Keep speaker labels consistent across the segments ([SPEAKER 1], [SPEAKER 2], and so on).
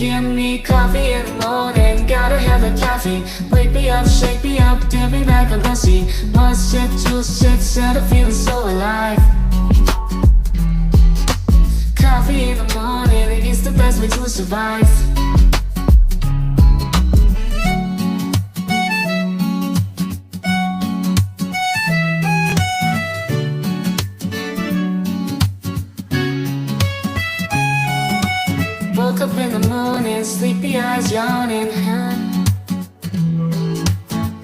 [SPEAKER 1] Give me coffee in the morning, gotta have the coffee. Wake me up, shake me up, dip me like a pussy. One sip, two sips, and I'm feeling so alive. Coffee in the morning, it's the best way to survive. Woke up in the morning, sleepy eyes yawning.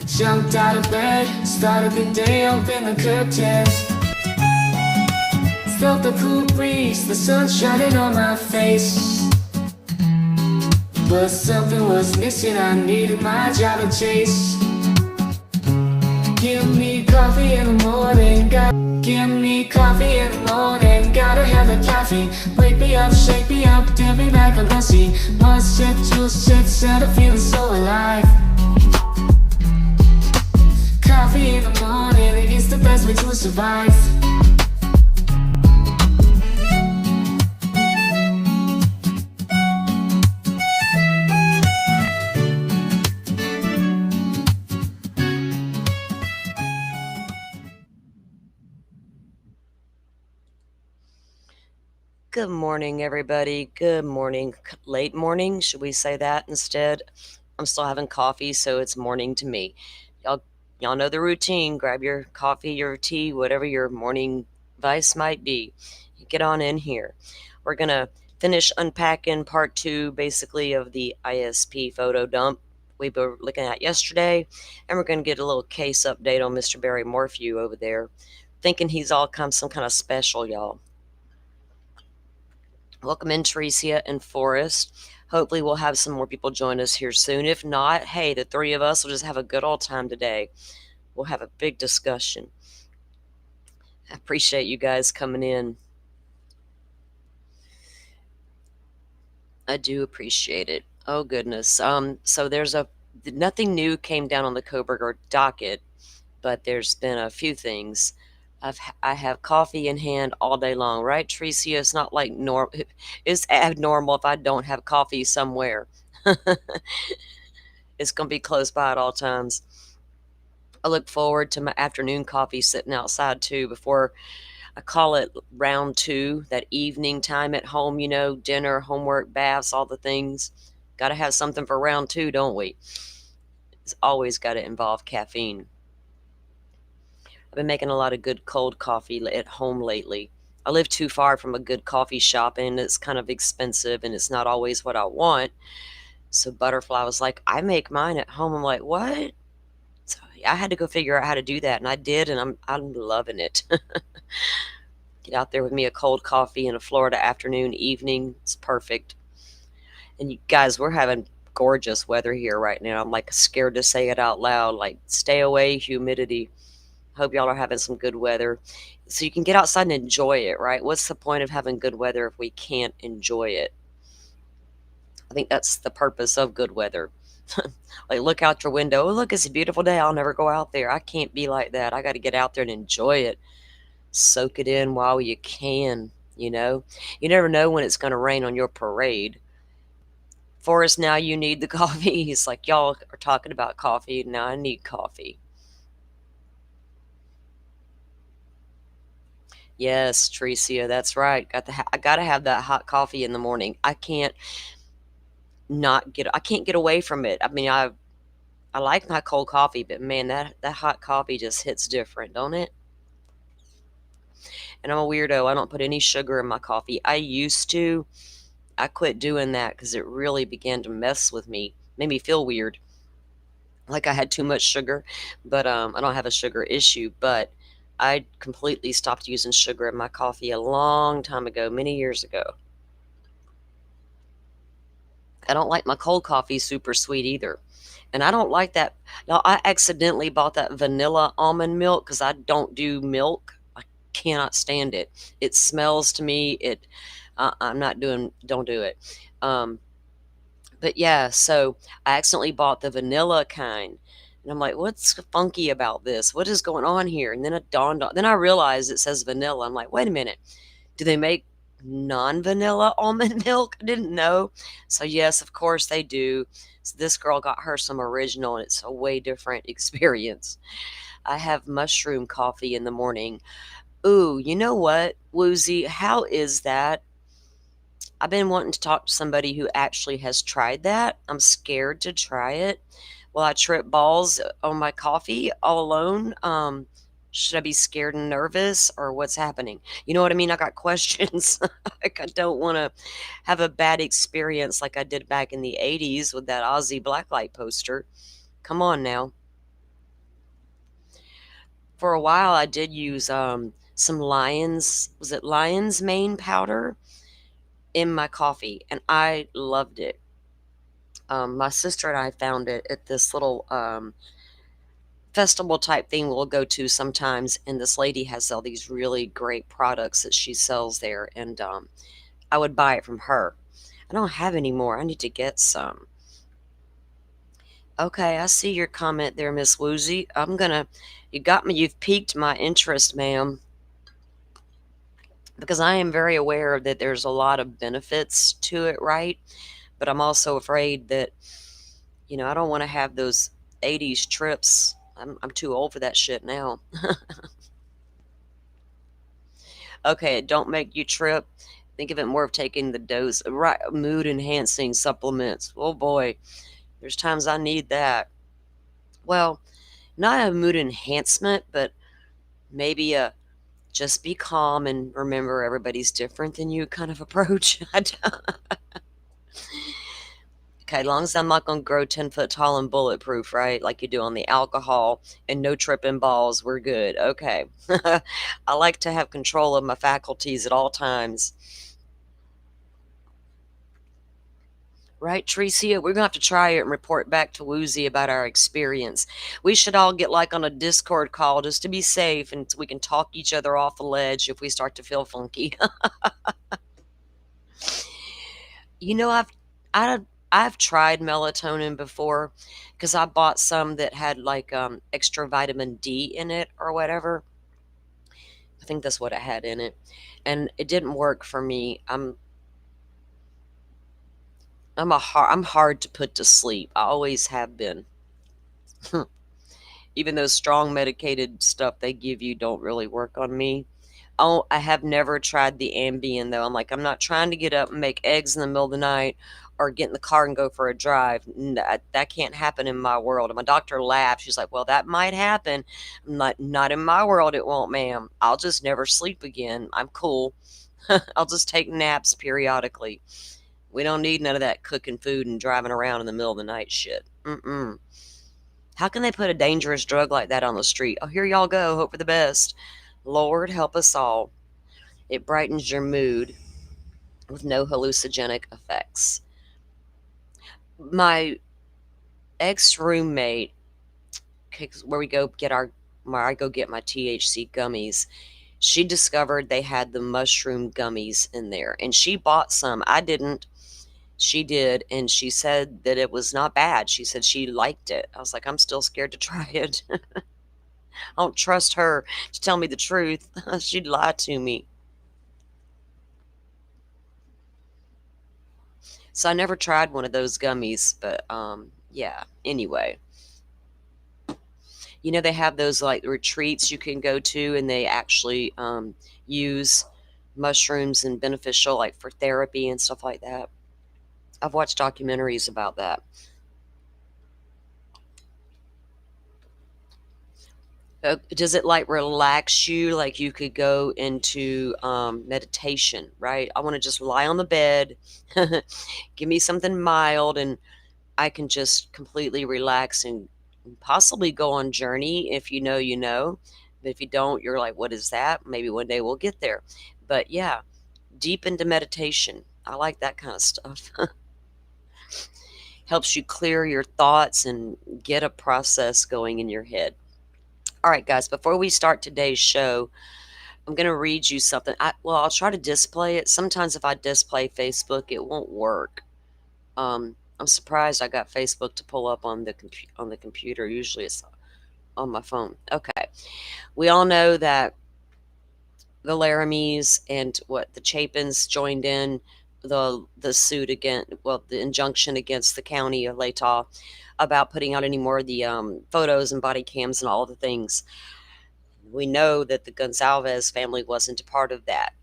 [SPEAKER 1] Jumped out of bed, started the day, opened the curtains. Felt the cool breeze, the sun shining on my face. But something was missing, I needed my job to chase. Give me coffee in the morning, give me coffee in the morning, gotta have the coffee. Wake me up, shake me up, dip me like a pussy. One sip, two sips, and I'm feeling so alive. Coffee in the morning, it's the best way to survive.
[SPEAKER 2] Good morning, everybody. Good morning. Late morning, should we say that instead? I'm still having coffee, so it's morning to me. Y'all know the routine. Grab your coffee, your tea, whatever your morning vice might be. Get on in here. We're going to finish unpacking part 2, basically, of the ISP photo dump we were looking at yesterday, and we're going to get a little case update on Mr. Barry Morphew over there, thinking he's all some kind of special, y'all. Welcome in, Teresia and Forrest. Hopefully we'll have some more people join us here soon. If not, hey, the three of us will just have a good old time today. We'll have a big discussion. I appreciate you guys coming in. I do appreciate it. Oh, goodness. So there's nothing new came down on the Koberger docket, but there's been a few things. I have coffee in hand all day long, right, Tricia? It's not like it's abnormal if I don't have coffee somewhere. It's going to be close by at all times. I look forward to my afternoon coffee sitting outside, too, before I call it round 2, that evening time at home, dinner, homework, baths, all the things. Got to have something for round 2, don't we? It's always got to involve caffeine. I've been making a lot of good cold coffee at home lately. I live too far from a good coffee shop, and it's kind of expensive, and it's not always what I want. So Butterfly was like, I make mine at home. I'm like, what? So I had to go figure out how to do that, and I did, and I'm loving it. Get out there with me a cold coffee in a Florida afternoon, evening. It's perfect. And you guys, we're having gorgeous weather here right now. I'm like scared to say it out loud. Like, stay away, humidity. Hope y'all are having some good weather so you can get outside and enjoy it, right? What's the point of having good weather if we can't enjoy it? I think that's the purpose of good weather. Like, look out your window. Oh, look, it's a beautiful day. I'll never go out there. I can't be like that. I got to get out there and enjoy it. Soak it in while you can, You never know when it's going to rain on your parade. Forrest, now you need the coffee. He's like, y'all are talking about coffee. Now I need coffee. Yes, Tricia, that's right. I gotta have that hot coffee in the morning. I can't get away from it. I mean, I like my cold coffee, but man, that hot coffee just hits different, don't it? And I'm a weirdo. I don't put any sugar in my coffee. I used to. I quit doing that because it really began to mess with me. Made me feel weird, like I had too much sugar. But I don't have a sugar issue, but I completely stopped using sugar in my coffee a long time ago, many years ago. I don't like my cold coffee super sweet either. And I don't like that. Now, I accidentally bought that vanilla almond milk because I don't do milk. I cannot stand it. It smells to me. Don't do it. But yeah, so I accidentally bought the vanilla kind. And I'm like, what's funky about this? What is going on here? And then it dawned on, then I realized it says vanilla. I'm like, wait a minute. Do they make non-vanilla almond milk. I didn't know. So yes, of course they do. So this girl got her some original, and it's a way different experience. I have mushroom coffee in the morning. Ooh, you know what, Woozy? How is that? I've been wanting to talk to somebody who actually has tried that. I'm scared to try it. Will I trip balls on my coffee all alone? Should I be scared and nervous, or what's happening? You know what I mean? I got questions. Like, I don't want to have a bad experience like I did back in the 80s with that Aussie Blacklight poster. Come on now. For a while, I did use some was it Lion's Mane powder in my coffee, and I loved it. My sister and I found it at this little festival type thing we'll go to sometimes, and this lady has all these really great products that she sells there, and I would buy it from her. I don't have any more. I need to get some. Okay, I see your comment there, Miss Woozy. You got me. You've piqued my interest, ma'am, because I am very aware that there's a lot of benefits to it, right? But I'm also afraid that, I don't want to have those 80s trips. I'm too old for that shit now. Okay, it don't make you trip. Think of it more of taking the dose, right? Mood enhancing supplements. Oh boy, there's times I need that. Well, not a mood enhancement, but maybe a just be calm and remember everybody's different than you kind of approach. Okay, as long as I'm not going to grow 10 foot tall and bulletproof, right? Like you do on the alcohol and no tripping balls, we're good. Okay. I like to have control of my faculties at all times. Right, Tricia? We're going to have to try it and report back to Woozy about our experience. We should all get like on a Discord call just to be safe, and we can talk each other off the ledge if we start to feel funky. You know, I've tried melatonin before because I bought some that had like extra vitamin D in it or whatever. I think that's what it had in it, and it didn't work for me. I'm hard to put to sleep. I always have been. Even those strong medicated stuff they give you don't really work on me. Oh, I have never tried the Ambien though. I'm like, I'm not trying to get up and make eggs in the middle of the night or get in the car and go for a drive. That can't happen in my world. And my doctor laughed. She's like, well, that might happen. I'm like, not in my world, it won't, ma'am. I'll just never sleep again. I'm cool. I'll just take naps periodically. We don't need none of that cooking food and driving around in the middle of the night shit. Mm-mm. How can they put a dangerous drug like that on the street? Oh, here y'all go. Hope for the best. Lord help us all. It brightens your mood with no hallucinogenic effects. My ex roommate, where I go get my THC gummies, she discovered they had the mushroom gummies in there, and she bought some. I didn't. She did, and she said that it was not bad. She said she liked it. I was like, I'm still scared to try it. I don't trust her to tell me the truth. She'd lie to me. So I never tried one of those gummies, but yeah. Anyway, they have those like retreats you can go to, and they actually use mushrooms and beneficial, like for therapy and stuff like that. I've watched documentaries about that. Does it like relax you? Like you could go into meditation, right? I want to just lie on the bed, give me something mild, and I can just completely relax and possibly go on journey. If you know, you know. But if you don't, you're like, what is that? Maybe one day we'll get there. But yeah, deep into meditation. I like that kind of stuff. Helps you clear your thoughts and get a process going in your head. All right, guys, before we start today's show, I'm going to read you something. I'll try to display it. Sometimes if I display Facebook, it won't work. I'm surprised I got Facebook to pull up on the computer. Usually it's on my phone. Okay. We all know that the Laramies and the Chapins joined in the suit against, well, the injunction against the county of Latah about putting out any more of the photos and body cams and all the things. We know that the Gonzalez family wasn't a part of that.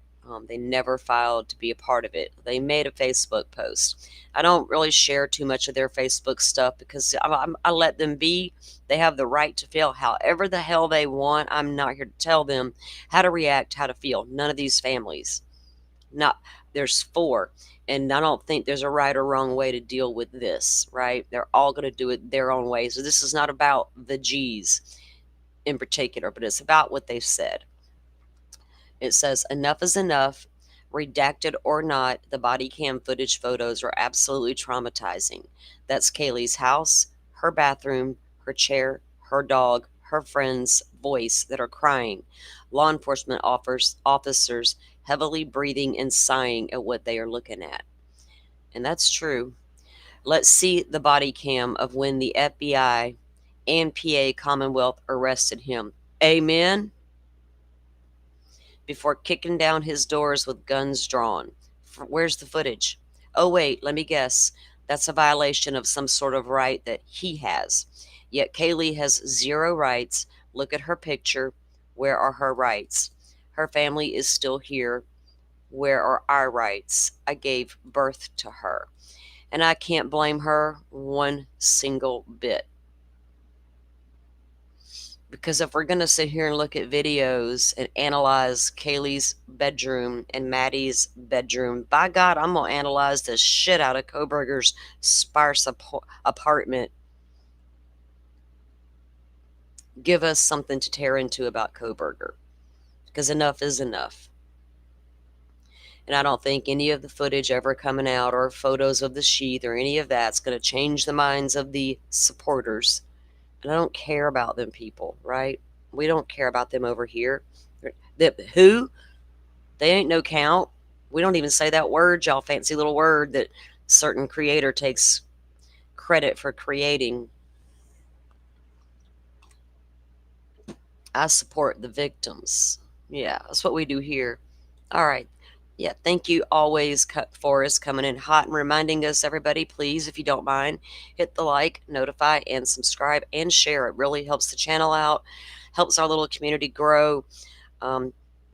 [SPEAKER 2] They never filed to be a part of it. They made a Facebook post. I don't really share too much of their Facebook stuff because I let them be. They have the right to feel however the hell they want. I'm not here to tell them how to react, how to feel. None of these families. Not There's four, and I don't think there's a right or wrong way to deal with this. Right? They're all going to do it their own way. So this is not about the G's in particular, but it's about what they've said. It says, enough is enough. Redacted or not, the body cam footage photos are absolutely traumatizing. That's Kaylee's house, her bathroom, her chair, her dog, her friend's voice that are crying. Law enforcement officers heavily breathing and sighing at what they are looking at. And that's true. Let's see the body cam of when the FBI and PA Commonwealth arrested him. Amen? Before kicking down his doors with guns drawn. Where's the footage? Oh, wait, let me guess. That's a violation of some sort of right that he has. Yet Kaylee has zero rights. Look at her picture. Where are her rights? Her family is still here. Where are our rights? I gave birth to her. And I can't blame her one single bit. Because if we're going to sit here and look at videos and analyze Kaylee's bedroom and Maddie's bedroom, by God, I'm going to analyze the shit out of Kohberger's sparse apartment. Give us something to tear into about Kohberger. Because enough is enough. And I don't think any of the footage ever coming out or photos of the sheath or any of that's going to change the minds of the supporters. And I don't care about them people, right? We don't care about them over here. Who? They ain't no count. We don't even say that word, y'all fancy little word that certain creator takes credit for creating. I support the victims. Yeah, that's what we do here. All right. Yeah, thank you always, Forrest, coming in hot and reminding us, everybody, please, if you don't mind, hit the like, notify, and subscribe, and share. It really helps the channel out, helps our little community grow.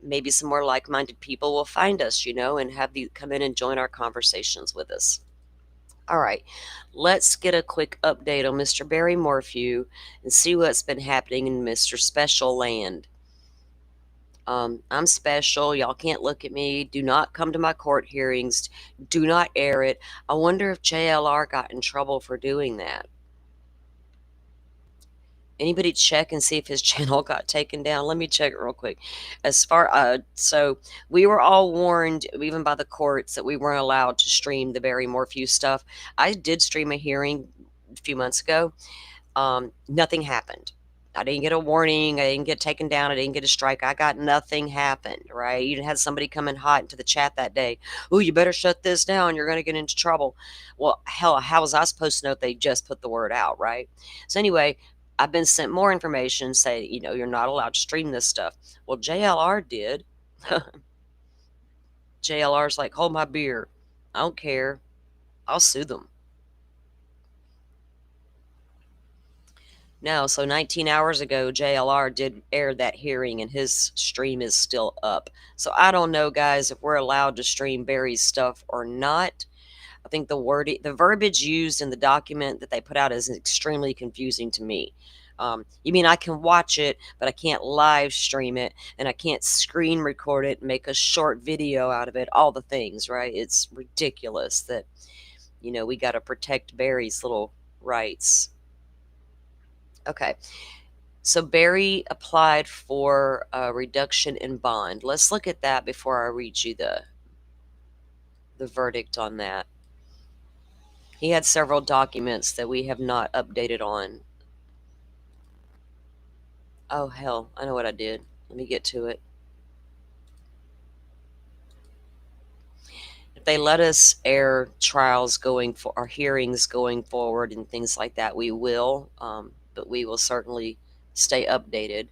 [SPEAKER 2] Maybe some more like-minded people will find us, and have you come in and join our conversations with us. All right, let's get a quick update on Mr. Barry Morphew and see what's been happening in Mr. Special Land. I'm special. Y'all can't look at me. Do not come to my court hearings. Do not air it. I wonder if JLR got in trouble for doing that. Anybody check and see if his channel got taken down? Let me check it real quick. So we were all warned, even by the courts, that we weren't allowed to stream the Barry Morphew stuff. I did stream a hearing a few months ago. Nothing happened. I didn't get a warning. I didn't get taken down. I didn't get a strike. I got nothing happened, right? You had somebody come in hot into the chat that day. Oh, you better shut this down. You're going to get into trouble. Well, hell, how was I supposed to know if they just put the word out, right? So anyway, I've been sent more information saying, you're not allowed to stream this stuff. Well, JLR did. JLR's like, hold my beer. I don't care. I'll sue them. No, so 19 hours ago, JLR did air that hearing, and his stream is still up. So I don't know, guys, if we're allowed to stream Barry's stuff or not. I think the verbiage used in the document that they put out is extremely confusing to me. You mean I can watch it, but I can't live stream it, and I can't screen record it and make a short video out of it, all the things, right? It's ridiculous that, we got to protect Barry's little rights. Okay, so Barry applied for a reduction in bond. Let's look at that before I read you the verdict on that. He had several documents that we have not updated on. Oh, hell, I know what I did. Let me get to it. If they let us air trials or hearings going forward and things like that, we will. But we will certainly stay updated.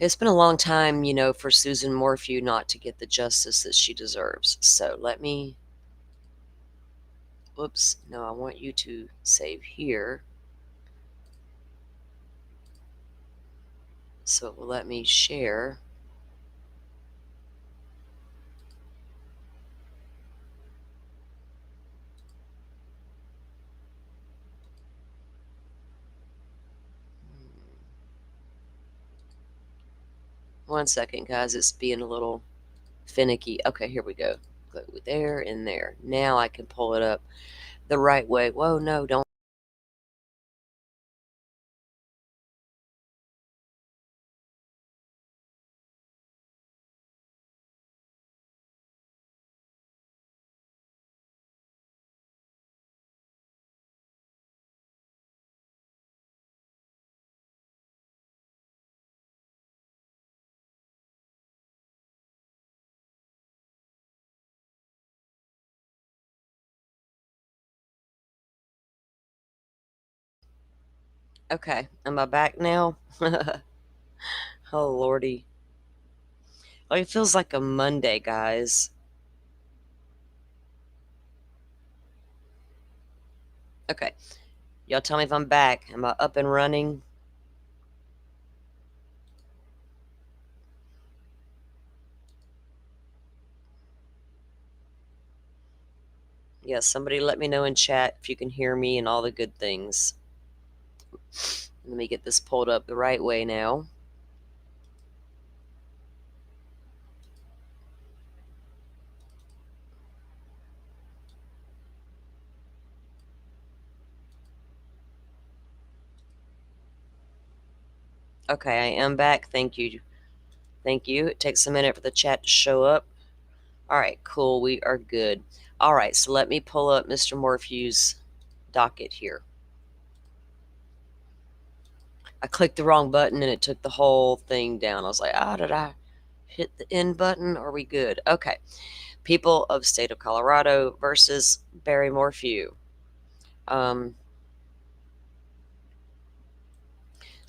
[SPEAKER 2] It's been a long time, for Susan Morphew not to get the justice that she deserves. So let me. Whoops. No, I want you to save here. So it will let me share. One second, guys. It's being a little finicky. Okay, here we go. Go there and there. Now I can pull it up the right way. Whoa, no, don't. Okay, am I back now? Oh, lordy. Oh, it feels like a Monday, guys. Okay, y'all tell me if I'm back. Am I up and running? Yeah, somebody let me know in chat if you can hear me and all the good things. Let me get this pulled up the right way now. Okay, I am back. Thank you. Thank you. It takes a minute for the chat to show up. All right, cool. We are good. All right, so let me pull up Mr. Morphew's docket here. I clicked the wrong button and it took the whole thing down. I was like, did I hit the end button? Are we good? Okay. People of State of Colorado versus Barry Morphew. So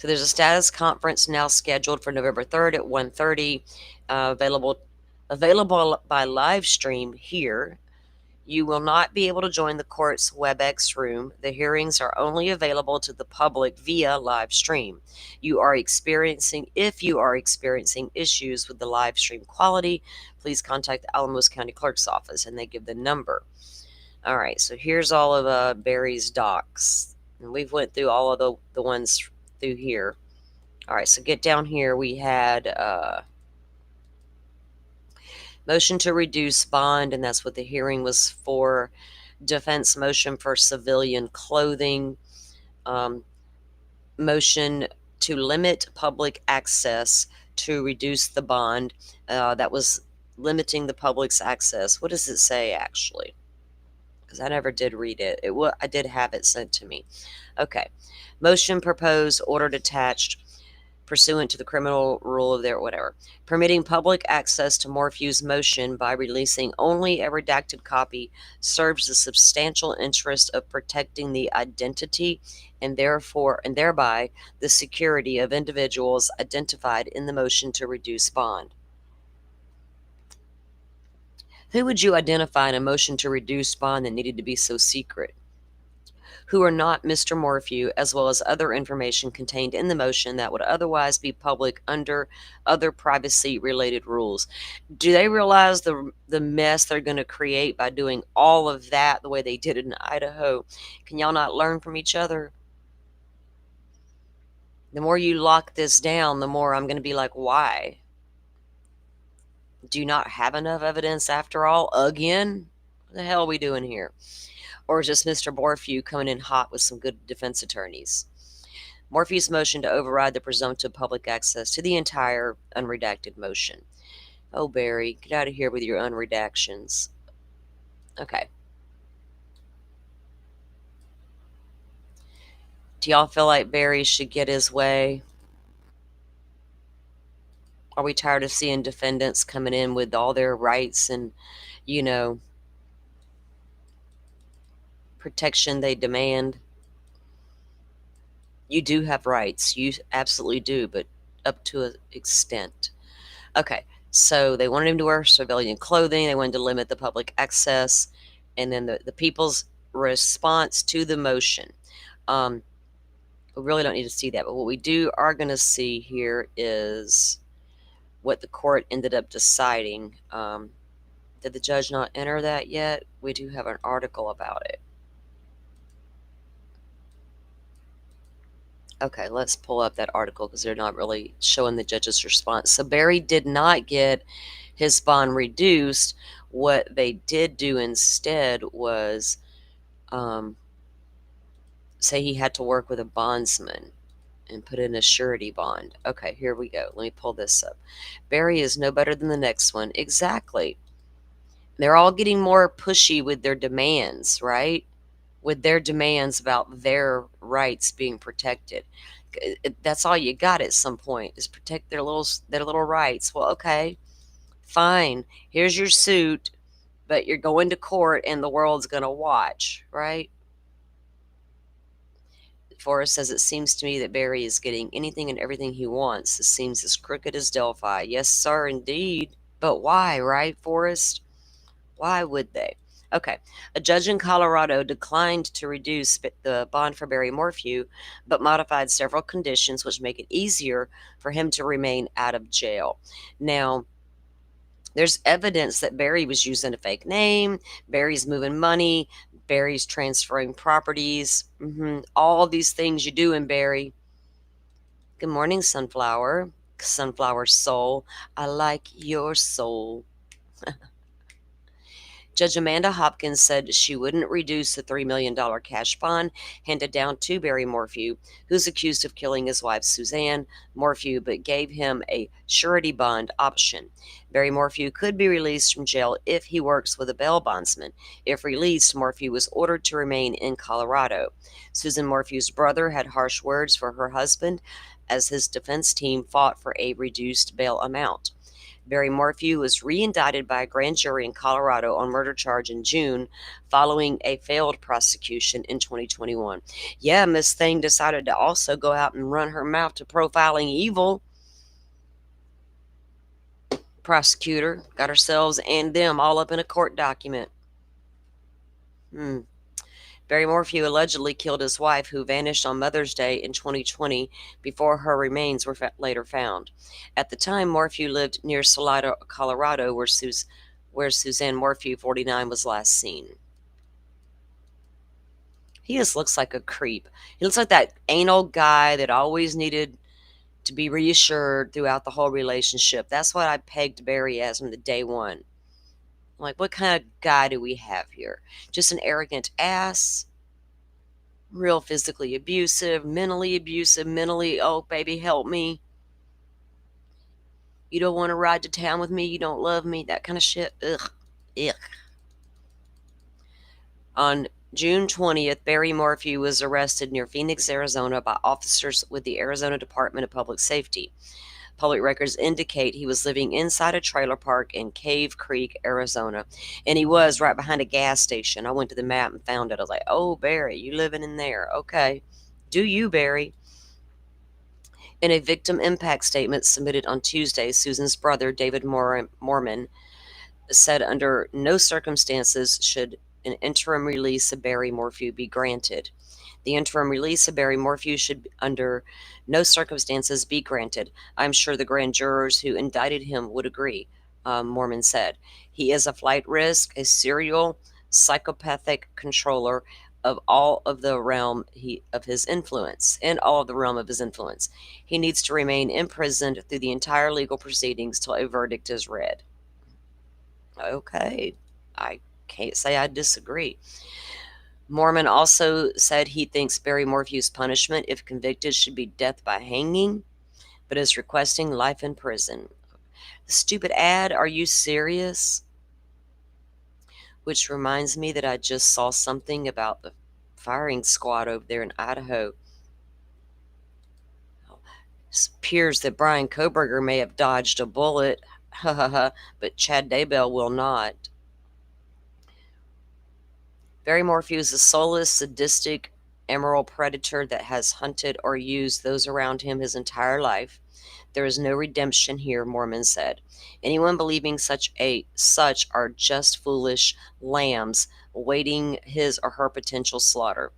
[SPEAKER 2] there's a status conference now scheduled for November 3rd at 1:30, available by live stream here. You will not be able to join the court's WebEx room. The hearings are only available to the public via live stream. If you are experiencing issues with the live stream quality, please contact the Alamos County Clerk's office, and they give the number. All right, so here's all of Barry's docs, and we've went through all of the ones through here. All right, so get down here. We had motion to reduce bond, and that's what the hearing was for. Defense motion for civilian clothing. Motion to limit public access to reduce the bond. That was limiting the public's access. What does it say, actually? Because I never did read it. I did have it sent to me. Okay. Motion proposed, ordered attached, pursuant to the criminal rule of their whatever, permitting public access to Morphew's motion by releasing only a redacted copy serves the substantial interest of protecting the identity and thereby the security of individuals identified in the motion to reduce bond. Who would you identify in a motion to reduce bond that needed to be so secret? Who are not Mr. Morphew, as well as other information contained in the motion that would otherwise be public under other privacy-related rules. Do they realize the mess they're going to create by doing all of that the way they did it in Idaho? Can y'all not learn from each other? The more you lock this down, the more I'm going to be like, why? Do you not have enough evidence after all? Again? What the hell are we doing here? Or is just Mr. Morphew coming in hot with some good defense attorneys? Morphew's motion to override the presumptive public access to the entire unredacted motion. Oh, Barry, get out of here with your unredactions. Okay. Do y'all feel like Barry should get his way? Are we tired of seeing defendants coming in with all their rights and, protection they demand? You do have rights. You absolutely do, but up to an extent. Okay, so they wanted him to wear civilian clothing. They wanted to limit the public access. And then the people's response to the motion. We really don't need to see that, but what we are going to see here is what the court ended up deciding. Did the judge not enter that yet? We do have an article about it. Okay, let's pull up that article because they're not really showing the judge's response. So Barry did not get his bond reduced. What they did do instead was say he had to work with a bondsman and put in a surety bond. Okay, here we go. Let me pull this up. Barry is no better than the next one. Exactly. They're all getting more pushy with their demands, right? With their demands about their rights being protected. That's all you got at some point is protect their little rights. Well, okay, fine. Here's your suit, but you're going to court and the world's going to watch, right? Forrest says, it seems to me that Barry is getting anything and everything he wants. It seems as crooked as Delphi. Yes, sir, indeed. But why, right, Forrest? Why would they? Okay. A judge in Colorado declined to reduce the bond for Barry Morphew, but modified several conditions which make it easier for him to remain out of jail. Now, there's evidence that Barry was using a fake name, Barry's moving money, Barry's transferring properties, all these things you do in Barry. Good morning, Sunflower. Sunflower soul. I like your soul. Judge Amanda Hopkins said she wouldn't reduce the $3 million cash bond handed down to Barry Morphew, who's accused of killing his wife Suzanne Morphew, but gave him a surety bond option. Barry Morphew could be released from jail if he works with a bail bondsman. If released, Morphew was ordered to remain in Colorado. Susan Morphew's brother had harsh words for her husband as his defense team fought for a reduced bail amount. Barry Morphew was re-indicted by a grand jury in Colorado on murder charge in June, following a failed prosecution in 2021. Yeah, Miss Thing decided to also go out and run her mouth to profiling evil. Prosecutor got ourselves and them all up in a court document. Barry Morphew allegedly killed his wife, who vanished on Mother's Day in 2020 before her remains were later found. At the time, Morphew lived near Salida, Colorado, where Suzanne Morphew, 49, was last seen. He just looks like a creep. He looks like that anal guy that always needed to be reassured throughout the whole relationship. That's what I pegged Barry as from the day one. Like, what kind of guy do we have here? Just an arrogant ass? Real physically abusive, mentally, oh, baby, help me. You don't want to ride to town with me? You don't love me? That kind of shit? Ugh. On June 20th, Barry Morphew was arrested near Phoenix, Arizona by officers with the Arizona Department of Public Safety. Public records indicate he was living inside a trailer park in Cave Creek, Arizona, and he was right behind a gas station. I went to the map and found it. I was like, oh, Barry, you living in there. Okay. Do you, Barry? In a victim impact statement submitted on Tuesday, Susan's brother, David Mormon, said under no circumstances should an interim release of Barry Morphew be granted. The interim release of Barry Morphew should, under no circumstances, be granted. I'm sure the grand jurors who indicted him would agree, Mormon said. He is a flight risk, a serial psychopathic controller of all of the realm of his influence. He needs to remain imprisoned through the entire legal proceedings till a verdict is read. Okay, I can't say I disagree. Mormon also said he thinks Barry Morphew's punishment, if convicted, should be death by hanging, but is requesting life in prison. Stupid ad, are you serious? Which reminds me that I just saw something about the firing squad over there in Idaho. It appears that Brian Koberger may have dodged a bullet, but Chad Daybell will not. Barry Morphew is a soulless, sadistic, immoral predator that has hunted or used those around him his entire life. There is no redemption here, Mormon said. Anyone believing such are just foolish lambs waiting his or her potential slaughter.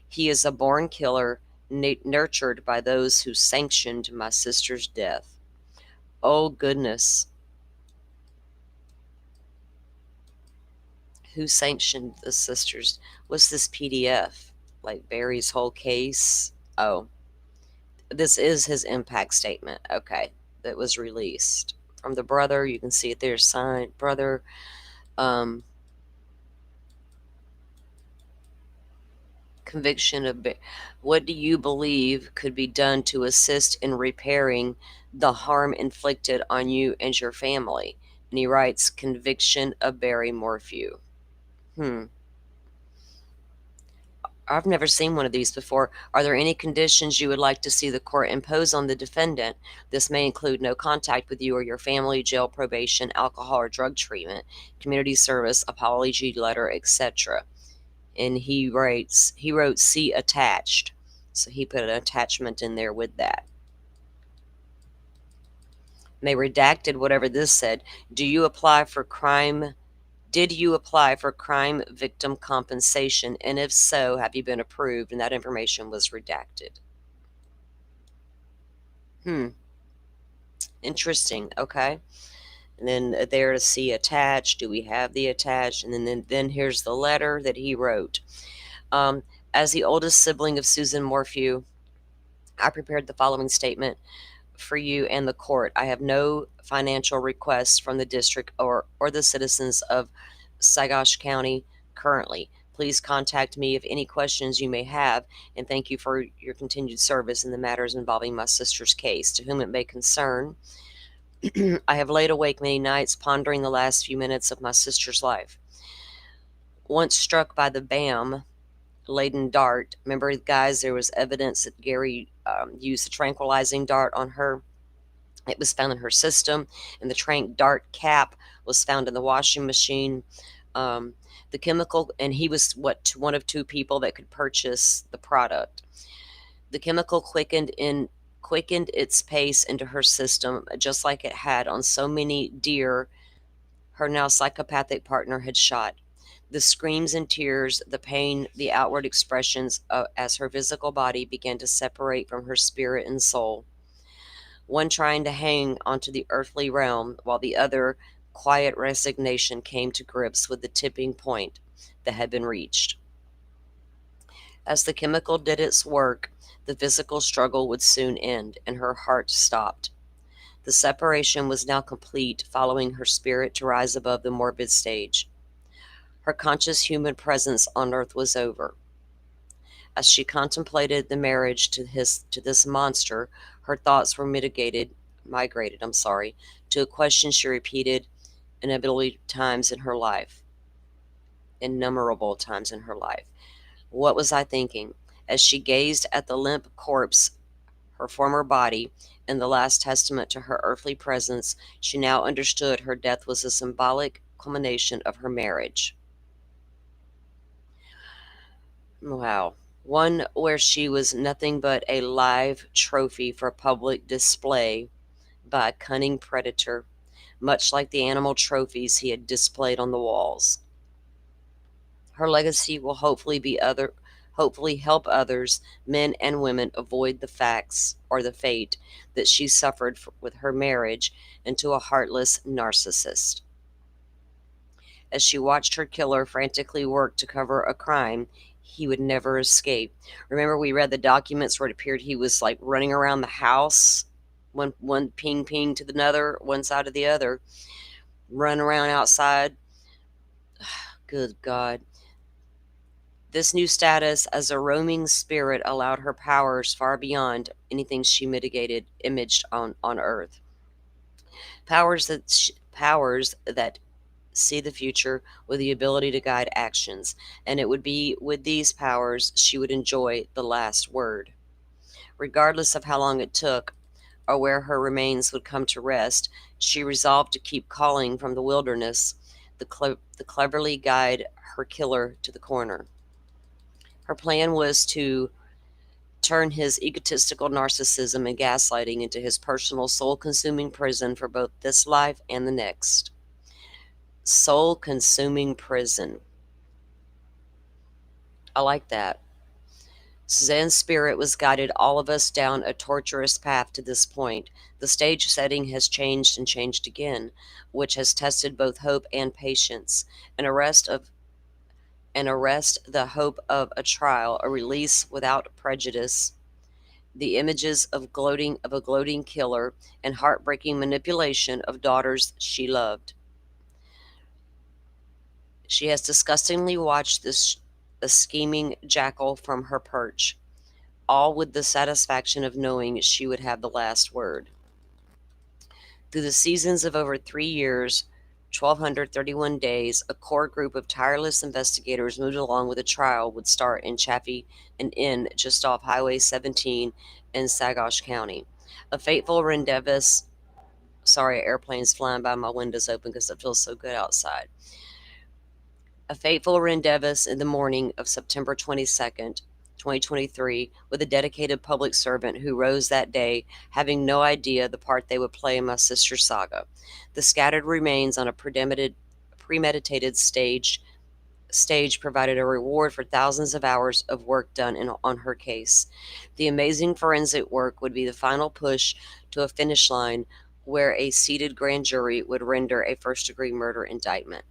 [SPEAKER 2] He is a born killer, nurtured by those who sanctioned my sister's death. Oh, goodness. Who sanctioned the sisters? What's this PDF? Like Barry's whole case? Oh, this is his impact statement. Okay, that was released from the brother. You can see it there, signed brother. Conviction of what do you believe could be done to assist in repairing the harm inflicted on you and your family? And he writes, conviction of Barry Morphew. I've never seen one of these before. Are there any conditions you would like to see the court impose on the defendant? This may include no contact with you or your family, jail, probation, alcohol or drug treatment, community service, apology letter, etc. And he wrote, see attached. So he put an attachment in there with that. And they redacted whatever this said. Did you apply for crime victim compensation? And if so, have you been approved? And that information was redacted. Interesting. Okay. And then there to see attached. Do we have the attached? And then here's the letter that he wrote. As the oldest sibling of Susan Morphew, I prepared the following statement for you and the court. I have no financial requests from the district or the citizens of Sagosh County currently. Please contact me if any questions you may have, and thank you for your continued service in the matters involving my sister's case. To whom it may concern, I have laid awake many nights pondering the last few minutes of my sister's life. Once struck by the BAM laden dart, remember, guys, there was evidence that Gary used a tranquilizing dart on her. It was found in her system, and the tranq dart cap was found in the washing machine. The chemical, and he was one of two people that could purchase the product. The chemical quickened its pace into her system, just like it had on so many deer her now psychopathic partner had shot. The screams and tears, the pain, the outward expressions as her physical body began to separate from her spirit and soul. One trying to hang onto the earthly realm, while the other, quiet resignation, came to grips with the tipping point that had been reached. As the chemical did its work, the physical struggle would soon end, and her heart stopped. The separation was now complete, following her spirit to rise above the morbid stage. Her conscious human presence on earth was over. As she contemplated the marriage to this monster, her thoughts were migrated to a question she repeated innumerable times in her life. What was I thinking? As she gazed at the limp corpse, her former body, and the last testament to her earthly presence, she now understood her death was a symbolic culmination of her marriage. Wow. One where she was nothing but a live trophy for public display by a cunning predator, much like the animal trophies he had displayed on the walls. Her legacy will hopefully help others, men and women, avoid the facts or the fate that she suffered with her marriage into a heartless narcissist. As she watched her killer frantically work to cover a crime he would never escape. Remember, we read the documents where it appeared he was like running around the house, one ping to another, one side to the other, run around outside. Good God. This new status as a roaming spirit allowed her powers far beyond anything she imaged on Earth. Powers that see the future with the ability to guide actions, and it would be with these powers she would enjoy the last word. Regardless of how long it took or where her remains would come to rest, she resolved to keep calling from the wilderness, the cleverly guide her killer to the corner. Her plan was to turn his egotistical narcissism and gaslighting into his personal soul consuming prison for both this life and the next. Soul consuming prison. I like that. Suzanne's spirit was guided all of us down a tortuous path to this point. The stage setting has changed and changed again, which has tested both hope and patience. An arrest of an arrest, the hope of a trial, a release without prejudice, the images of a gloating killer, and heartbreaking manipulation of daughters she loved. She has disgustingly watched this a scheming jackal from her perch, all with the satisfaction of knowing she would have the last word. Through the seasons of over 3 years, 1,231 days, a core group of tireless investigators moved along with a trial would start in Chaffee, an inn just off Highway 17 in Sagosh County. A fateful rendezvous. Sorry, airplanes flying by, my windows open because it feels so good outside. A fateful rendezvous in the morning of September 22nd, 2023, with a dedicated public servant who rose that day, having no idea the part they would play in my sister's saga. The scattered remains on a premeditated stage provided a reward for thousands of hours of work done on her case. The amazing forensic work would be the final push to a finish line where a seated grand jury would render a first-degree murder indictment.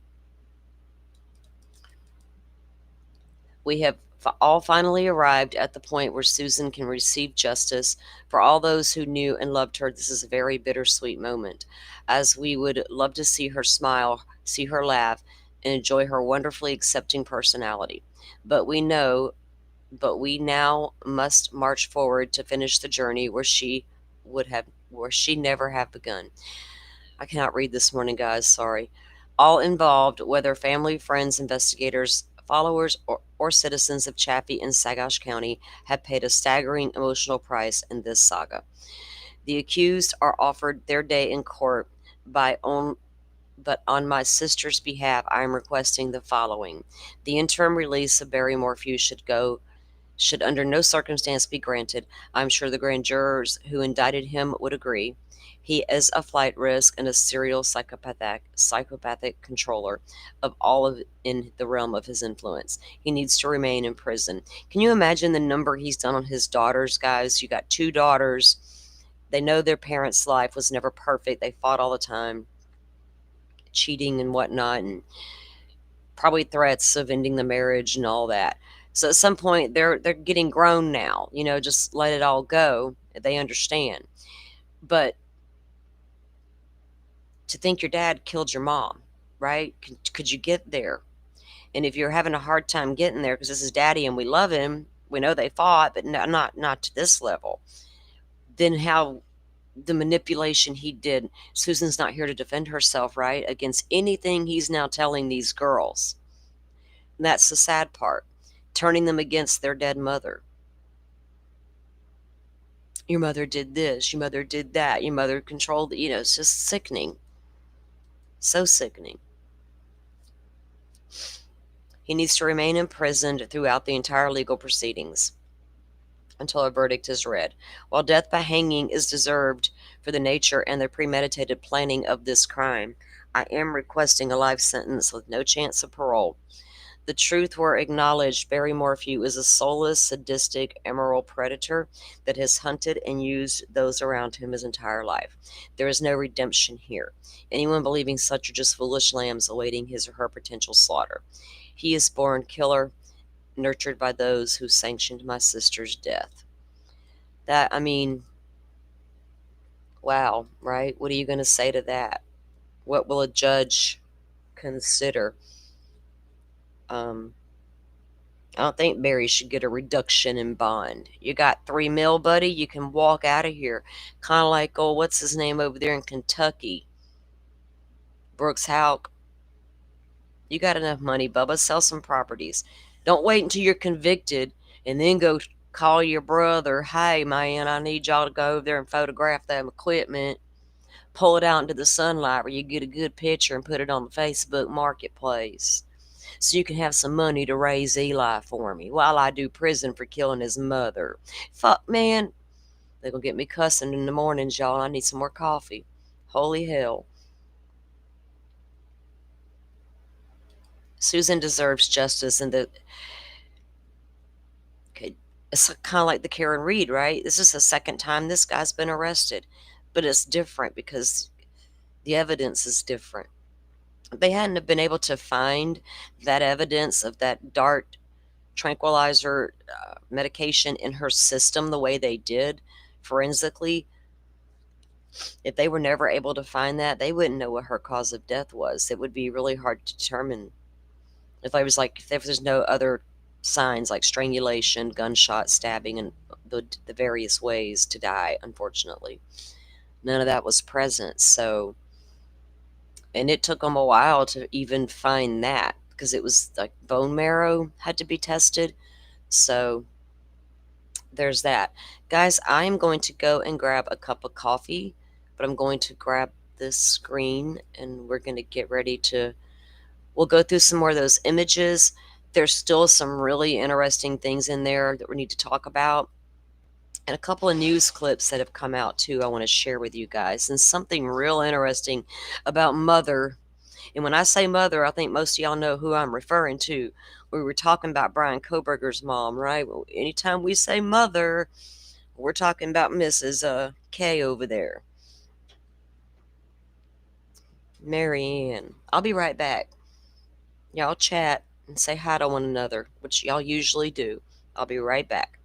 [SPEAKER 2] We have all finally arrived at the point where Susan can receive justice. For all those who knew and loved her, this is a very bittersweet moment, as we would love to see her smile, see her laugh, and enjoy her wonderfully accepting personality. But we now must march forward to finish the journey where she never have begun. I cannot read this morning, guys, sorry. All involved, whether family, friends, investigators, followers, or citizens of Chaffee and Sagosh County, have paid a staggering emotional price in this saga. The accused are offered their day in court but on my sister's behalf, I am requesting the following. The interim release of Barry Morphew should under no circumstance be granted. I'm sure the grand jurors who indicted him would agree. He is a flight risk and a serial psychopathic controller of all in the realm of his influence. He needs to remain in prison. Can you imagine the number he's done on his daughters, guys? You got 2 daughters. They know their parents' life was never perfect. They fought all the time, cheating and whatnot, and probably threats of ending the marriage and all that. So at some point, they're getting grown now. Just let it all go. They understand. But to think your dad killed your mom, right? Could you get there? And if you're having a hard time getting there, because this is daddy and we love him, we know they fought, but not to this level, then how the manipulation he did. Susan's not here to defend herself, right, against anything he's now telling these girls. And that's the sad part, turning them against their dead mother. Your mother did this, your mother did that, your mother controlled it. It's just sickening. So sickening. He needs to remain imprisoned throughout the entire legal proceedings until a verdict is read. While death by hanging is deserved for the nature and the premeditated planning of this crime, I am requesting a life sentence with no chance of parole. The truth were acknowledged, Barry Morphew is a soulless, sadistic, immoral predator that has hunted and used those around him his entire life. There is no redemption here. Anyone believing such are just foolish lambs awaiting his or her potential slaughter. He is born killer, nurtured by those who sanctioned my sister's death. Wow, right? What are you going to say to that? What will a judge consider? I don't think Barry should get a reduction in bond. You got $3 million, buddy, you can walk out of here. Kind of like, what's his name over there in Kentucky? Brooks Houck. You got enough money, Bubba. Sell some properties. Don't wait until you're convicted and then go call your brother. Hey, man, I need y'all to go over there and photograph that equipment. Pull it out into the sunlight where you get a good picture and put it on the Facebook marketplace. so you can have some money to raise Eli for me while I do prison for killing his mother. Fuck, man. They're gonna get me cussing in the mornings, y'all. I need some more coffee. Holy hell. Susan deserves justice, and the okay, it's kind of like the Karen Reed, right? This is the second time this guy's been arrested, but it's different because the evidence is different. They hadn't have been able to find that evidence of that DART tranquilizer medication in her system the way they did forensically. If they were never able to find that, they wouldn't know what her cause of death was. It would be really hard to determine if there's no other signs like strangulation, gunshot, stabbing, and the various ways to die. Unfortunately, none of that was present. So, and it took them a while to even find that because it was like bone marrow had to be tested. So there's that. Guys, I am going to go and grab a cup of coffee, but I'm going to grab this screen and we're going to get ready to. We'll go through some more of those images. There's still some really interesting things in there that we need to talk about. And a couple of news clips that have come out too, I want to share with you guys. And something real interesting about Mother. And when I say Mother, I think most of y'all know who I'm referring to. We were talking about Brian Koberger's mom, right? Well, anytime we say Mother, we're talking about Mrs. K over there. Mary Ann. I'll be right back. Y'all chat and say hi to one another, which y'all usually do. I'll be right back.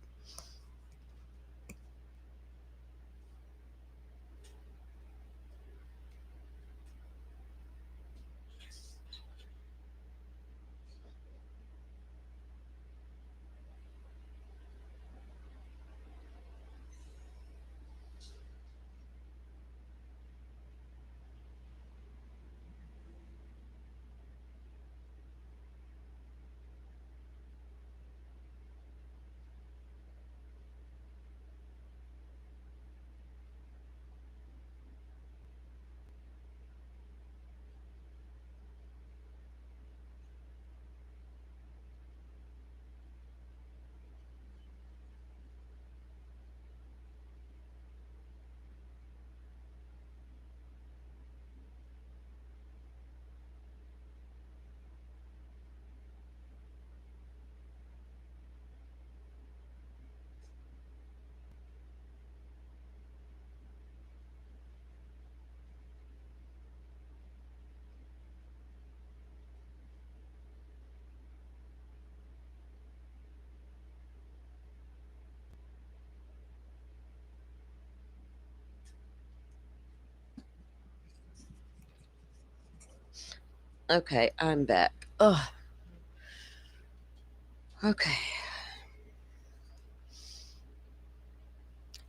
[SPEAKER 2] Okay, I'm back. Ugh. Okay.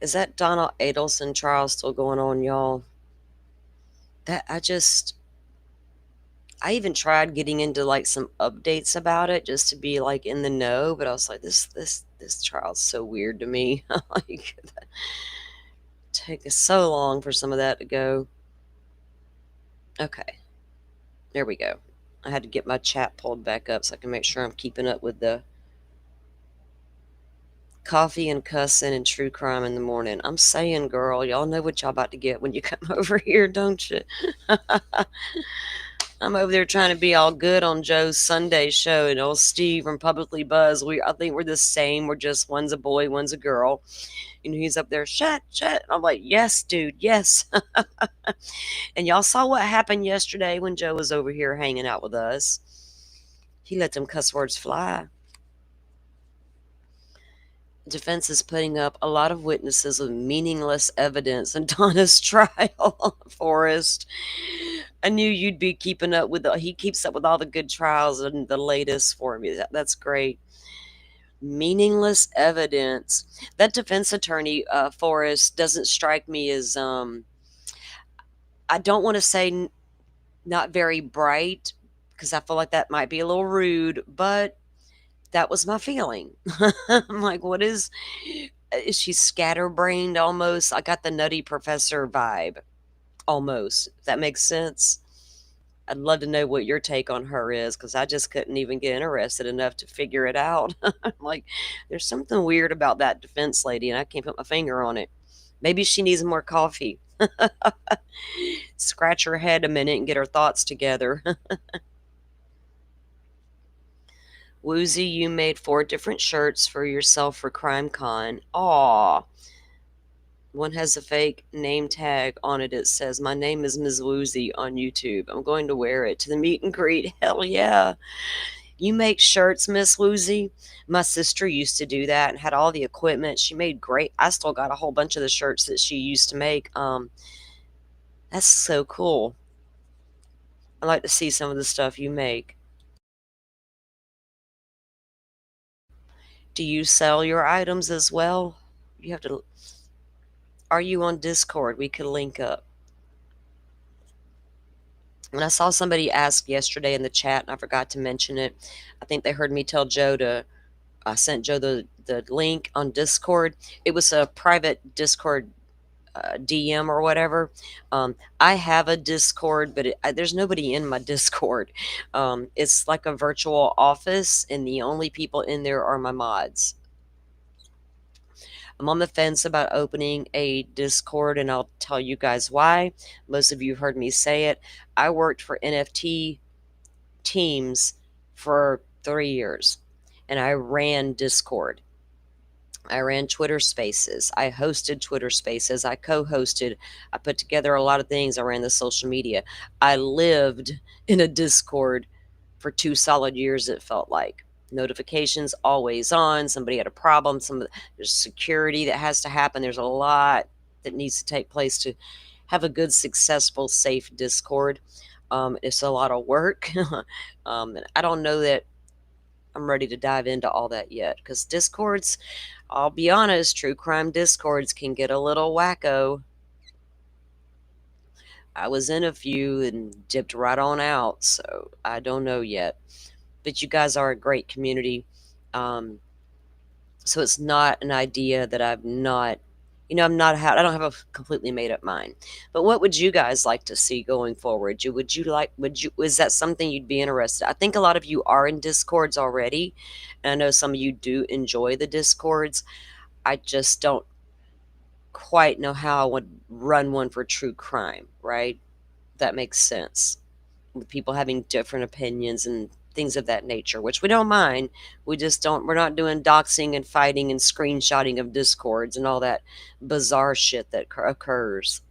[SPEAKER 2] Is that Donald Adelson trial still going on, y'all? That I even tried getting into like some updates about it just to be like in the know, but I was like, this trial's so weird to me. Like, take so long for some of that to go. Okay, there we go. I had to get my chat pulled back up so I can make sure I'm keeping up with the coffee and cussing and true crime in the morning. I'm saying, girl, y'all know what y'all about to get when you come over here, don't you? I'm over there trying to be all good on Joe's Sunday show, and old Steve from Publicly Buzz. I think we're the same. We're just one's a boy, one's a girl. You know, he's up there, shut. And I'm like, yes, dude, yes. And y'all saw what happened yesterday when Joe was over here hanging out with us. He let them cuss words fly. Defense is putting up a lot of witnesses with meaningless evidence in Donna's trial. Forrest, I knew you'd be keeping up with he keeps up with all the good trials and the latest for me. That's great. Meaningless evidence. That defense attorney, Forrest, doesn't strike me as I don't want to say not very bright because I feel like that might be a little rude, but that was my feeling. I'm like, what is she scatterbrained almost? I got the Nutty Professor vibe almost. If that makes sense. I'd love to know what your take on her is, because I just couldn't even get interested enough to figure it out. I'm like, there's something weird about that defense lady, and I can't put my finger on it. Maybe she needs more coffee. Scratch her head a minute and get her thoughts together. Woozy, you made 4 different shirts for yourself for CrimeCon. Aw. One has a fake name tag on it. It says, "My name is Ms. Woozy" on YouTube. I'm going to wear it to the meet and greet. Hell yeah. You make shirts, Miss Woozy? My sister used to do that and had all the equipment. She made great. I still got a whole bunch of the shirts that she used to make. That's so cool. I like to see some of the stuff you make. Do you sell your items as well? You have to. Are you on Discord? We could link up. And I saw somebody ask yesterday in the chat, and I forgot to mention it. I think they heard me tell Joe to. I sent Joe the link on Discord. It was a private Discord DM or whatever. I have a Discord, but there's nobody in my Discord. It's like a virtual office, and the only people in there are my mods. I'm on the fence about opening a Discord, and I'll tell you guys why. Most of you heard me say it. I worked for NFT Teams for 3 years, and I ran Discord. I ran Twitter Spaces. I hosted Twitter Spaces. I co-hosted. I put together a lot of things. I ran the social media. I lived in a Discord for 2 solid years, it felt like. Notifications always on. Somebody had a problem. There's security that has to happen. There's a lot that needs to take place to have a good, successful, safe Discord. It's a lot of work. And I don't know that I'm ready to dive into all that yet, because Discords, I'll be honest, true crime Discords can get a little wacko. I was in a few and dipped right on out, so I don't know yet. But you guys are a great community. So it's not an idea that I don't have a completely made up mind. But what would you guys like to see going forward? Is that something you'd be interested? I think a lot of you are in Discords already, and I know some of you do enjoy the Discords. I just don't quite know how I would run one for true crime, right? That makes sense. With people having different opinions and things of that nature, which we don't mind. We're not doing doxing and fighting and screenshotting of Discords and all that bizarre shit that occurs.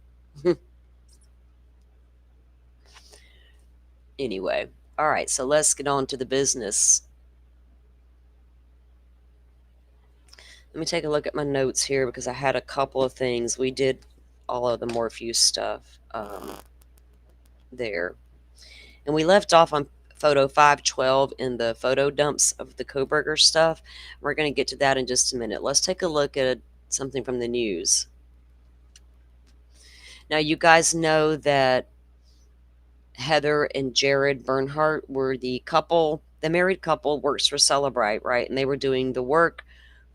[SPEAKER 2] Anyway, all right, so let's get on to the business. Let me take a look at my notes here, because I had a couple of things. We did all of the Morpheus stuff there. And we left off on photo 512 in the photo dumps of the Kohberger stuff. We're going to get to that in just a minute. Let's take a look at something from the news. Now, you guys know that Heather and Jared Bernhardt were the married couple, works for Cellebrite, right? And they were doing the work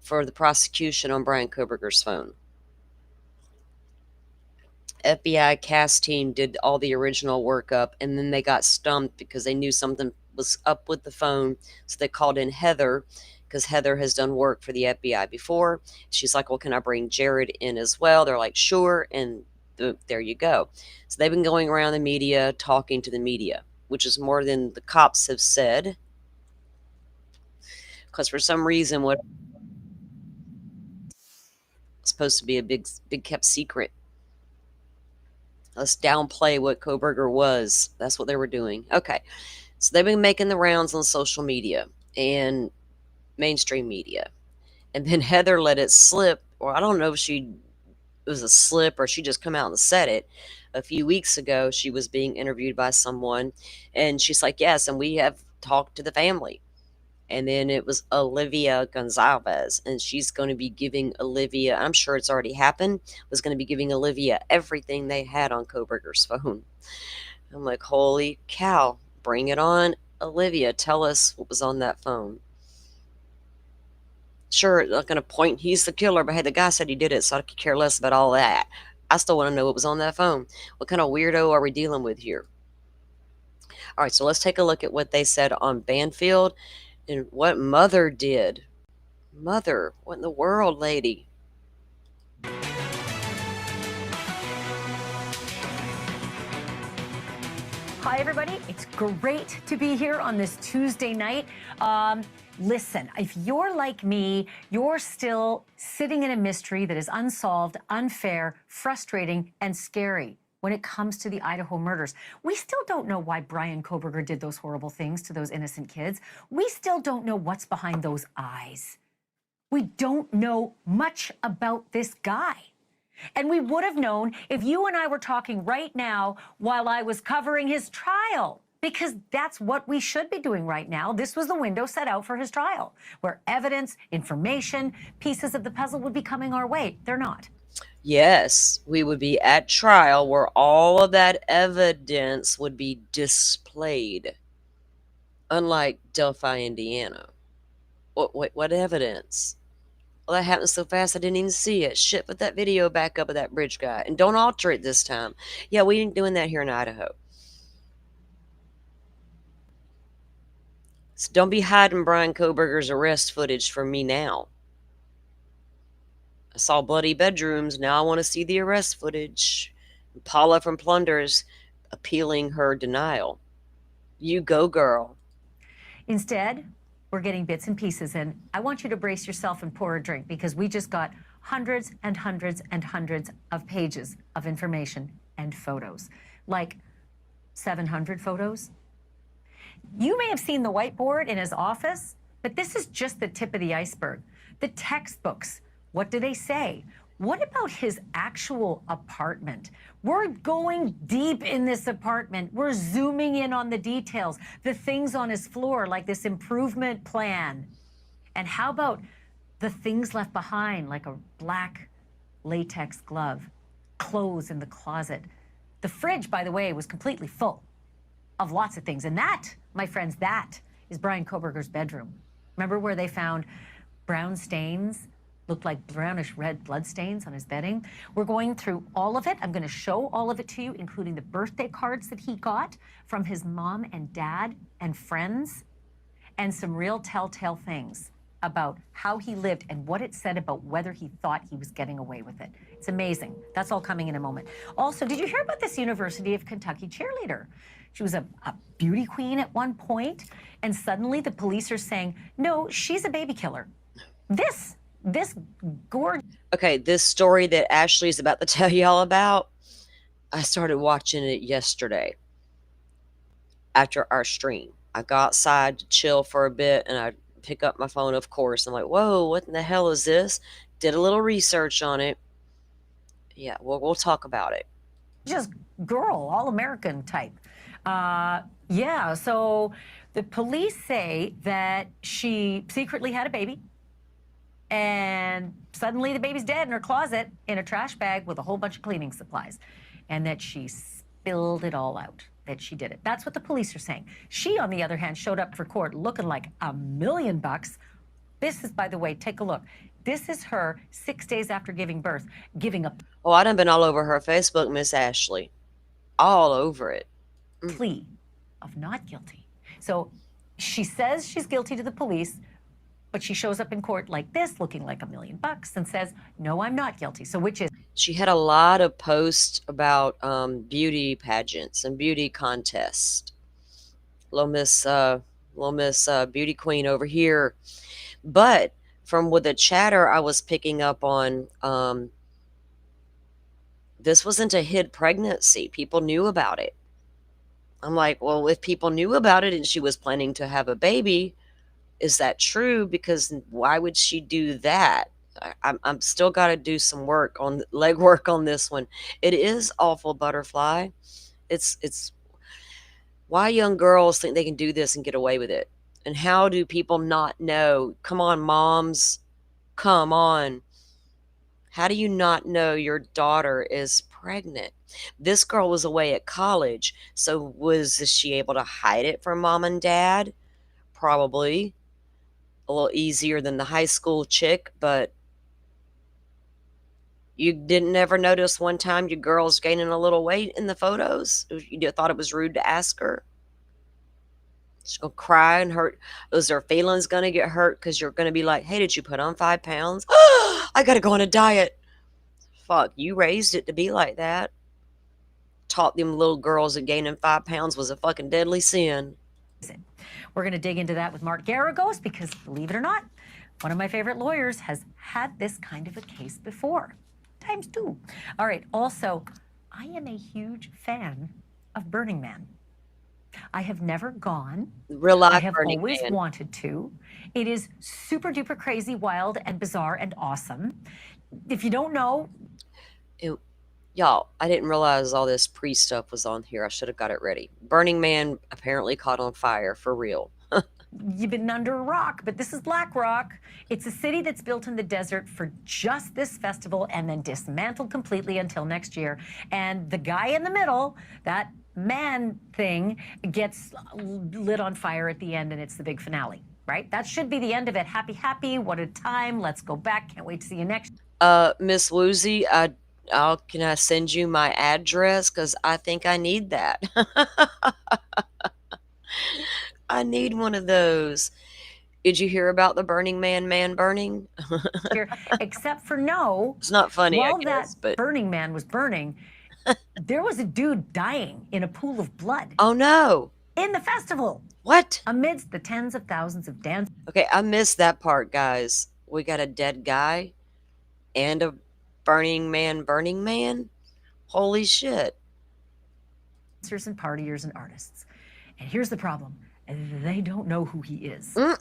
[SPEAKER 2] for the prosecution on Bryan Kohberger's phone. FBI cast team did all the original workup, and then they got stumped because they knew something was up with the phone. So they called in Heather, because Heather has done work for the FBI before. She's like, well, can I bring Jared in as well? They're like, sure. And there you go. So they've been going around the media, talking to the media, which is more than the cops have said. Because for some reason, what was supposed to be a big kept secret. Let's downplay what Kohberger was. That's what they were doing. Okay. So they've been making the rounds on social media and mainstream media. And then Heather let it slip, or I don't know if it was a slip or she just come out and said it. A few weeks ago, she was being interviewed by someone, and she's like, yes, and we have talked to the family. And then it was Olivia Gonzalez, and she's going to be giving Olivia, I'm sure it's already happened, was going to be giving Olivia everything they had on Kohberger's phone. I'm like, holy cow, bring it on, Olivia. Tell us what was on that phone. Sure, not going to point, he's the killer, but hey, the guy said he did it, so I could care less about all that. I still want to know what was on that phone. What kind of weirdo are we dealing with here? All right, so let's take a look at what they said on Banfield and what Mother did. Mother, what in the world, lady?
[SPEAKER 3] Hi, everybody. It's great to be here on this Tuesday night. Listen, if you're like me, you're still sitting in a mystery that is unsolved, unfair, frustrating, and scary when it comes to the Idaho murders. We still don't know why Bryan Kohberger did those horrible things to those innocent kids. We still don't know what's behind those eyes. We don't know much about this guy. And we would have known if you and I were talking right now while I was covering his trial, because that's what we should be doing right now. This was the window set out for his trial, where evidence, information, pieces of the puzzle would be coming our way. They're not.
[SPEAKER 2] Yes, we would be at trial where all of that evidence would be displayed. Unlike Delphi, Indiana. What evidence? Well, that happened so fast I didn't even see it. Shit, put that video back up of that bridge guy. And don't alter it this time. Yeah, we ain't doing that here in Idaho. So don't be hiding Bryan Kohberger's arrest footage from me now. I saw bloody bedrooms. Now I want to see the arrest footage. Paula from Plunders appealing her denial. You go, girl.
[SPEAKER 3] Instead, we're getting bits and pieces in. I want you to brace yourself and pour a drink, because we just got hundreds and hundreds and hundreds of pages of information and photos, like 700 photos. You may have seen the whiteboard in his office, but this is just the tip of the iceberg. The textbooks, what do they say? What about his actual apartment? We're going deep in this apartment. We're zooming in on the details, the things on his floor, like this improvement plan. And how about the things left behind, like a black latex glove, clothes in the closet? The fridge, by the way, was completely full of lots of things. And that, my friends, that is Bryan Kohberger's bedroom. Remember where they found brown stains? Looked like brownish red blood stains on his bedding. We're going through all of it. I'm going to show all of it to you, including the birthday cards that he got from his mom and dad and friends, and some real telltale things about how he lived and what it said about whether he thought he was getting away with it. It's amazing. That's all coming in a moment. Also, did you hear about this University of Kentucky cheerleader? She was a beauty queen at one point, and suddenly the police are saying, no, she's a baby killer. This gorgeous.
[SPEAKER 2] Okay, this story that Ashley is about to tell y'all about, I started watching it yesterday after our stream. I go outside to chill for a bit, and I pick up my phone, of course. I'm like, whoa, what in the hell is this? Did a little research on it. Yeah, we'll talk about it.
[SPEAKER 3] Just girl, all-American type. Yeah, so the police say that she secretly had a baby, and suddenly the baby's dead in her closet in a trash bag with a whole bunch of cleaning supplies, and that she spilled it all out, that she did it. That's what the police are saying. She, on the other hand, showed up for court looking like $1 million. This is, by the way, take a look. This is her 6 days after giving birth, giving a
[SPEAKER 2] Oh, I done been all over her Facebook, Miss Ashley. All over it.
[SPEAKER 3] plea of not guilty. So she says she's guilty to the police, but she shows up in court like this, looking like $1 million, and says, no, I'm not guilty. So which is?
[SPEAKER 2] She had a lot of posts about beauty pageants and beauty contests. Little Miss Beauty Queen over here. But from with the chatter I was picking up on, this wasn't a hid pregnancy. People knew about it. I'm like, well, if people knew about it and she was planning to have a baby, is that true? Because why would she do that? I'm still got to do some work on legwork on this one. It is awful, Butterfly. It's why young girls think they can do this and get away with it. And how do people not know? Come on, moms. Come on. How do you not know your daughter is pregnant? This girl was away at college. So was she able to hide it from mom and dad? Probably. A little easier than the high school chick, but you didn't ever notice one time your girl's gaining a little weight in the photos? You thought it was rude to ask her? She's gonna cry and hurt. Is her feelings gonna get hurt? Because you're gonna be like, hey, did you put on 5 pounds? I gotta go on a diet. Fuck, you raised it to be like that. Taught them little girls that gaining 5 pounds was a fucking deadly sin.
[SPEAKER 3] We're going to dig into that with Mark Garagos because, believe it or not, one of my favorite lawyers has had this kind of a case before. Times two. All right. Also, I am a huge fan of Burning Man. I have never gone.
[SPEAKER 2] Real life
[SPEAKER 3] I have
[SPEAKER 2] Burning
[SPEAKER 3] always
[SPEAKER 2] Man.
[SPEAKER 3] wanted to. It is super duper crazy, wild, and bizarre and awesome. If you don't know,
[SPEAKER 2] Y'all, I didn't realize all this pre stuff was on here. I should have got it ready. Burning Man apparently caught on fire for real.
[SPEAKER 3] you've been under a rock, but this is Black Rock. It's a city that's built in the desert for just this festival and then dismantled completely until next year. And the guy in the middle, that man thing, gets lit on fire at the end, and it's the big finale, right? That should be the end of it. Happy, happy, what a time. Let's go back. Can't wait to see you next.
[SPEAKER 2] Miss Woozy, can I send you my address? Because I think I need that. I need one of those. Did you hear about the Burning Man burning?
[SPEAKER 3] year. Except for no,
[SPEAKER 2] It's not funny, I
[SPEAKER 3] while
[SPEAKER 2] guess,
[SPEAKER 3] that
[SPEAKER 2] but
[SPEAKER 3] Burning Man was burning, there was a dude dying in a pool of blood
[SPEAKER 2] oh no.
[SPEAKER 3] in the festival
[SPEAKER 2] What?
[SPEAKER 3] amidst the tens of thousands of dancers
[SPEAKER 2] Okay, I missed that part, guys. We got a dead guy and a Burning Man. Holy shit.
[SPEAKER 3] and partiers and artists. And here's the problem. They don't know who he is.
[SPEAKER 2] Mm.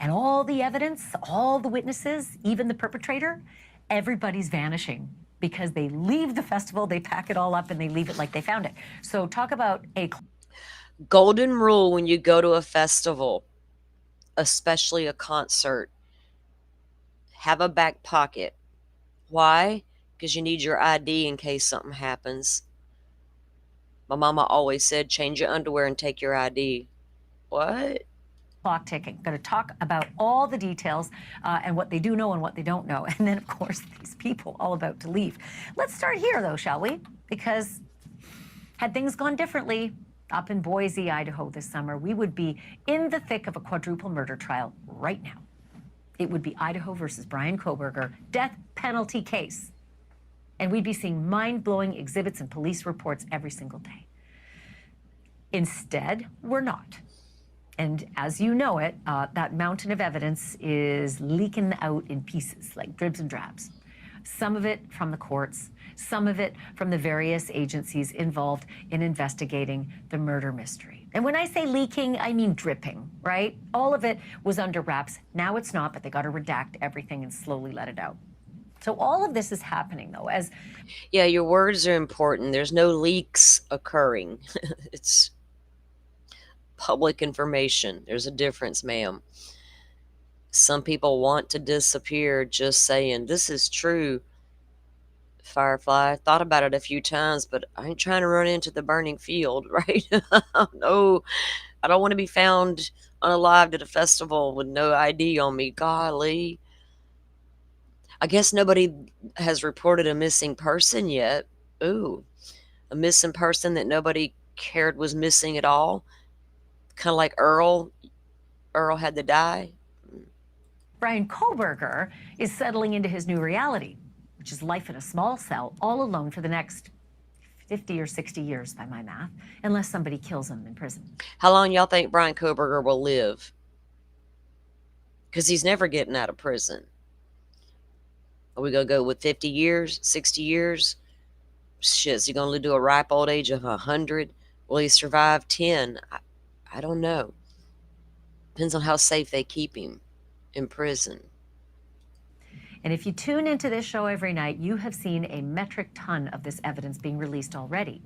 [SPEAKER 3] And all the evidence, all the witnesses, even the perpetrator, everybody's vanishing because they leave the festival, they pack it all up, and they leave it like they found it. So talk about a
[SPEAKER 2] Golden rule when you go to a festival, especially a concert, have a back pocket. Why? Because you need your ID in case something happens. My mama always said, change your underwear and take your ID. What?
[SPEAKER 3] clock ticking. Going to talk about all the details and what they do know and what they don't know. And then, of course, these people all about to leave. Let's start here, though, shall we? Because had things gone differently up in Boise, Idaho this summer, we would be in the thick of a quadruple murder trial right now. It would be Idaho versus Bryan Kohberger, death penalty case. And we'd be seeing mind-blowing exhibits and police reports every single day. Instead, we're not. And as you know it, that mountain of evidence is leaking out in pieces, like dribs and drabs. Some of it from the courts, some of it from the various agencies involved in investigating the murder mystery. And when I say leaking, I mean dripping, right? All of it was under wraps. Now it's not, but they got to redact everything and slowly let it out. So all of this is happening, though, as...
[SPEAKER 2] Yeah, your words are important. There's no leaks occurring. It's public information. There's a difference, ma'am. Some people want to disappear just saying, this is true, Firefly. I thought about it a few times, but I ain't trying to run into the burning field, right? No, I don't want to be found unalived at a festival with no ID on me. Golly. I guess nobody has reported a missing person yet. Ooh, a missing person that nobody cared was missing at all. Kind of like Earl. Earl had to die.
[SPEAKER 3] Bryan Kohberger is settling into his new reality, which is life in a small cell, all alone for the next 50 or 60 years by my math, unless somebody kills him in prison.
[SPEAKER 2] How long y'all think Bryan Kohberger will live? Because he's never getting out of prison. Are we going to go with 50 years, 60 years? Shit, is he going to do a ripe old age of 100? Will he survive 10? I don't know. Depends on how safe they keep him in prison.
[SPEAKER 3] And if you tune into this show every night, you have seen a metric ton of this evidence being released already.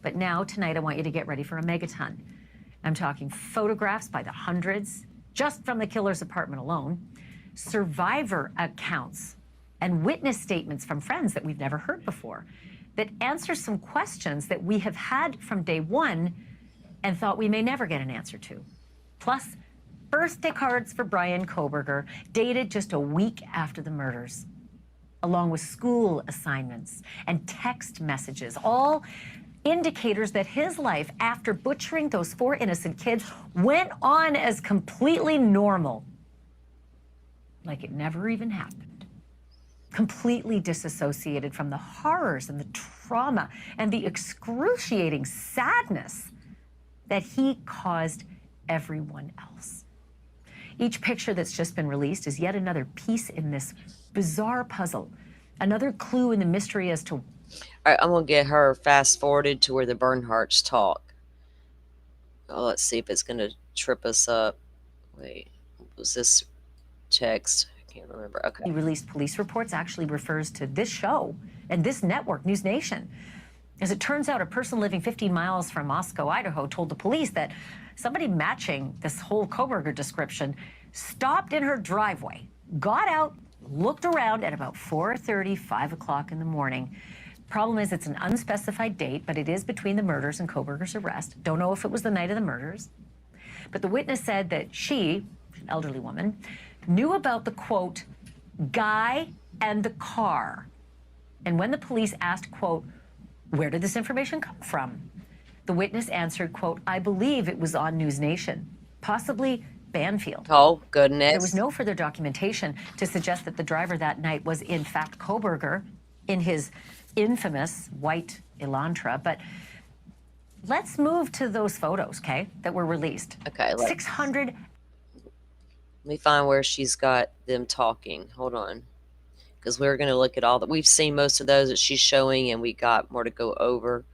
[SPEAKER 3] But now, tonight, I want you to get ready for a megaton. I'm talking photographs by the hundreds, just from the killer's apartment alone, survivor accounts, and witness statements from friends that we've never heard before that answer some questions that we have had from day one and thought we may never get an answer to. Plus, birthday cards for Bryan Kohberger, dated just a week after the murders, along with school assignments and text messages, all indicators that his life, after butchering those 4 innocent kids, went on as completely normal, like it never even happened. Completely disassociated from the horrors and the trauma and the excruciating sadness that he caused everyone else. Each picture that's just been released is yet another piece in this bizarre puzzle, another clue in the mystery as to.
[SPEAKER 2] All right, I'm going to get her fast forwarded to where the Bernhardts talk. Oh, let's see if it's going to trip us up. Wait, was this text? I can't remember. Okay.
[SPEAKER 3] He released police reports actually refers to this show and this network, News Nation. As it turns out, a person living 15 miles from Moscow, Idaho, told the police that somebody matching this whole Kohberger description stopped in her driveway, got out, looked around at about 4:30, 5 o'clock in the morning. Problem is, it's an unspecified date, but it is between the murders and Kohberger's arrest. Don't know if it was the night of the murders. But the witness said that she, an elderly woman, knew about the, quote, guy and the car. And when the police asked, quote, where did this information come from? The witness answered, quote, I believe it was on News Nation, possibly Banfield.
[SPEAKER 2] Oh, goodness.
[SPEAKER 3] There was no further documentation to suggest that the driver that night was in fact Kohberger in his infamous white Elantra. But let's move to those photos, okay, that were released.
[SPEAKER 2] Okay.
[SPEAKER 3] 600.
[SPEAKER 2] Let me find where she's got them talking. Hold on. Because we're going to look at all that. We've seen most of those that she's showing, and we got more to go over.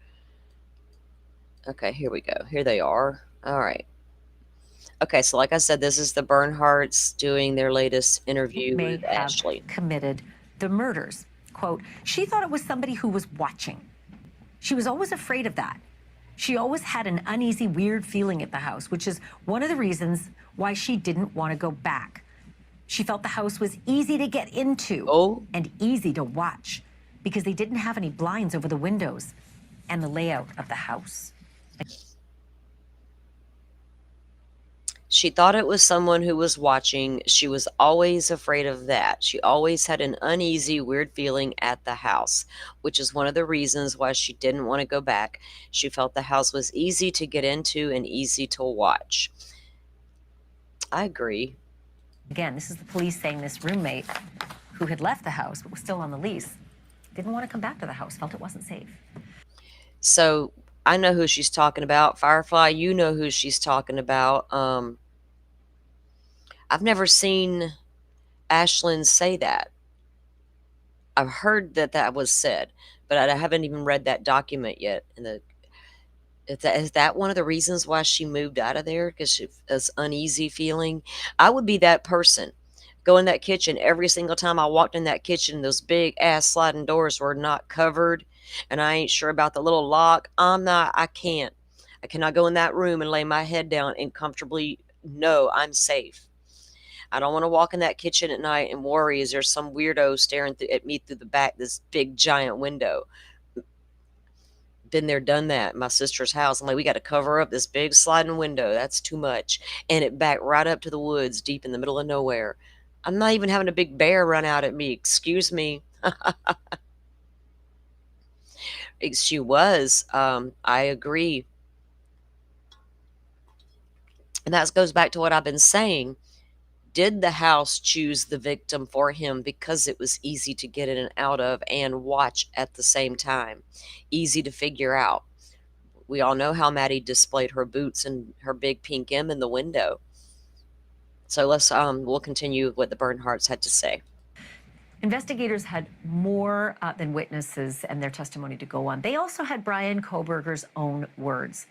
[SPEAKER 2] Okay, here we go. Here they are. All right. Okay, so like I said, this is the Bernhardts doing their latest interview
[SPEAKER 3] may
[SPEAKER 2] with
[SPEAKER 3] have
[SPEAKER 2] Ashley.
[SPEAKER 3] committed the murders. Quote, she thought it was somebody who was watching. She was always afraid of that. She always had an uneasy, weird feeling at the house, which is one of the reasons why she didn't want to go back. She felt the house was easy to get into and easy to watch because they didn't have any blinds over the windows and the layout of the house.
[SPEAKER 2] She thought it was someone who was watching. She was always afraid of that. She always had an uneasy, weird feeling at the house, which is one of the reasons why she didn't want to go back. She felt the house was easy to get into and easy to watch. I agree.
[SPEAKER 3] Again, this is the police saying this roommate who had left the house but was still on the lease didn't want to come back to the house, felt it wasn't safe.
[SPEAKER 2] So I know who she's talking about. Firefly, you know who she's talking about. I've never seen Ashlyn say that. I've heard that that was said, but I haven't even read that document yet. Is that one of the reasons why she moved out of there? Because she was uneasy feeling? I would be that person. Go in that kitchen every single time I walked in that kitchen, those big ass sliding doors were not covered, and I ain't sure about the little lock. I cannot go in that room and lay my head down and comfortably know I'm safe. I don't want to walk in that kitchen at night and worry, is there some weirdo staring at me through the back, this big giant window? Been there, done that. My sister's house. I'm like, we got to cover up this big sliding window. That's too much. And it backed right up to the woods, deep in the middle of nowhere. I'm not even having a big bear run out at me. Excuse me. She was. I agree. And that goes back to what I've been saying. Did the house choose the victim for him because it was easy to get in and out of and watch at the same time? Easy to figure out. We all know how Maddie displayed her boots and her big pink M in the window. So we'll continue what the Bernhardts had to say.
[SPEAKER 3] Investigators had more than witnesses and their testimony to go on. They also had Bryan Kohberger's own words.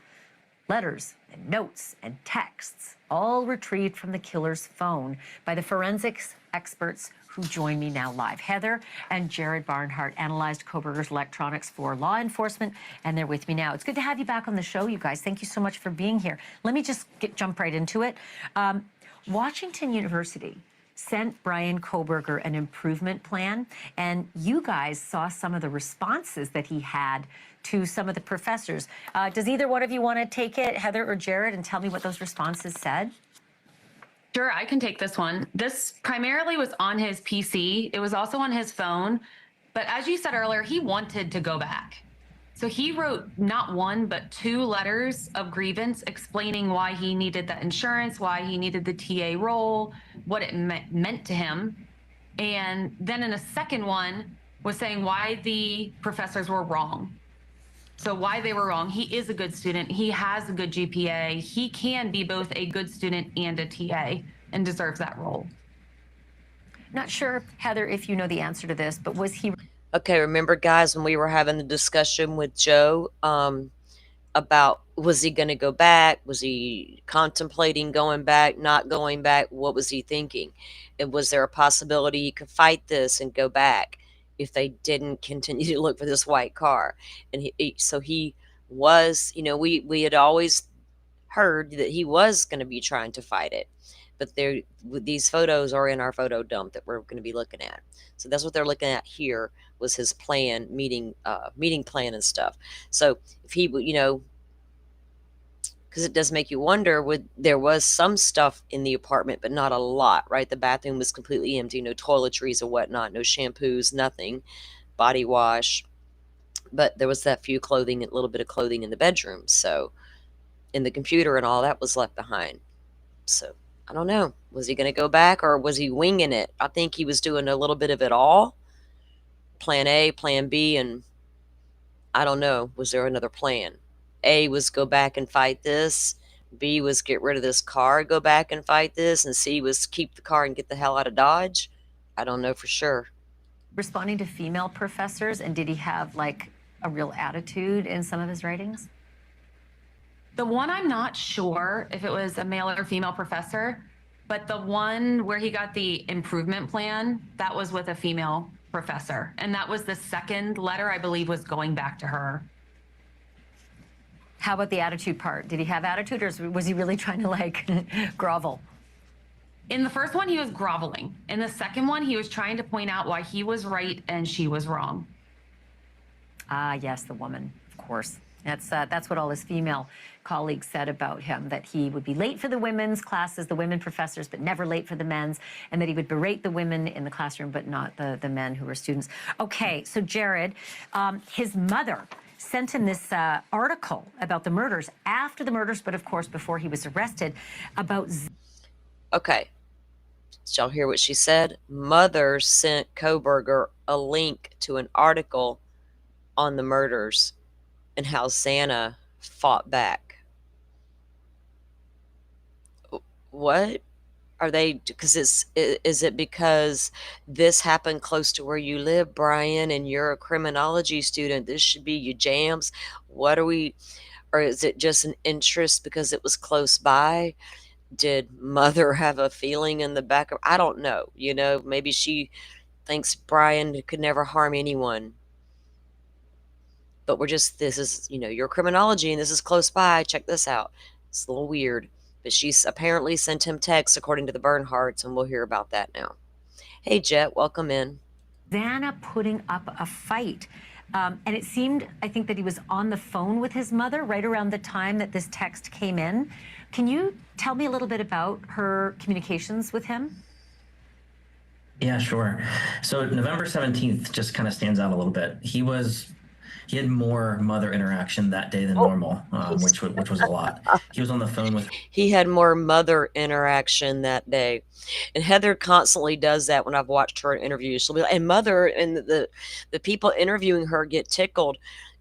[SPEAKER 3] Letters and notes and texts, all retrieved from the killer's phone by the forensics experts who join me now live. Heather and Jared Barnhart analyzed Kohberger's electronics for law enforcement, and they're with me now. It's good to have you back on the show, you guys. Thank you so much for being here. Let me just jump right into it. Washington University sent Bryan Kohberger an improvement plan, and you guys saw some of the responses that he had to some of the professors. Does either one of you want to take it, Heather or Jared, and tell me what those responses said?
[SPEAKER 4] Sure, I can take this one. This primarily was on his PC. It was also on his phone. But as you said earlier, he wanted to go back. So he wrote not one, but 2 letters of grievance explaining why he needed the insurance, why he needed the TA role, what it meant to him. And then in a second one was saying why the professors were wrong. So why they were wrong. He is a good student. He has a good GPA. He can be both a good student and a TA and deserves that role.
[SPEAKER 3] Not sure, Heather, if you know the answer to this, but was he
[SPEAKER 2] Okay, remember, guys, when we were having the discussion with Joe about was he going to go back? Was he contemplating going back, not going back? What was he thinking? And was there a possibility he could fight this and go back if they didn't continue to look for this white car? And so he was, we had always heard that he was going to be trying to fight it. But these photos are in our photo dump that we're going to be looking at. So that's what they're looking at here, was his plan, meeting plan and stuff. So if he would, because it does make you wonder, there was some stuff in the apartment, but not a lot, right? The bathroom was completely empty, no toiletries or whatnot, no shampoos, nothing, body wash. But there was that few clothing, a little bit of clothing in the bedroom. So, in the computer and all that was left behind. So, I don't know. Was he going to go back, or was he winging it? I think he was doing a little bit of it all. Plan A, plan B, and I don't know. Was there another plan? A was go back and fight this. B was get rid of this car, go back and fight this. And C was keep the car and get the hell out of Dodge. I don't know for sure.
[SPEAKER 3] responding to female professors, and did he have like a real attitude in some of his writings?
[SPEAKER 4] The one, I'm not sure if it was a male or female professor, but the one where he got the improvement plan, that was with a female professor. And that was the second letter, I believe, was going back to her.
[SPEAKER 3] How about the attitude part? Did he have attitude, or was he really trying to like grovel?
[SPEAKER 4] In the first one, he was groveling. In the second one, he was trying to point out why he was right and she was wrong.
[SPEAKER 3] Ah, yes, the woman, of course. That's what all his female colleagues said about him, that he would be late for the women's classes, the women professors, but never late for the men's, and that he would berate the women in the classroom, but not the men who were students. Okay, so Jared, his mother sent him this article about the murders, after the murders, but of course before he was arrested, about...
[SPEAKER 2] Okay. Did y'all hear what she said? Mother sent Kohberger a link to an article on the murders and how Xana fought back. What? Are they, because is it because this happened close to where you live, Brian, and you're a criminology student? This should be your jams. What are we, or is it just an interest because it was close by? Did Mother have a feeling in the back of, I don't know, maybe she thinks Brian could never harm anyone. But this is, your criminology and this is close by. Check this out. It's a little weird. But she's apparently sent him texts according to the Bernhardts, and we'll hear about that now. Hey, Jet, welcome in.
[SPEAKER 3] Xana putting up a fight. And it seemed, I think, that he was on the phone with his mother right around the time that this text came in. Can you tell me a little bit about her communications with him?
[SPEAKER 5] Yeah, sure. So November 17th just kind of stands out a little bit. He had more mother interaction that day than normal, which was a lot. He was on the phone with...
[SPEAKER 2] He had more mother interaction that day. And Heather constantly does that when I've watched her in interviews. She'll be like, and Mother, and the people interviewing her get tickled,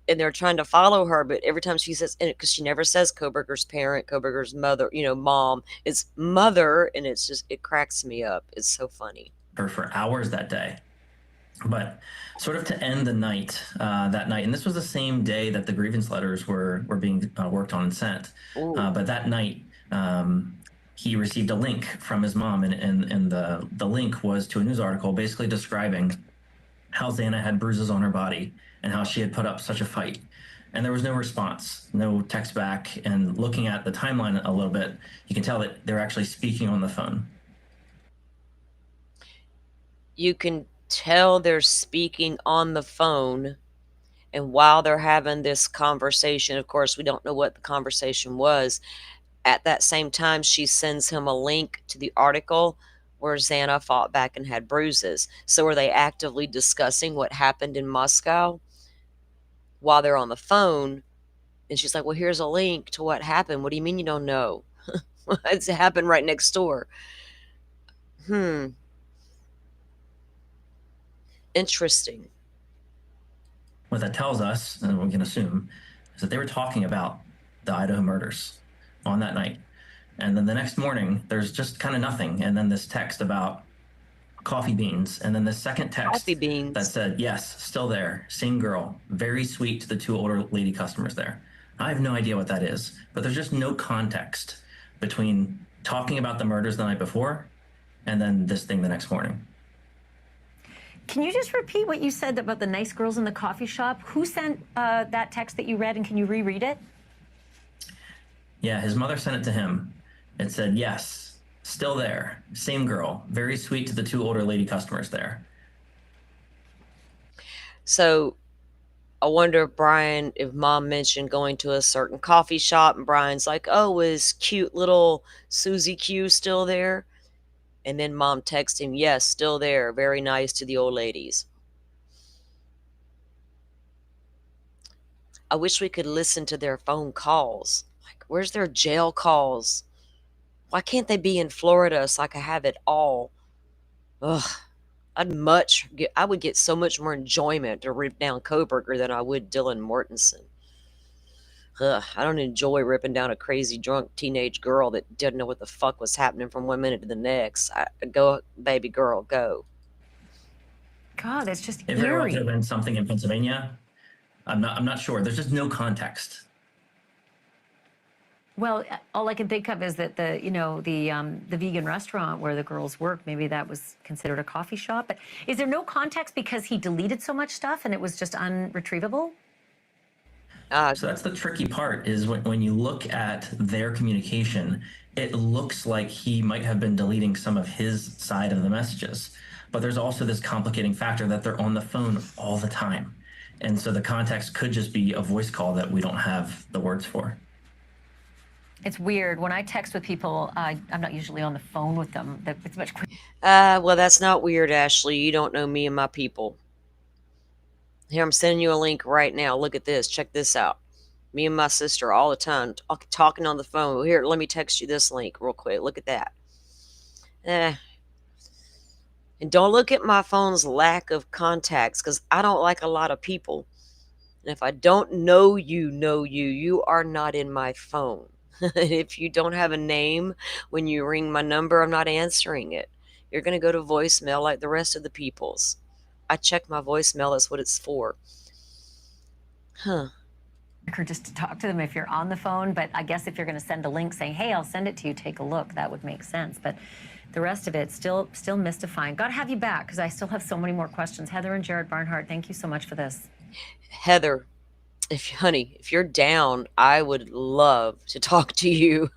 [SPEAKER 2] and they're trying to follow her, but every time she says, because she never says Kohberger's parent, Kohberger's mother, mom, it's Mother, and it cracks me up. It's so funny.
[SPEAKER 5] For hours that day. But sort of to end the night, that night, and this was the same day that the grievance letters were being worked on and sent. But that night, he received a link from his mom, and the link was to a news article basically describing how Xana had bruises on her body and how she had put up such a fight. And there was no response, no text back. And looking at the timeline a little bit, you can tell that they're actually speaking on the phone.
[SPEAKER 2] You can tell they're speaking on the phone, and while they're having this conversation, of course we don't know what the conversation was. At that same time, she sends him a link to the article where Xana fought back and had bruises. So are they actively discussing what happened in Moscow? while they're on the phone. And she's like, well, here's a link to what happened. What do you mean you don't know? It's happened right next door. Interesting.
[SPEAKER 5] What that tells us, and we can assume, is that they were talking about the Idaho murders on that night. And then the next morning, there's just kind of nothing. And then this text about coffee beans. And then the second text
[SPEAKER 2] Coffee beans.
[SPEAKER 5] that said, yes, still there, same girl, very sweet to the 2 older lady customers there. I have no idea what that is, but there's just no context between talking about the murders the night before and then this thing the next morning.
[SPEAKER 3] Can you just repeat what you said about the nice girls in the coffee shop? Who sent that text that you read, and can you reread it?
[SPEAKER 5] Yeah, his mother sent it to him. It said, yes, still there, same girl, very sweet to the 2 older lady customers there.
[SPEAKER 2] So I wonder if Mom mentioned going to a certain coffee shop, and Brian's like, oh, is cute little Susie Q still there? And then Mom texts him, yes, still there, very nice to the old ladies. I wish we could listen to their phone calls. Like, where's their jail calls? Why can't they be in Florida so I could have it all? Ugh. I would get so much more enjoyment to rip down Kohberger than I would Dylan Mortensen. Ugh, I don't enjoy ripping down a crazy drunk teenage girl that didn't know what the fuck was happening from one minute to the next. Go, baby girl, go.
[SPEAKER 3] God, that's just
[SPEAKER 5] If there could
[SPEAKER 3] eerie.
[SPEAKER 5] have been something in Pennsylvania, I'm not sure. There's just no context.
[SPEAKER 3] Well, all I can think of is that the vegan restaurant where the girls work, maybe that was considered a coffee shop. But is there no context because he deleted so much stuff and it was just unretrievable?
[SPEAKER 5] So that's the tricky part, is when you look at their communication, it looks like he might have been deleting some of his side of the messages. But there's also this complicating factor that they're on the phone all the time. And so the context could just be a voice call that we don't have the words for.
[SPEAKER 3] It's weird. When I text with people, I'm not usually on the phone with them. It's much quicker.
[SPEAKER 2] Well, that's not weird, Ashley. You don't know me and my people. Here, I'm sending you a link right now. Look at this. Check this out. Me and my sister all the time talking on the phone. Here, let me text you this link real quick. Look at that. And don't look at my phone's lack of contacts, because I don't like a lot of people. And if I don't know you, you are not in my phone. If you don't have a name when you ring my number, I'm not answering it. You're going to go to voicemail like the rest of the people's. I check my voicemail. That's what it's for. Huh.
[SPEAKER 3] Or just to talk to them if you're on the phone. But I guess if you're going to send a link saying, hey, I'll send it to you, take a look, that would make sense. But the rest of it, still mystifying. Got to have you back because I still have so many more questions. Heather and Jared Barnhart, thank you so much for this.
[SPEAKER 2] Heather, if you're down, I would love to talk to you.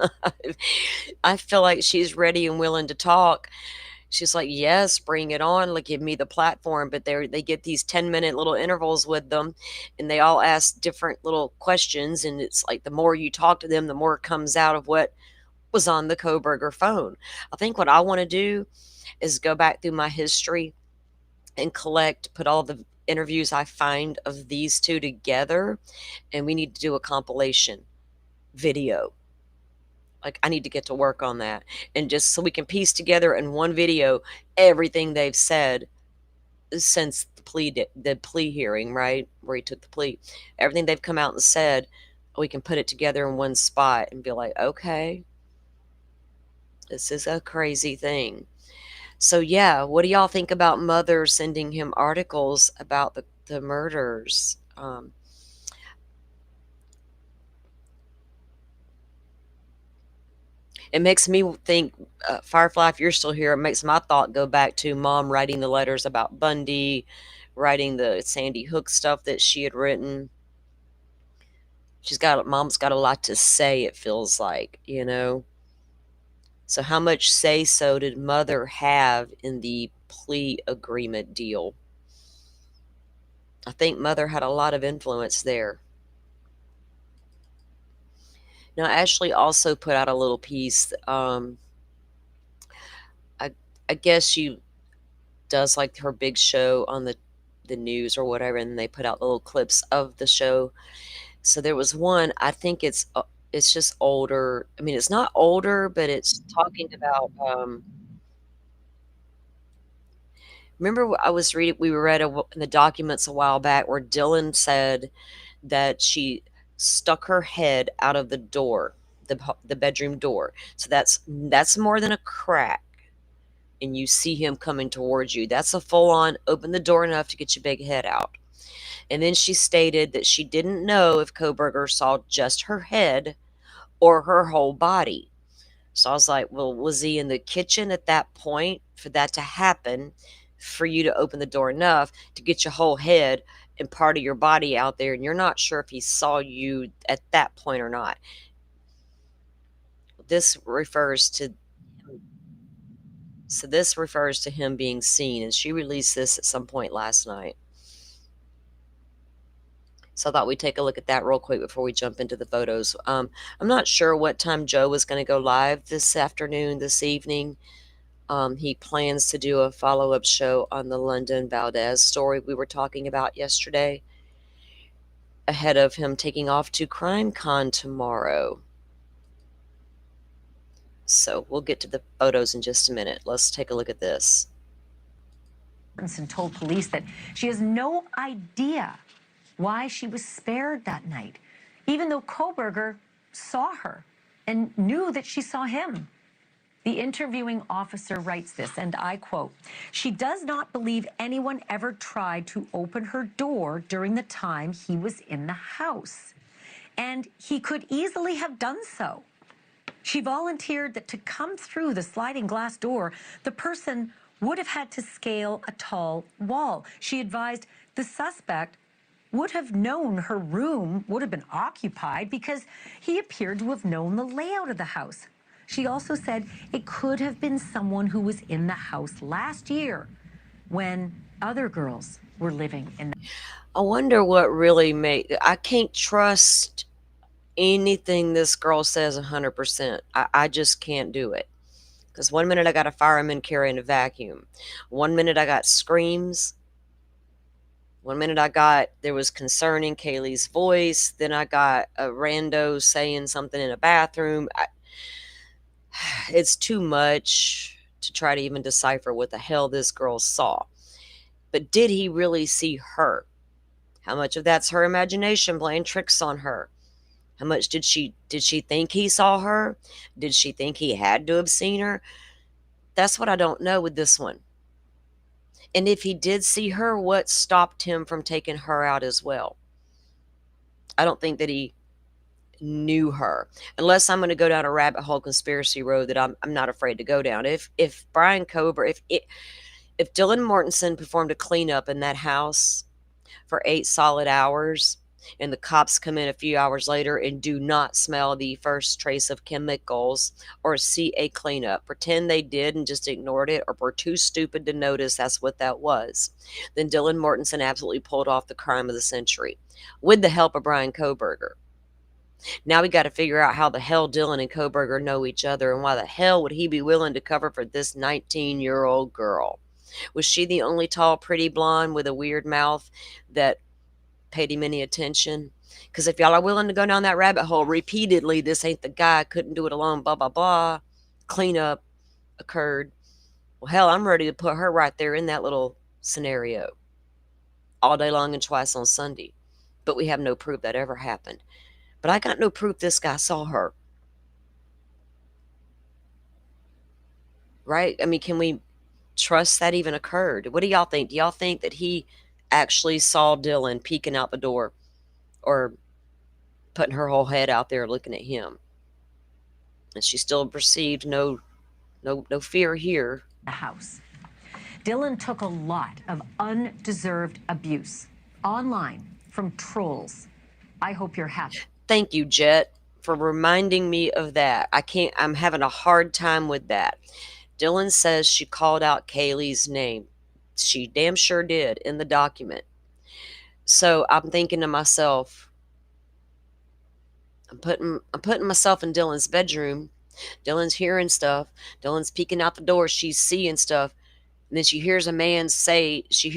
[SPEAKER 2] I feel like she's ready and willing to talk. She's like, yes, bring it on. Like, give me the platform. But they get these 10-minute little intervals with them, and they all ask different little questions. And it's like the more you talk to them, the more comes out of what was on the Kohberger phone. I think what I want to do is go back through my history and put all the interviews I find of these two together. And we need to do a compilation video. Like, I need to get to work on that, and just so we can piece together in one video everything they've said since the plea hearing, right, where he took the plea. Everything they've come out and said, we can put it together in one spot and be like, okay, this is a crazy thing. So yeah, what do y'all think about Mother sending him articles about the murders? It makes me think, Firefly, if you're still here, it makes my thought go back to Mom writing the letters about Bundy, writing the Sandy Hook stuff that she had written. Mom's got a lot to say, it feels like, So how much say-so did Mother have in the plea agreement deal? I think Mother had a lot of influence there. Now, Ashley also put out a little piece. I guess she does like her big show on the the news or whatever, and they put out little clips of the show. So there was one, I think it's just older. I mean, it's not older, but it's talking about, remember I was reading, we read in the documents a while back where Dylan said that she stuck her head out of the door, the bedroom door. So that's more than a crack. And you see him coming towards you. That's a full on open the door enough to get your big head out. And then she stated that she didn't know if Koberger saw just her head or her whole body. So I was like, well, was he in the kitchen at that point for that to happen, for you to open the door enough to get your whole head and part of your body out there? And you're not sure if he saw you at that point or not. This refers to him being seen, and she released this at some point last night. So I thought we'd take a look at that real quick before we jump into the photos. I'm not sure what time Joe was going to go live this evening. He plans to do a follow-up show on the London Valdez story we were talking about yesterday, ahead of him taking off to CrimeCon tomorrow. So we'll get to the photos in just a minute. Let's take a look at this.
[SPEAKER 3] And told police that she has no idea why she was spared that night, even though Koberger saw her and knew that she saw him. The interviewing officer writes this, and I quote, "She does not believe anyone ever tried to open her door during the time he was in the house, and he could easily have done so. She volunteered that to come through the sliding glass door, the person would have had to scale a tall wall. She advised the suspect would have known her room would have been occupied because he appeared to have known the layout of the house. She also said it could have been someone who was in the house last year when other girls were living in the..."
[SPEAKER 2] I wonder what really I can't trust anything this girl says 100%. I just can't do it. Because 1 minute I got a fireman carrying a vacuum. 1 minute I got screams. 1 minute there was concern in Kaylee's voice. Then I got a rando saying something in a bathroom. It's too much to try to even decipher what the hell this girl saw. But did he really see her? How much of that's her imagination playing tricks on her? How much did she think he saw her? Did she think he had to have seen her? That's what I don't know with this one. And if he did see her, what stopped him from taking her out as well? I don't think that he knew her, unless I'm going to go down a rabbit hole conspiracy road that I'm not afraid to go down. If Bryan Kohberger, if Dylan Mortensen performed a cleanup in that house for 8 solid hours, and the cops come in a few hours later and do not smell the first trace of chemicals or see a cleanup, pretend they did and just ignored it, or were too stupid to notice that's what that was, then Dylan Mortensen absolutely pulled off the crime of the century with the help of Bryan Kohberger. Now we got to figure out how the hell Dylan and Kohberger know each other, and why the hell would he be willing to cover for this 19-year-old girl? Was she the only tall, pretty blonde with a weird mouth that paid him any attention? Because if y'all are willing to go down that rabbit hole repeatedly, this ain't the guy, couldn't do it alone, blah, blah, blah, cleanup occurred. Well, hell, I'm ready to put her right there in that little scenario all day long and twice on Sunday. But we have no proof that ever happened. But I got no proof this guy saw her. Right? I mean, can we trust that even occurred? What do y'all think? Do y'all think that he actually saw Dylan peeking out the door, or putting her whole head out there looking at him? And she still perceived no fear here.
[SPEAKER 3] The house. Dylan took a lot of undeserved abuse online from trolls. I hope you're happy.
[SPEAKER 2] Thank you, Jet, for reminding me of that. I'm having a hard time with that. Dylan says she called out Kaylee's name. She damn sure did in the document. So I'm thinking to myself, I'm putting myself in Dylan's bedroom. Dylan's hearing stuff. Dylan's peeking out the door. She's seeing stuff. And then she hears a man say, she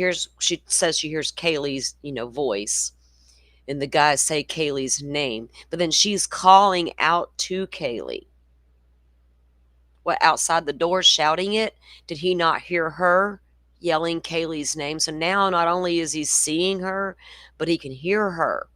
[SPEAKER 2] says she hears Kaylee's, voice, and the guy say Kaylee's name, but then she's calling out to Kaylee. What, outside the door shouting it? Did he not hear her yelling Kaylee's name? So now not only is he seeing her, but he can hear her.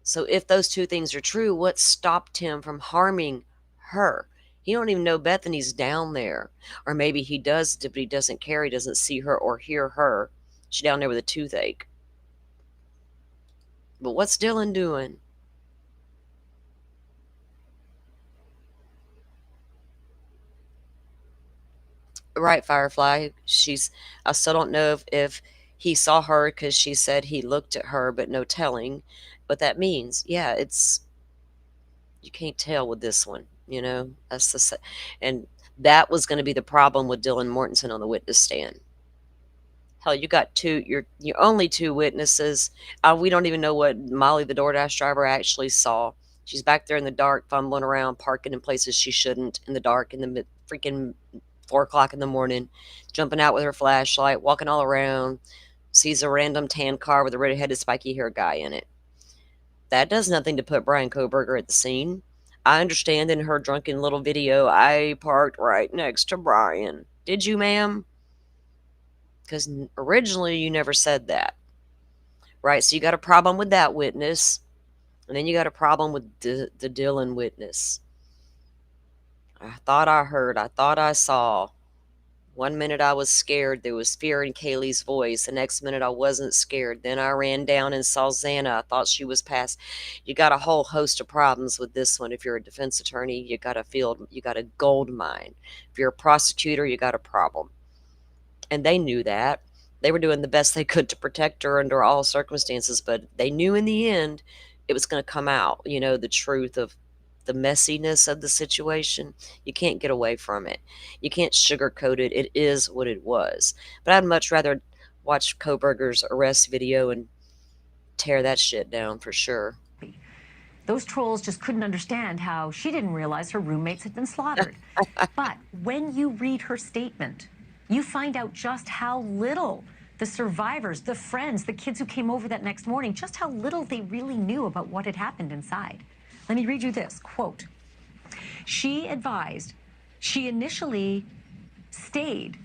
[SPEAKER 2] So if those two things are true, what stopped him from harming her? He don't even know Bethany's down there. Or maybe he does, but he doesn't care. He doesn't see her or hear her. She's down there with a toothache. But what's Dylan doing? Right, Firefly. I still don't know if he saw her, because she said he looked at her, but no telling what that means. Yeah, you can't tell with this one, and that was going to be the problem with Dylan Mortensen on the witness stand. Hell, you got you're only two witnesses. We don't even know what Molly, the DoorDash driver, actually saw. She's back there in the dark, fumbling around, parking in places she shouldn't, in the dark, in the freaking 4 o'clock in the morning, jumping out with her flashlight, walking all around, sees a random tan car with a red-headed, spiky-haired guy in it. That does nothing to put Bryan Kohberger at the scene. I understand in her drunken little video, I parked right next to Bryan. Did you, ma'am? Because originally you never said that. Right? So you got a problem with that witness. And then you got a problem with the Dylan witness. I thought I heard. I thought I saw. One minute I was scared. There was fear in Kaylee's voice. The next minute I wasn't scared. Then I ran down and saw Xana. I thought she was past. You got a whole host of problems with this one. If you're a defense attorney, you got a gold mine. If you're a prosecutor, you got a problem. And they knew that. They were doing the best they could to protect her under all circumstances, but they knew in the end it was going to come out, the truth of the messiness of the situation. You can't get away from it. You can't sugarcoat it. It is what it was. But I'd much rather watch Kohberger's arrest video and tear that shit down for sure.
[SPEAKER 3] Those trolls just couldn't understand how she didn't realize her roommates had been slaughtered. But when you read her statement, you find out just how little the survivors, the friends, the kids who came over that next morning, just how little they really knew about what had happened inside. Let me read you this quote. She advised, she initially stayed.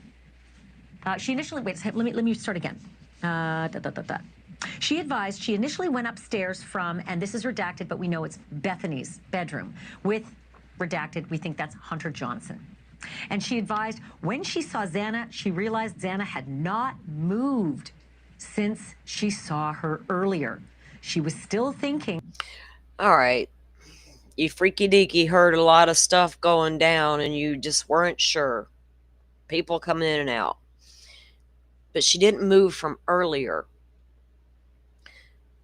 [SPEAKER 3] Wait, let me start again. She advised she initially went upstairs from, and this is redacted, but we know it's Bethany's bedroom, with redacted, we think that's Hunter Johnson. And she advised when she saw Xana, she realized Xana had not moved since she saw her earlier. She was still thinking.
[SPEAKER 2] All right. You freaky deaky heard a lot of stuff going down and you just weren't sure. People coming in and out. But she didn't move from earlier.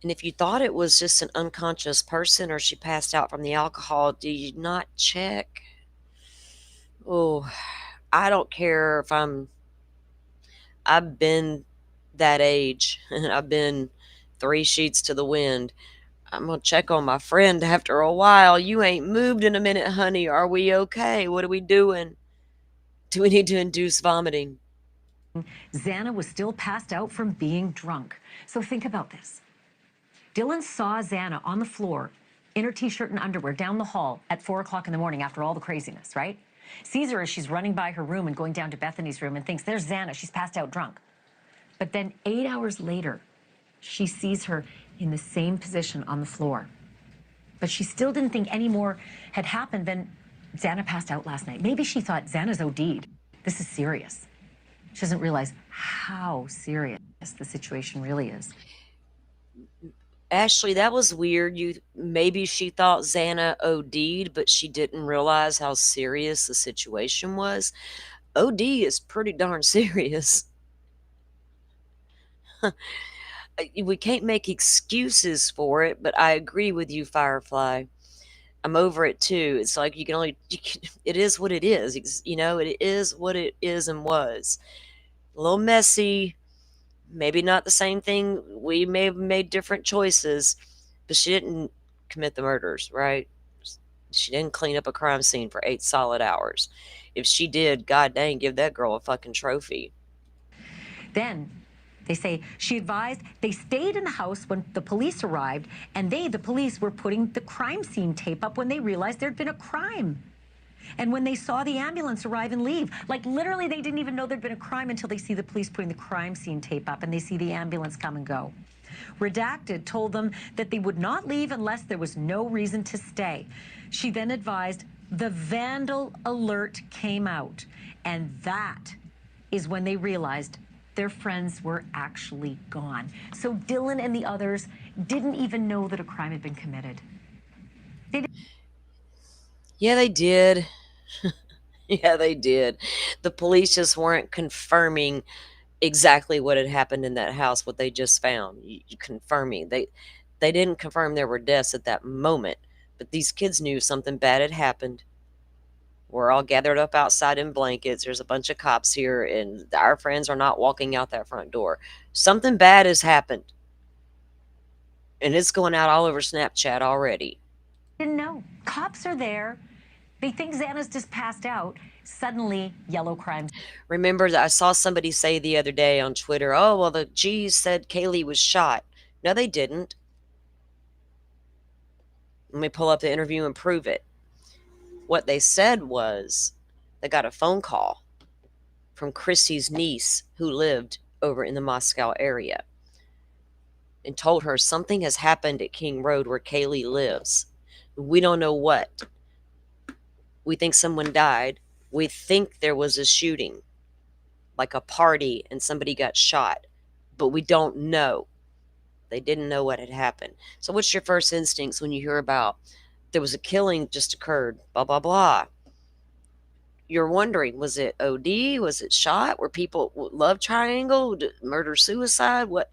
[SPEAKER 2] And if you thought it was just an unconscious person or she passed out from the alcohol, do you not check? Oh, I don't care if I've been that age and I've been 3 sheets to the wind. I'm going to check on my friend after a while. You ain't moved in a minute, honey. Are we okay? What are we doing? Do we need to induce vomiting?
[SPEAKER 3] Xana was still passed out from being drunk. So think about this. Dylan saw Xana on the floor in her t-shirt and underwear down the hall at 4 o'clock in the morning after all the craziness, right? Sees her as she's running by her room and going down to Bethany's room and thinks, there's Xana, she's passed out drunk. But then 8 hours later, she sees her in the same position on the floor. But she still didn't think any more had happened than Xana passed out last night. Maybe she thought Xana's OD'd. This is serious. She doesn't realize how serious the situation really is.
[SPEAKER 2] Ashley, that was weird. Maybe she thought Xana OD'd, but she didn't realize how serious the situation was. OD is pretty darn serious. We can't make excuses for it, but I agree with you, Firefly. I'm over it too. It's like it is what it is. It is what it is and was. A little messy, maybe not the same thing. We may have made different choices, but she didn't commit the murders, right? She didn't clean up a crime scene for 8 solid hours. If she did, god dang, give that girl a fucking trophy.
[SPEAKER 3] Then they say she advised they stayed in the house when the police arrived, and the police, were putting the crime scene tape up when they realized there'd been a crime. And when they saw the ambulance arrive and leave, like literally they didn't even know there'd been a crime until they see the police putting the crime scene tape up and they see the ambulance come and go. Redacted told them that they would not leave unless there was no reason to stay. She then advised the vandal alert came out, and that is when they realized their friends were actually gone. So Dylan and the others didn't even know that a crime had been committed.
[SPEAKER 2] Yeah, they did. Yeah, they did. The police just weren't confirming exactly what had happened in that house, what they just found. Confirming. They didn't confirm there were deaths at that moment, but these kids knew something bad had happened. We're all gathered up outside in blankets. There's a bunch of cops here, and our friends are not walking out that front door. Something bad has happened. And it's going out all over Snapchat already.
[SPEAKER 3] Didn't know. Cops are there. They think Xana's just passed out. Suddenly, yellow crimes.
[SPEAKER 2] Remember that I saw somebody say the other day on Twitter, oh, well, the G's said Kaylee was shot. No, they didn't. Let me pull up the interview and prove it. What they said was they got a phone call from Christy's niece who lived over in the Moscow area and told her something has happened at King Road where Kaylee lives. We don't know what. We think someone died. We think there was a shooting, like a party, and somebody got shot, but we don't know. They didn't know what had happened. So what's your first instincts when you hear about there was a killing just occurred, blah, blah, blah? You're wondering, was it OD? Was it shot? Were people love triangle? Murder, suicide? What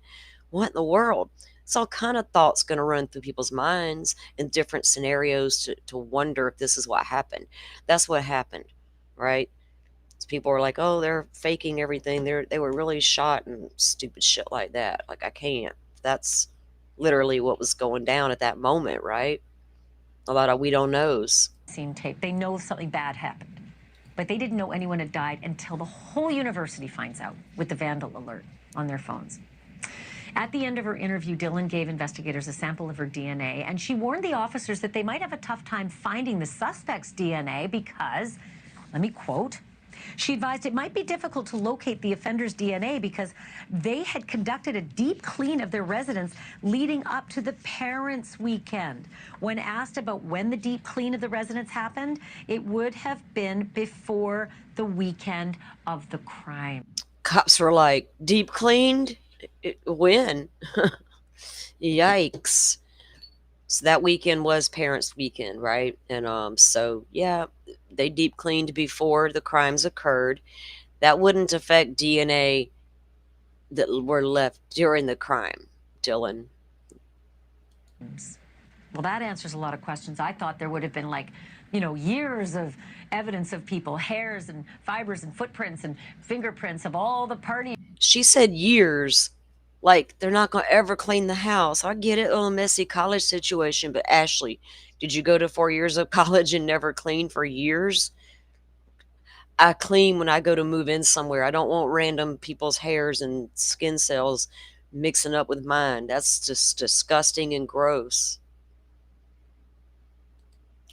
[SPEAKER 2] in the world? It's all kind of thoughts going to run through people's minds in different scenarios to wonder if this is what happened. That's what happened, right? So people are like, oh, they're faking everything. They were really shot and stupid shit like that. Like, I can't. That's literally what was going down at that moment, right? A lot of we don't knows.
[SPEAKER 3] Scene tape. They know something bad happened, but they didn't know anyone had died until the whole university finds out with the vandal alert on their phones. At the end of her interview, Dylan gave investigators a sample of her DNA, and she warned the officers that they might have a tough time finding the suspect's DNA because, let me quote, she advised it might be difficult to locate the offender's DNA because they had conducted a deep clean of their residence leading up to the parents' weekend. When asked about when the deep clean of the residence happened, it would have been before the weekend of the crime.
[SPEAKER 2] Cops were like, deep cleaned? When? Yikes. So that weekend was parents' weekend, right? And so yeah, they deep cleaned before the crimes occurred. That wouldn't affect DNA that were left during the crime, Dylan.
[SPEAKER 3] Well, that answers a lot of questions. I thought there would have been, like, you know, years of evidence of people, hairs and fibers and footprints and fingerprints of all the parties.
[SPEAKER 2] She said years, like they're not going to ever clean the house. I get it, a messy college situation, but Ashley, did you go to 4 years of college and never clean for years? I clean when I go to move in somewhere. I don't want random people's hairs and skin cells mixing up with mine. That's just disgusting and gross.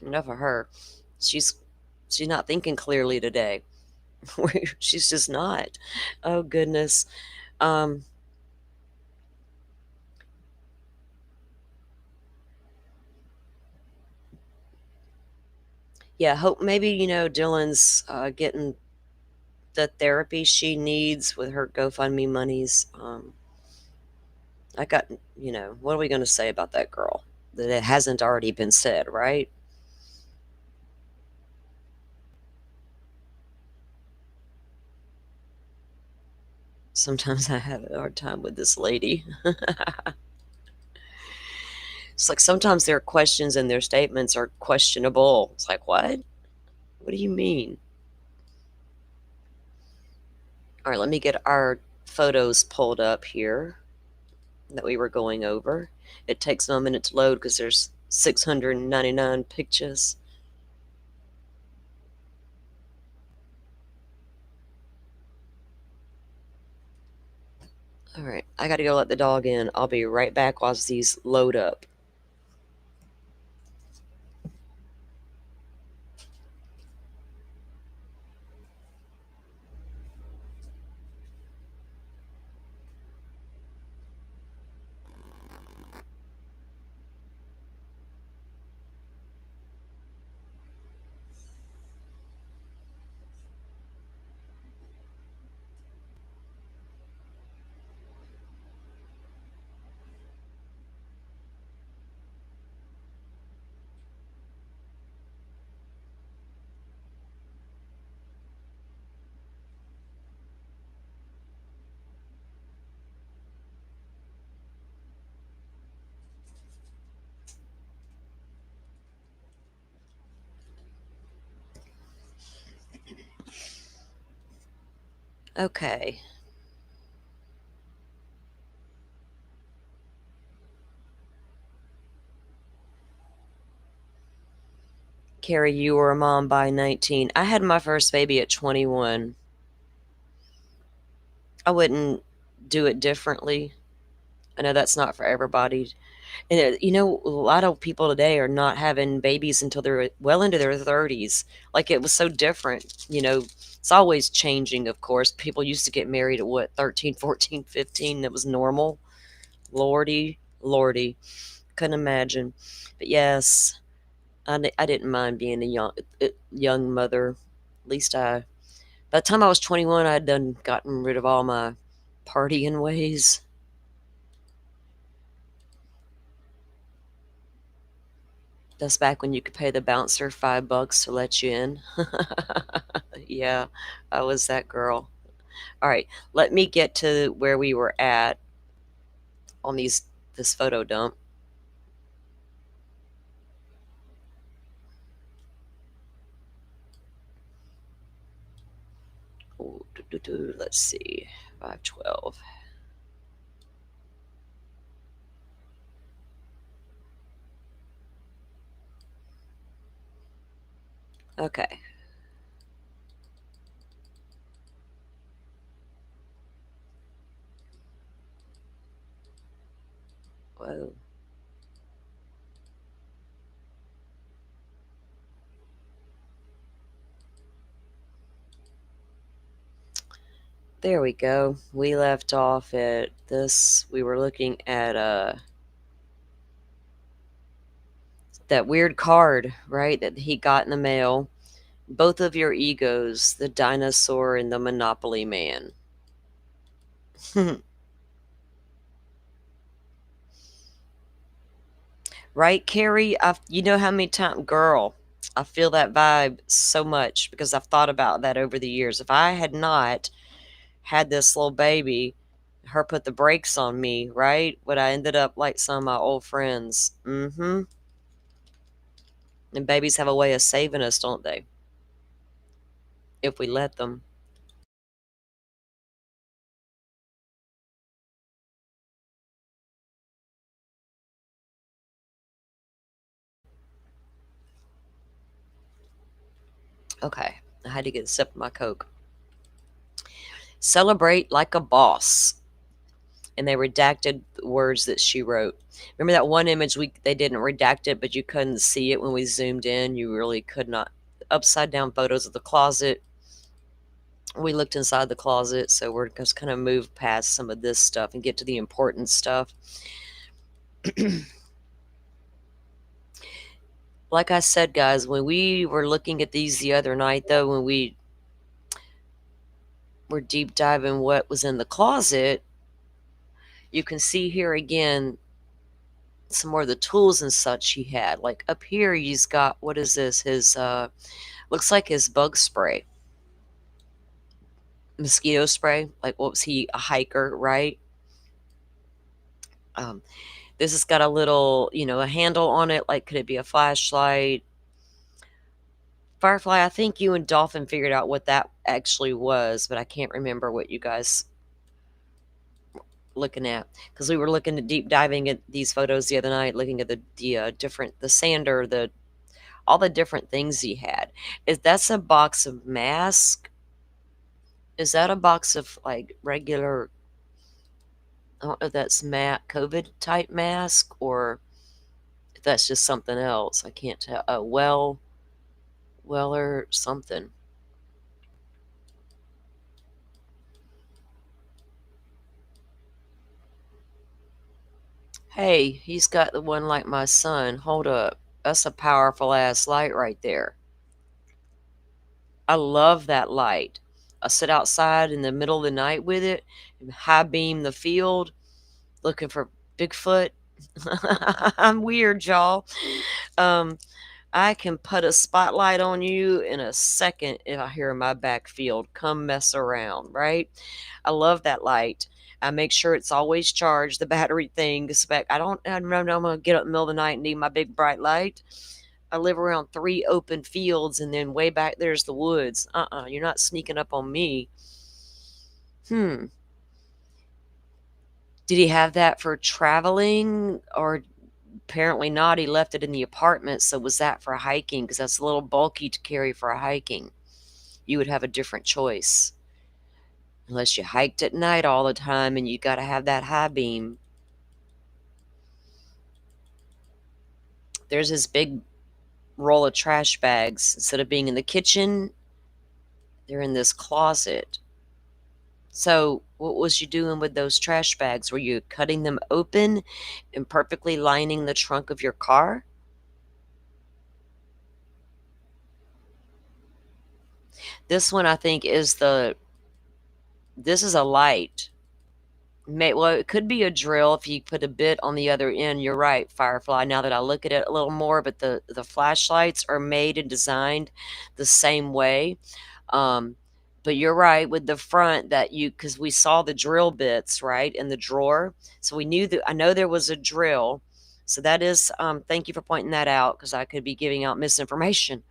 [SPEAKER 2] Enough of her. She's not thinking clearly today. She's just not. Oh goodness. Yeah, hope maybe, you know, Dylan's getting the therapy she needs with her GoFundMe monies. I got, you know, what are we going to say about that girl? That it hasn't already been said, right? Sometimes I have a hard time with this lady. It's like sometimes their questions and their statements are questionable. It's like, what? What do you mean? All right, let me get our photos pulled up here that we were going over. It takes them a minute to load because there's 699 pictures. All right, I got to go let the dog in. I'll be right back while these load up. Okay. Carrie, you were a mom by 19. I had my first baby at 21. I wouldn't do it differently. I know that's not for everybody. And a lot of people today are not having babies until they're well into their 30s. Like, it was so different. It's always changing, of course. People used to get married at what, 13, 14, 15? That was normal. Lordy, lordy. Couldn't imagine. But yes, I didn't mind being a young mother. At least by the time I was 21, I had gotten rid of all my partying ways. That's back when you could pay the bouncer $5 to let you in. Yeah, I was that girl. All right, let me get to where we were at on this photo dump. Ooh, let's see, 512. Okay. Whoa. There we go. We left off at this. We were looking at that weird card, right? That he got in the mail. Both of your egos, the dinosaur and the Monopoly man. Right, Carrie? You know how many times, girl, I feel that vibe so much because I've thought about that over the years. If I had not had this little baby, her put the brakes on me, right? Would I ended up like some of my old friends? Mm-hmm. And babies have a way of saving us, don't they? If we let them. Okay, I had to get a sip of my Coke. Celebrate like a boss. And they redacted the words that she wrote. Remember that one image they didn't redact it, but you couldn't see it when we zoomed in? You really could not. Upside down photos of the closet. We looked inside the closet, so we're just kind of move past some of this stuff and get to the important stuff. Like I said, guys, when we were looking at these the other night, though, when we were deep diving what was in the closet, you can see here again some more of the tools and such he had. Like up here, he's got, what is this? His, looks like his bug spray. Mosquito spray. Like, what was he? A hiker, right? This has got a little, a handle on it. Like, could it be a flashlight? Firefly, I think you and Dolphin figured out what that actually was, but I can't remember what you guys looking at, because we were looking at deep diving at these photos the other night, looking at the the sander, all the different things he had. That's a box of mask? Is that a box of like regular I don't know if that's COVID type mask or if that's just something else. I can't tell. Weller something. Hey, he's got the one like my son. Hold up. That's a powerful ass light right there. I love that light. I sit outside in the middle of the night with it and high beam the field looking for Bigfoot. I'm weird, y'all. I can put a spotlight on you in a second if I hear my backfield. Come mess around, right? I love that light. I make sure it's always charged, the battery thing. I know I'm going to get up in the middle of the night and need my big bright light. I live around 3 open fields, and then way back there's the woods. You're not sneaking up on me. Did he have that for traveling? Or apparently not. He left it in the apartment. So was that for hiking? Because that's a little bulky to carry for hiking. You would have a different choice. Unless you hiked at night all the time and you got to have that high beam. There's this big roll of trash bags. Instead of being in the kitchen, they're in this closet. So what was you doing with those trash bags? Were you cutting them open and perfectly lining the trunk of your car? This one, I think, this is a light. Well, it could be a drill if you put a bit on the other end. You're right, Firefly, now that I look at it a little more, but the flashlights are made and designed the same way. But you're right with the front because we saw the drill bits, right, in the drawer. So we knew I know there was a drill. So that is, thank you for pointing that out because I could be giving out misinformation.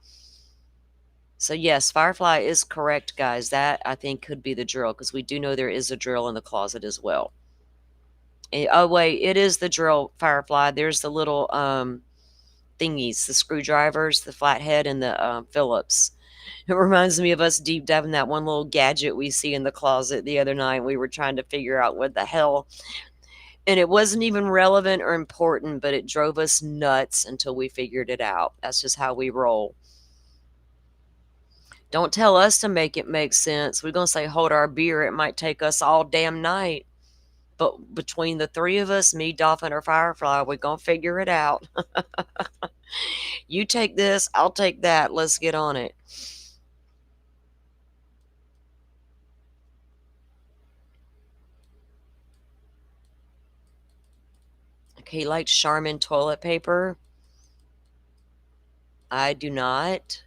[SPEAKER 2] So yes, Firefly is correct, guys. That I think could be the drill because we do know there is a drill in the closet as well. Oh wait, it is the drill, Firefly. There's the little thingies, the screwdrivers, the flathead, and the Phillips. It reminds me of us deep diving that one little gadget we see in the closet the other night. We were trying to figure out what the hell. And it wasn't even relevant or important, but it drove us nuts until we figured it out. That's just how we roll. Don't tell us to make it make sense. We're going to say, hold our beer. It might take us all damn night. But between the three of us, me, Dolphin, or Firefly, we're going to figure it out. You take this, I'll take that. Let's get on it. Okay, he likes Charmin toilet paper. I do not.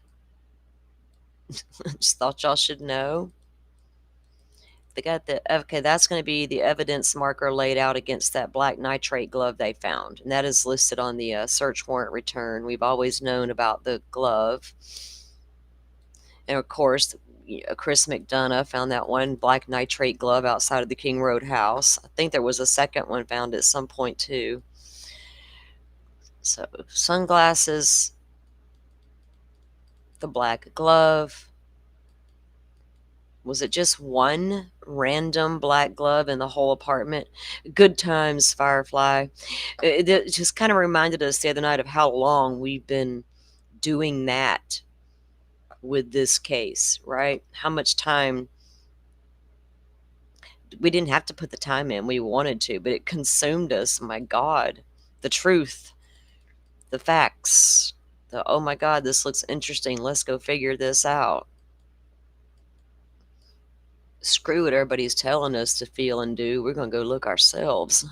[SPEAKER 2] Just thought y'all should know. They got okay, that's going to be the evidence marker laid out against that black nitrate glove they found. And that is listed on the search warrant return. We've always known about the glove. And of course, Chris McDonough found that one black nitrate glove outside of the King Road house. I think there was a second one found at some point too. So sunglasses, the black glove. Was it just one random black glove in the whole apartment? Good times, Firefly. It just kind of reminded us the other night of how long we've been doing that with this case, right? How much time. We didn't have to put the time in. We wanted to, but it consumed us. My God. The truth. The facts. Oh my God, this looks interesting. Let's go figure this out. Screw what everybody's telling us to feel and do. We're going to go look ourselves.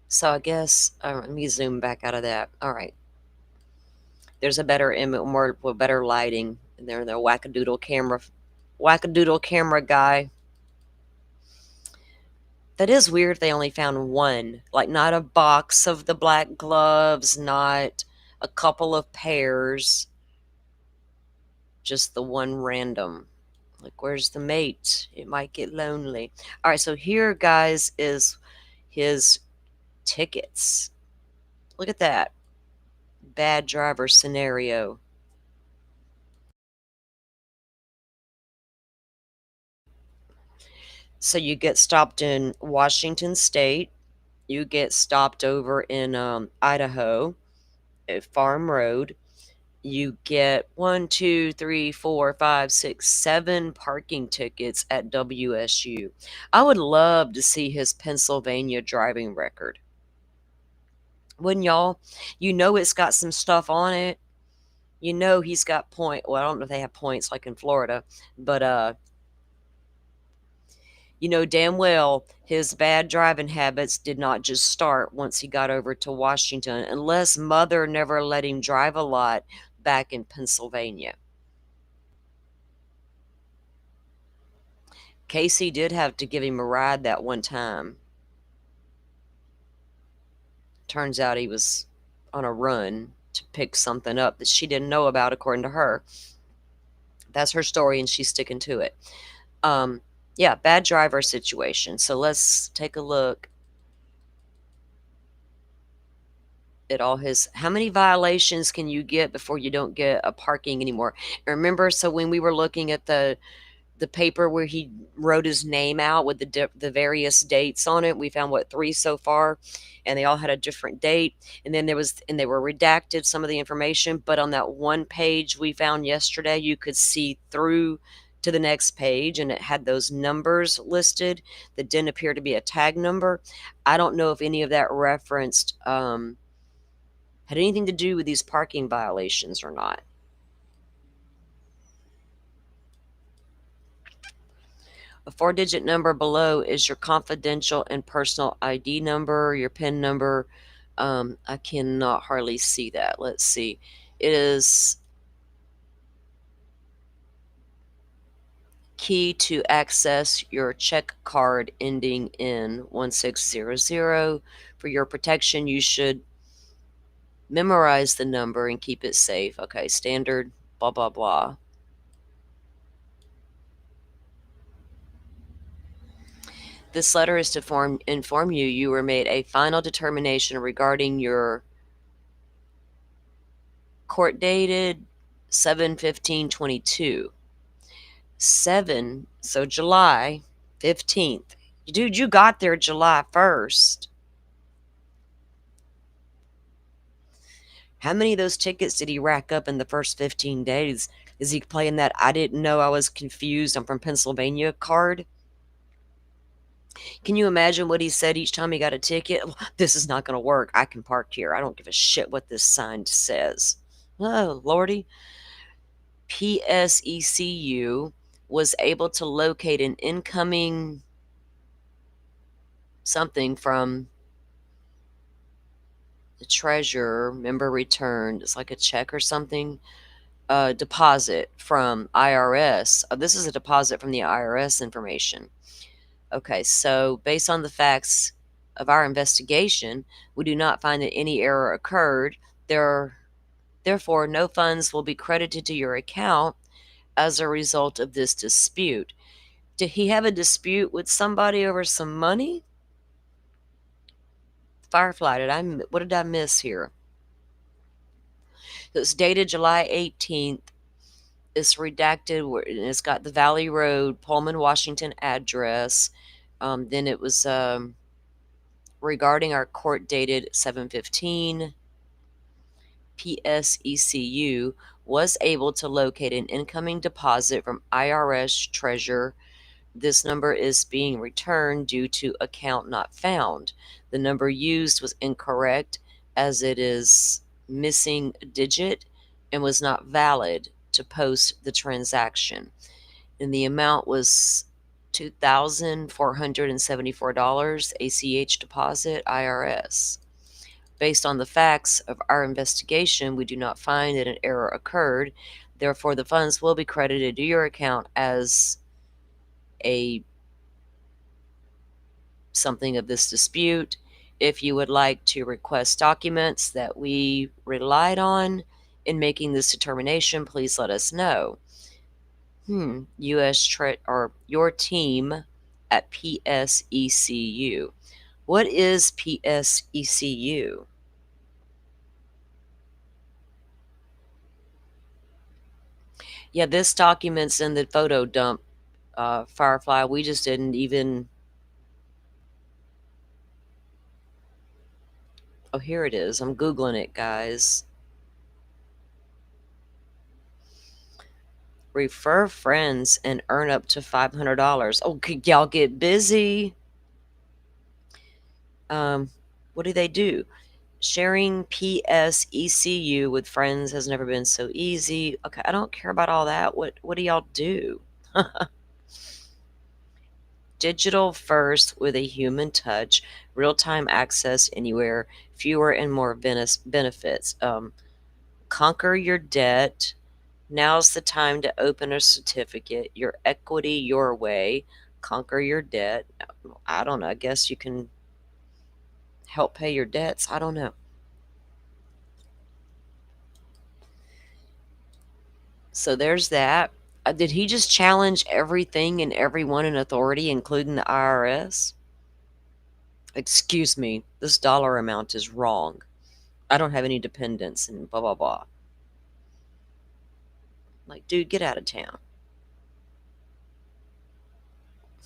[SPEAKER 2] So I guess, let me zoom back out of that. All right. There's a better better lighting. And they're the wackadoodle camera guy. That is weird they only found one. Like, not a box of the black gloves, not a couple of pairs. Just the one random. Like, where's the mate? It might get lonely. All right, so here, guys, is his tickets. Look at that. Bad driver scenario. So you get stopped in Washington State, you get stopped over in Idaho at Farm Road. You get 1, 2, 3, 4, 5, 6, 7 parking tickets at WSU. I would love to see his Pennsylvania driving record. Wouldn't y'all? You know it's got some stuff on it. You know he's got well, I don't know if they have points like in Florida, but you know damn well his bad driving habits did not just start once he got over to Washington, unless mother never let him drive a lot back in Pennsylvania. Casey did have to give him a ride that one time. Turns out he was on a run to pick something up that she didn't know about, according to her. That's her story, and she's sticking to it. Yeah, bad driver situation. So let's take a look at all his. How many violations can you get before you don't get a parking anymore? And remember, so when we were looking at the paper where he wrote his name out with the various dates on it, we found 3 so far, and they all had a different date. And then they were redacted, some of the information, but on that one page we found yesterday, you could see through to the next page, and it had those numbers listed that didn't appear to be a tag number. I don't know if any of that referenced had anything to do with these parking violations or not. A 4-digit number below is your confidential and personal ID number, your PIN number. I cannot hardly see that. Let's see. It is key to access your check card ending in 1600. For your protection, you should memorize the number and keep it safe. Okay, standard, blah, blah, blah. This letter is to inform you were made a final determination regarding your court dated 7/15/22. 7, so July 15th. Dude, you got there July 1st. How many of those tickets did he rack up in the first 15 days? Is he playing that I didn't know, I was confused, I'm from Pennsylvania card? Can you imagine what he said each time he got a ticket? This is not going to work. I can park here. I don't give a shit what this sign says. Oh, Lordy. PSECU was able to locate an incoming something from the treasurer, member returned. It's like a check or something. Deposit from IRS. This is a deposit from the IRS information. Okay, so based on the facts of our investigation, we do not find that any error occurred. Therefore, no funds will be credited to your account as a result of this dispute. Did he have a dispute with somebody over some money? Firefly, what did I miss here? It's dated July 18th. It's redacted. It's got the Valley Road, Pullman, Washington address. Then it was regarding our court dated 7/15. PSECU was able to locate an incoming deposit from IRS treasurer. This number is being returned due to account not found. The number used was incorrect as it is missing a digit and was not valid to post the transaction. And the amount was $2,474 ACH deposit IRS. Based on the facts of our investigation, we do not find that an error occurred. Therefore, the funds will be credited to your account as something of this dispute. If you would like to request documents that we relied on in making this determination, please let us know. or your team at PSECU. What is PSECU? Yeah, this document's in the photo dump Firefly. We just didn't even. Oh, here it is. I'm Googling it, guys. Refer friends and earn up to $500. Oh, could y'all get busy? What do they do? Sharing PSECU with friends has never been so easy. Okay, I don't care about all that. What do y'all do? Digital first with a human touch, real-time access anywhere, fewer and more benefits. Conquer your debt. Now's the time to open a certificate. Your equity your way. Conquer your debt. I don't know. I guess you can help pay your debts. I don't know. So there's that. Did he just challenge everything and everyone in authority, including the IRS? Excuse me, this dollar amount is wrong. I don't have any dependents and blah, blah, blah. Like, dude, get out of town.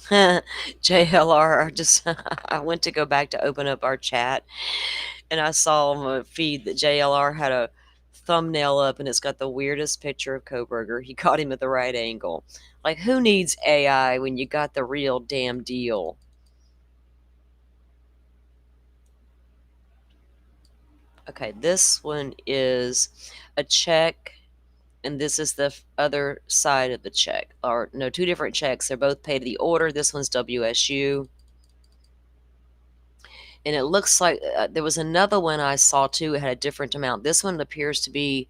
[SPEAKER 2] JLR, I went to go back to open up our chat, and I saw on my feed that JLR had a thumbnail up, and it's got the weirdest picture of Kohberger. He caught him at the right angle. Like, who needs AI when you got the real damn deal? Okay, this one is a check, and this is the other side of the check. Or, no, two different checks. They're both paid to the order. This one's WSU. And it looks like there was another one I saw too. It had a different amount. This one appears to be,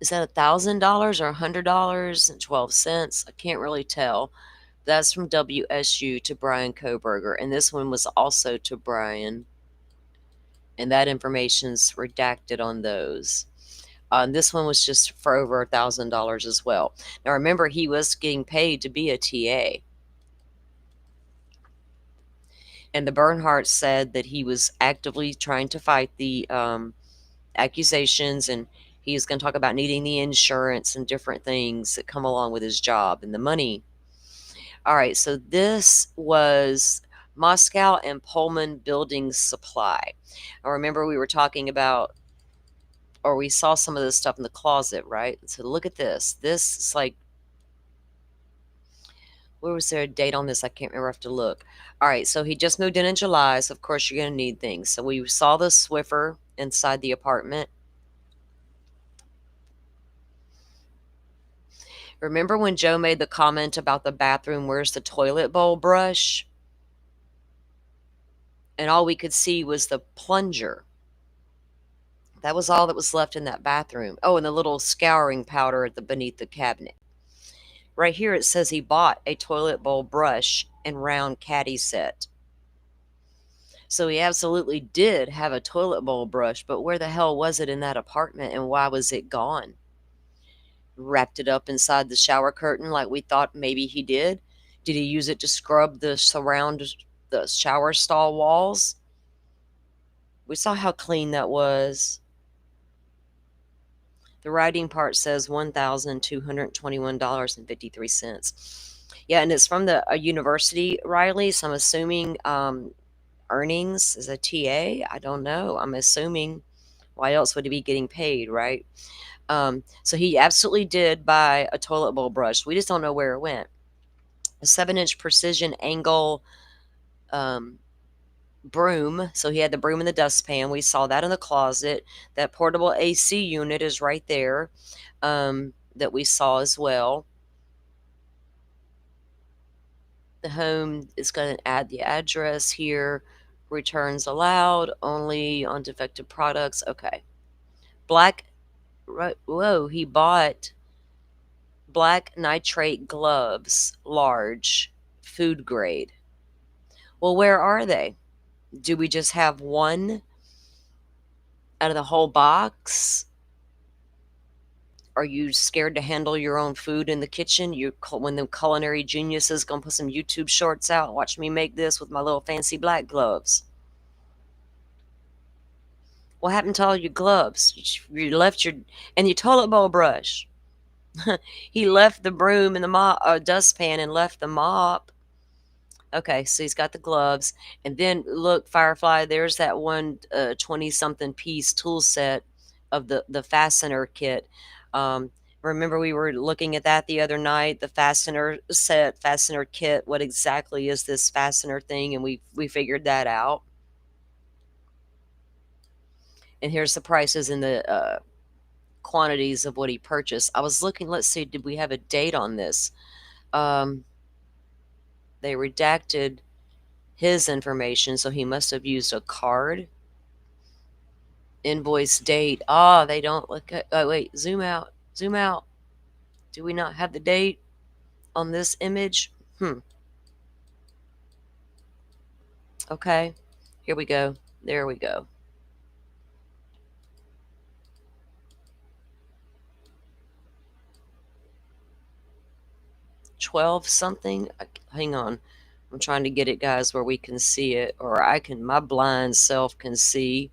[SPEAKER 2] is that $1,000 or $100.12? I can't really tell. That's from WSU to Brian Kohberger, and this one was also to Brian, and that information's redacted on those. This one was just for over $1,000 as well. Now remember, he was getting paid to be a TA. And the Bernhardt said that he was actively trying to fight the accusations, and he was going to talk about needing the insurance and different things that come along with his job and the money. All right, so this was Moscow and Pullman Building Supply. I remember we were talking about, or we saw some of this stuff in the closet, right? So look at this. This is like, where was there a date on this? I can't remember. I have to look. All right, so he just moved in July, so of course you're going to need things. So we saw the Swiffer inside the apartment. Remember when Joe made the comment about the bathroom, where's the toilet bowl brush? And all we could see was the plunger. That was all that was left in that bathroom. Oh, and the little scouring powder beneath the cabinet. Right here it says he bought a toilet bowl brush and round caddy set. So he absolutely did have a toilet bowl brush, but where the hell was it in that apartment, and why was it gone? Wrapped it up inside the shower curtain like we thought maybe he did? Did he use it to scrub the shower stall walls? We saw how clean that was. The writing part says $1,221.53. Yeah, and it's from the university, Riley, so I'm assuming earnings as a TA. I don't know. I'm assuming. Why else would he be getting paid, right? So he absolutely did buy a toilet bowl brush. We just don't know where it went. A 7-inch precision angle broom. So he had the broom and the dustpan. We saw that in the closet. That portable AC unit is right there, that we saw as well. The home is going to add the address here. Returns allowed only on defective products. Okay. He bought black nitrate gloves, large, food grade. Well, where are they? Do we just have one out of the whole box? Are you scared to handle your own food in the kitchen? When the culinary genius is going to put some YouTube shorts out, watch me make this with my little fancy black gloves. What happened to all your gloves? You left and your toilet bowl brush. He left the broom and the dustpan and left the mop. Okay, so he's got the gloves. And then look, Firefly, there's that one 20-something piece tool set of the fastener kit. Remember we were looking at that the other night, the fastener set, fastener kit. What exactly is this fastener thing? And we figured that out. And here's the prices and the quantities of what he purchased. I was looking, let's see, did we have a date on this? They redacted his information, so he must have used a card. Invoice date. They don't look at, oh wait, zoom out. Do we not have the date on this image? Okay, here we go. There we go. $12 something. Hang on. I'm trying to get it, guys, where we can see it, or my blind self can see.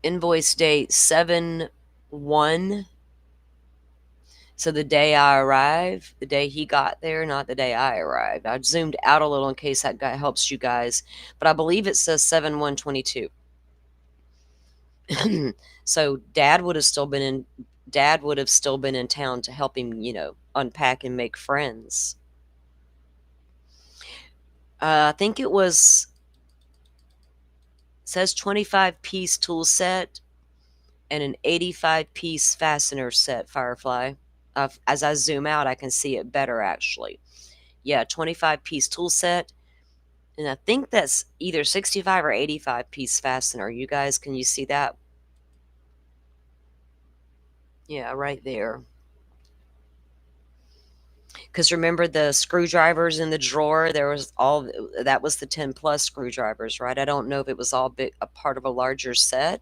[SPEAKER 2] Invoice date 7/1. So the day I arrived, the day he got there, not the day I arrived. I zoomed out a little in case that helps you guys, but I believe it says 7/1/22. So Dad would have still been in town to help him, unpack and make friends. I think it says 25-piece tool set and an 85-piece fastener set, Firefly. As I zoom out, I can see it better, actually. Yeah, 25-piece tool set. And I think that's either 65 or 85-piece fastener. You guys, can you see that? Yeah, right there. Because remember the screwdrivers in the drawer? That was the 10 plus screwdrivers, right? I don't know if it was all a part of a larger set.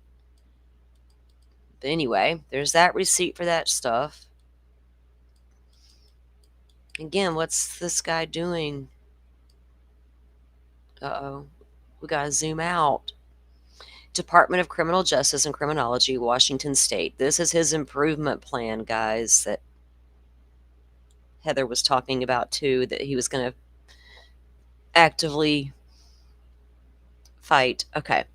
[SPEAKER 2] But anyway, there's that receipt for that stuff. Again, what's this guy doing? Uh-oh. We gotta zoom out. Department of Criminal Justice and Criminology, Washington State. This is his improvement plan, guys, that Heather was talking about too, that he was going to actively fight. Okay.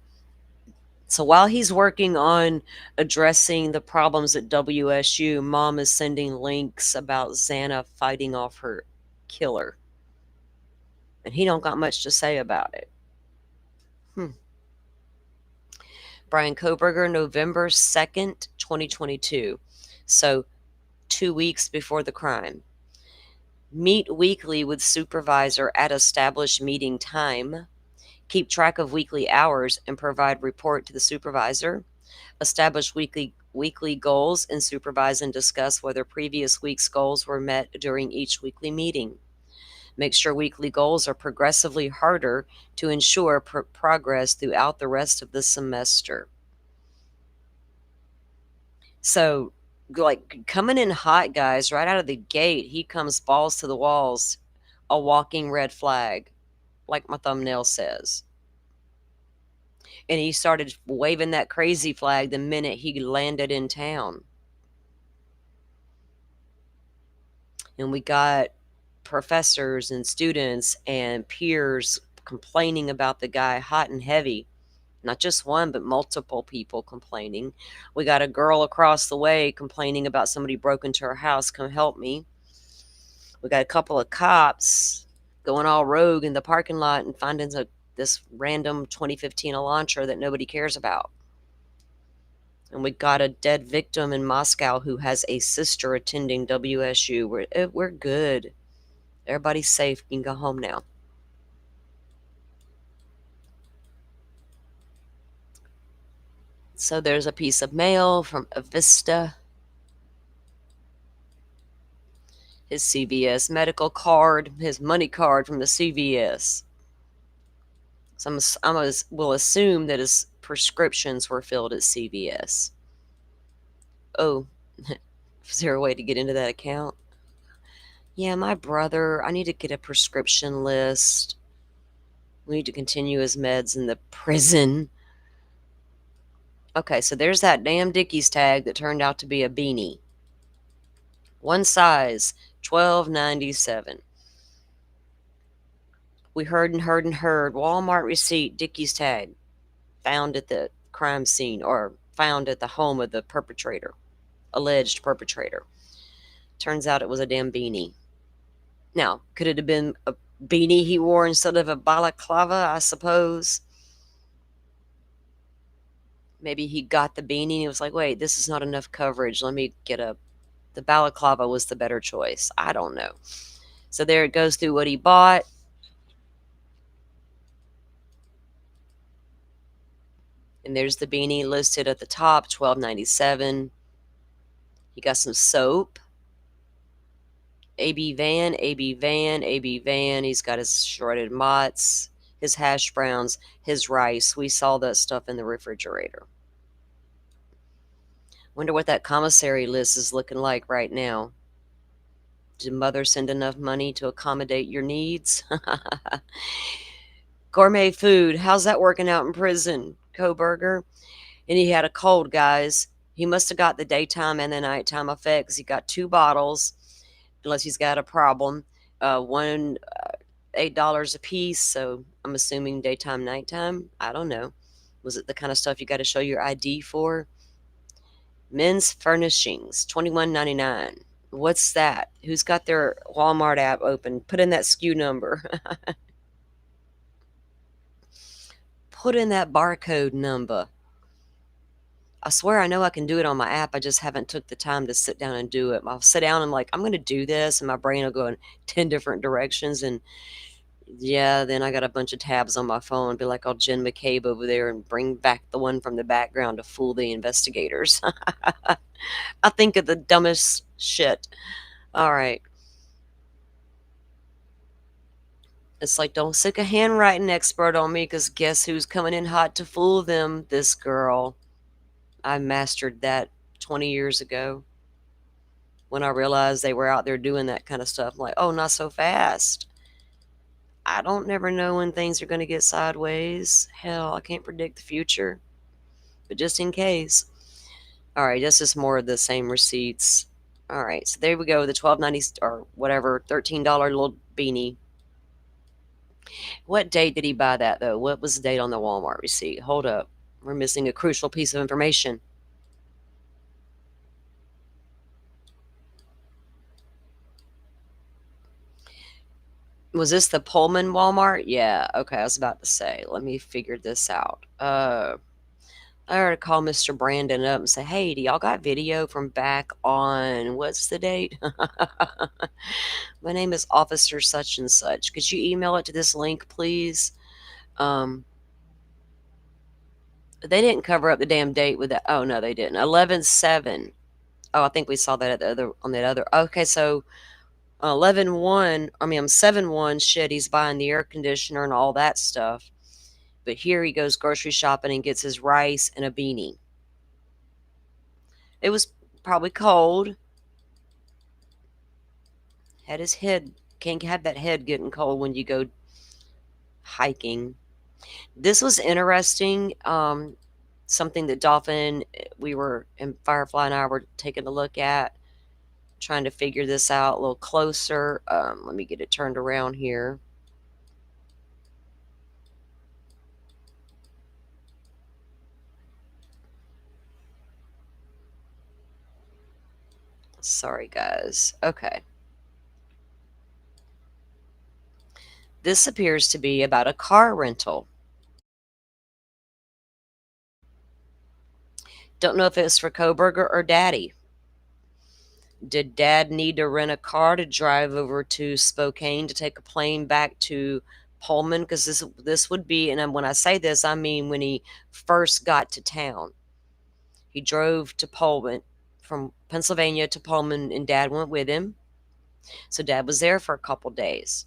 [SPEAKER 2] So while he's working on addressing the problems at WSU, Mom is sending links about Xana fighting off her killer. And he don't got much to say about it. Bryan Kohberger, November 2nd, 2022. So 2 weeks before the crime. Meet weekly with supervisor at established meeting time. Keep track of weekly hours and provide report to the supervisor. Establish weekly goals and supervise and discuss whether previous week's goals were met during each weekly meeting. Make sure weekly goals are progressively harder to ensure progress throughout the rest of the semester. So, like, coming in hot, guys, right out of the gate, he comes balls to the walls, a walking red flag, like my thumbnail says. And he started waving that crazy flag the minute he landed in town. And we got professors and students and peers complaining about the guy hot and heavy. Not just one, but multiple people complaining. We got a girl across the way complaining about somebody broke into her house. Come help me. We got a couple of cops going all rogue in the parking lot and finding this random 2015 Elantra that nobody cares about. And we got a dead victim in Moscow who has a sister attending WSU. We're good. Everybody's safe. You can go home now. So there's a piece of mail from Avista. His CVS medical card, his money card from the CVS. So we'll assume that his prescriptions were filled at CVS. Oh, is there a way to get into that account? Yeah, my brother, I need to get a prescription list. We need to continue his meds in the prison. Okay, so there's that damn Dickies tag that turned out to be a beanie. One size, $12.97. We heard and heard and heard. Walmart receipt, Dickies tag, found at the crime scene or found at the home of the perpetrator, alleged perpetrator. Turns out it was a damn beanie. Now, could it have been a beanie he wore instead of a balaclava, I suppose? Maybe he got the beanie and he was like, wait, this is not enough coverage. Let me get the balaclava was the better choice. I don't know. So there it goes through what he bought. And there's the beanie listed at the top, $12.97. He got some soap. AB Van, AB Van, AB Van. He's got his shredded Mott's, his hash browns, his rice. We saw that stuff in the refrigerator. Wonder what that commissary list is looking like right now. Did mother send enough money to accommodate your needs? Gourmet food. How's that working out in prison, Koberger? And he had a cold, guys. He must have got the daytime and the nighttime effects. He got 2 bottles, unless he's got a problem. One $8 a piece, so I'm assuming daytime, nighttime. I don't know. Was it the kind of stuff you got to show your ID for? Men's furnishings, $21.99. What's that? Who's got their Walmart app open? Put in that SKU number. Put in that barcode number. I swear I know I can do it on my app. I just haven't took the time to sit down and do it. I'll sit down and like, I'm going to do this, and my brain will go in 10 different directions. And yeah, then I got a bunch of tabs on my phone. Be like, I'll Jen McCabe over there and bring back the one from the background to fool the investigators. I think of the dumbest shit. All right. It's like, don't stick a handwriting expert on me, because guess who's coming in hot to fool them? This girl. I mastered that 20 years ago when I realized they were out there doing that kind of stuff. I'm like, oh, not so fast. I don't never know when things are going to get sideways. Hell, I can't predict the future. But just in case. All right, this is more of the same receipts. All right, so there we go. The $12.90 or whatever, $13 little beanie. What date did he buy that, though? What was the date on the Walmart receipt? Hold up. We're missing a crucial piece of information. Was this the Pullman Walmart? Yeah, okay, I was about to say. Let me figure this out. I ought to call Mr. Brandon up and say, hey, do y'all got video from back on, what's the date? My name is Officer such and such. Could you email it to this link, please? They didn't cover up the damn date with that. Oh, no, they didn't. 11/7. Oh, I think we saw that at the other, on that other. Okay, so 11/1, I mean, 7/1, shit, he's buying the air conditioner and all that stuff. But here he goes grocery shopping and gets his rice and a beanie. It was probably cold. Had his head, can't have that head getting cold when you go hiking. This was interesting. Something that Dolphin, we were, and Firefly and I were taking a look at, trying to figure this out a little closer. Let me get it turned around here. Sorry, guys. Okay. This appears to be about a car rental. Don't know if it's for Koberger or Daddy. Did Dad need to rent a car to drive over to Spokane to take a plane back to Pullman? Because this would be, and when I say this, I mean when he first got to town. He drove to Pullman, from Pennsylvania to Pullman, and Dad went with him. So Dad was there for a couple days.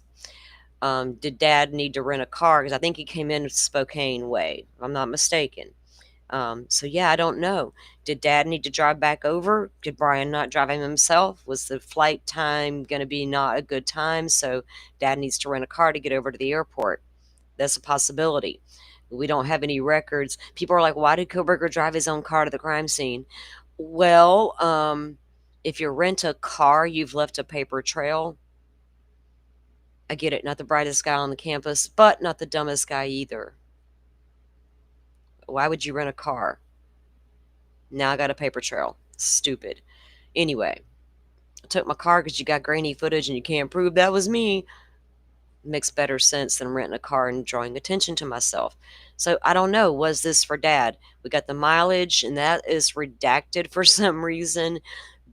[SPEAKER 2] Did Dad need to rent a car? Because I think he came in Spokane way, if I'm not mistaken. So yeah, I don't know. Did Dad need to drive back over? Did Brian not drive him himself? Was the flight time going to be not a good time? So Dad needs to rent a car to get over to the airport. That's a possibility. We don't have any records. People are like, why did Koberger drive his own car to the crime scene? Well, if you rent a car, you've left a paper trail. I get it, not the brightest guy on the campus, but not the dumbest guy either. Why would you rent a car? Now I got a paper trail. Stupid. Anyway, I took my car because you got grainy footage and you can't prove that was me. Makes better sense than renting a car and drawing attention to myself. So I don't know. Was this for Dad? We got the mileage, and that is redacted for some reason.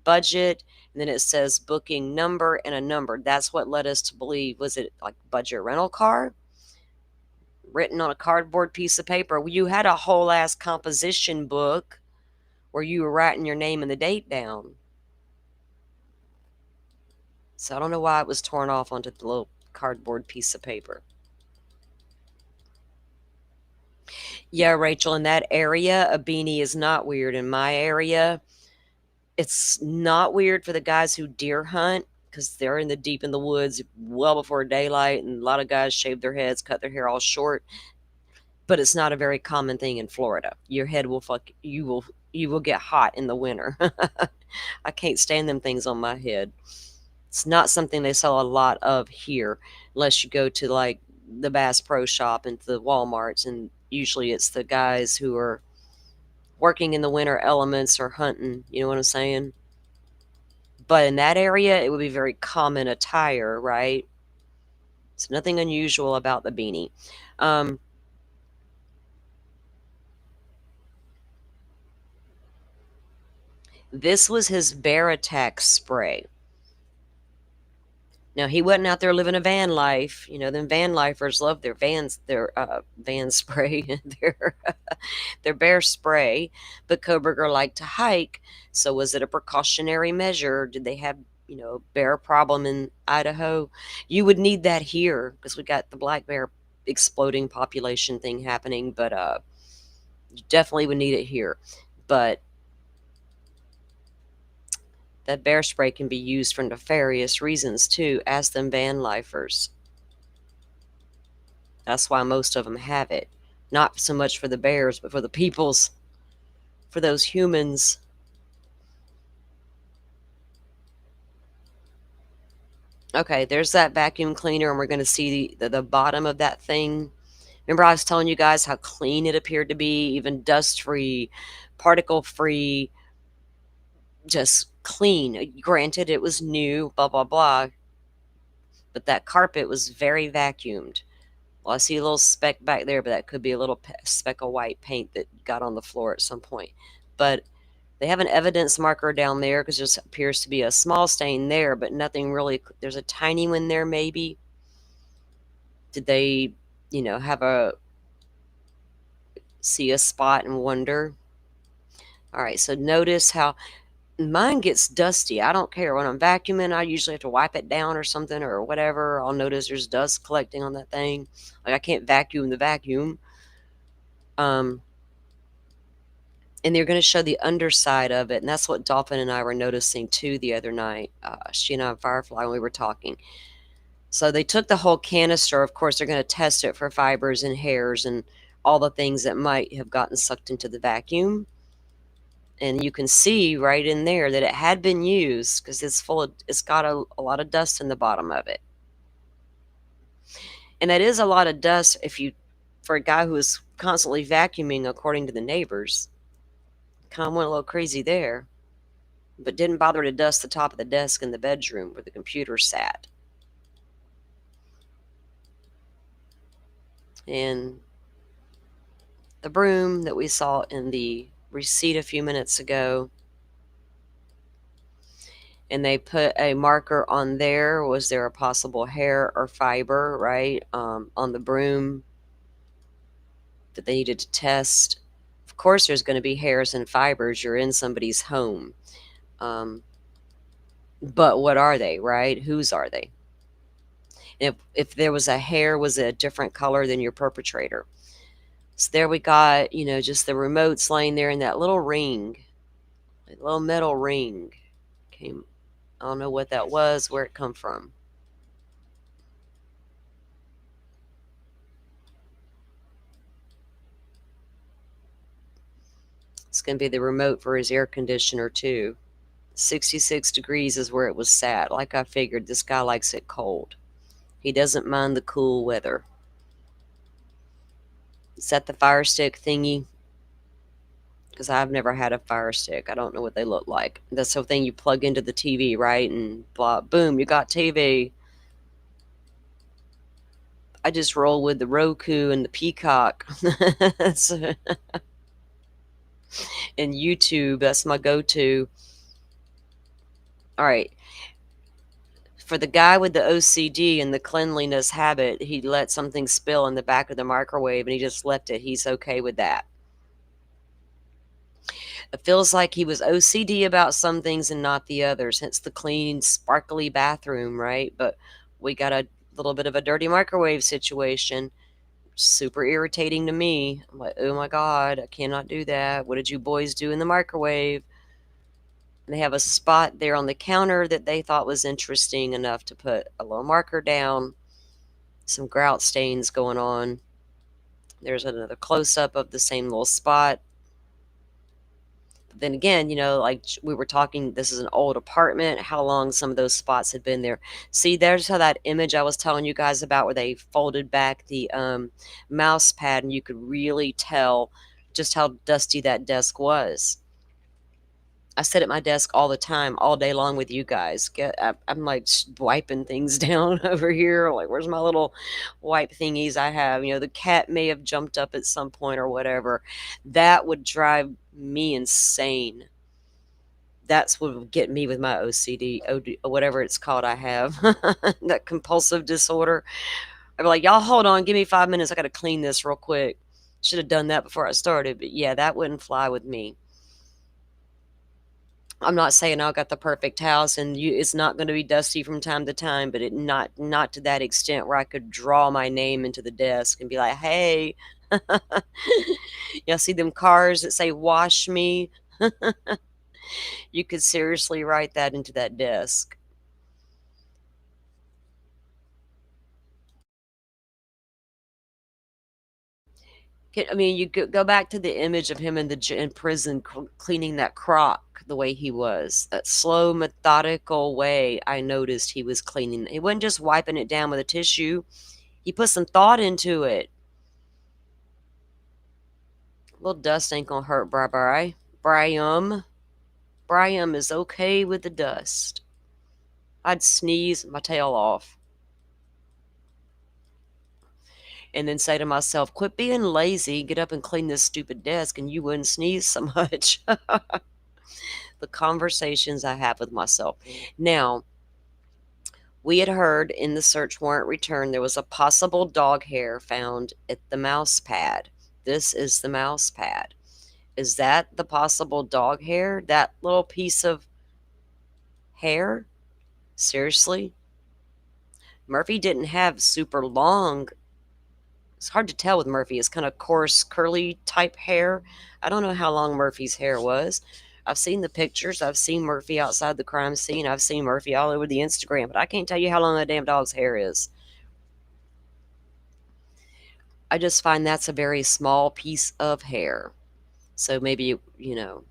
[SPEAKER 2] Budget, and then it says booking number and a number. That's what led us to believe, was it like budget rental car? Written on a cardboard piece of paper. Well, you had a whole ass composition book where you were writing your name and the date down. So I don't know why it was torn off onto the little cardboard piece of paper. Yeah, Rachel, in that area, a beanie is not weird. In my area, it's not weird for the guys who deer hunt because they're deep in the woods well before daylight, and a lot of guys shave their heads, cut their hair all short. But it's not a very common thing in Florida. Your head will you will get hot in the winter. I can't stand them things on my head. It's not something they sell a lot of here, unless you go to like the Bass Pro Shop and the Walmarts, and usually it's the guys who are working in the winter elements or hunting, you know what I'm saying? But in that area, it would be very common attire, right? So nothing unusual about the beanie. This was his bear attack spray. Now, he wasn't out there living a van life. You know, them van lifers love their van spray, their bear spray. But Koberger liked to hike. So was it a precautionary measure? Did they have, you know, a bear problem in Idaho? You would need that here because we got the black bear exploding population thing happening. But you definitely would need it here. But that bear spray can be used for nefarious reasons too, as them van lifers. That's why most of them have it. Not so much for the bears, but for the peoples, for those humans. Okay, there's that vacuum cleaner, and we're going to see the bottom of that thing. Remember I was telling you guys how clean it appeared to be, even dust-free, particle-free, just clean. Granted, it was new, blah, blah, blah. But that carpet was very vacuumed. Well, I see a little speck back there, but that could be a little speck of white paint that got on the floor at some point. But they have an evidence marker down there because there appears to be a small stain there, but nothing really. There's a tiny one there, maybe. Did they, you know, see a spot and wonder? All right, so notice how mine gets dusty. I don't care. When I'm vacuuming, I usually have to wipe it down or something or whatever. I'll notice there's dust collecting on that thing. Like I can't vacuum the vacuum. And they're going to show the underside of it. And that's what Dolphin and I were noticing too the other night. She and I and Firefly, when we were talking. So they took the whole canister. Of course, they're going to test it for fibers and hairs and all the things that might have gotten sucked into the vacuum. And you can see right in there that it had been used because it's got a lot of dust in the bottom of it. And that is a lot of dust for a guy who is constantly vacuuming, according to the neighbors. Kind of went a little crazy there, but didn't bother to dust the top of the desk in the bedroom where the computer sat. And the broom that we saw in the receipt a few minutes ago, and they put a marker on there. Was there a possible hair or fiber, right, on the broom that they needed to test? Of course there's going to be hairs and fibers. You're in somebody's home. But what are they, right? Whose are they? If there was a hair, was it a different color than your perpetrator? So there we got, you know, just the remotes laying there in that little ring, a little metal ring. I don't know what that was, where it come from. It's going to be the remote for his air conditioner, too. 66 degrees is where it was sat. Like I figured, this guy likes it cold. He doesn't mind the cool weather. Is that the Fire Stick thingy? Because I've never had a Fire Stick. I don't know what they look like. That's the thing you plug into the TV, right? And blah, boom, you got TV. I just roll with the Roku and the Peacock. And YouTube, that's my go-to. All right. For the guy with the OCD and the cleanliness habit, he let something spill in the back of the microwave and he just left it. He's okay with that. It feels like he was OCD about some things and not the others, hence the clean, sparkly bathroom, right? But we got a little bit of a dirty microwave situation. Super irritating to me. I'm like, oh my God, I cannot do that. What did you boys do in the microwave? And they have a spot there on the counter that they thought was interesting enough to put a little marker down. Some grout stains going on. There's another close-up of the same little spot. But then again, you know, like we were talking, this is an old apartment, how long some of those spots had been there. See, there's how that image I was telling you guys about where they folded back the mouse pad and you could really tell just how dusty that desk was. I sit at my desk all the time, all day long with you guys. I'm like wiping things down over here. Like, where's my little wipe thingies I have? You know, the cat may have jumped up at some point or whatever. That would drive me insane. That's what would get me with my OCD, or whatever it's called I have, that compulsive disorder. I'd be like, y'all hold on, give me 5 minutes. I got to clean this real quick. Should have done that before I started. But yeah, that wouldn't fly with me. I'm not saying I got the perfect house and it's not going to be dusty from time to time, but it not to that extent where I could draw my name into the desk and be like, hey, y'all see them cars that say wash me? You could seriously write that into that desk. I mean, you go back to the image of him in prison cleaning that crock the way he was. That slow, methodical way I noticed he was cleaning. He wasn't just wiping it down with a tissue. He put some thought into it. A little dust ain't gonna hurt Brian. Brian is okay with the dust. I'd sneeze my tail off. And then say to myself, quit being lazy, get up and clean this stupid desk, and you wouldn't sneeze so much. The conversations I have with myself. Now, we had heard in the search warrant return there was a possible dog hair found at the mouse pad. This is the mouse pad. Is that the possible dog hair? That little piece of hair? Seriously? Murphy didn't have super long. It's hard to tell with Murphy. It's kind of coarse, curly type hair. I don't know how long Murphy's hair was. I've seen the pictures. I've seen Murphy outside the crime scene. I've seen Murphy all over the Instagram, but I can't tell you how long that damn dog's hair is. I just find that's a very small piece of hair. So maybe, you know,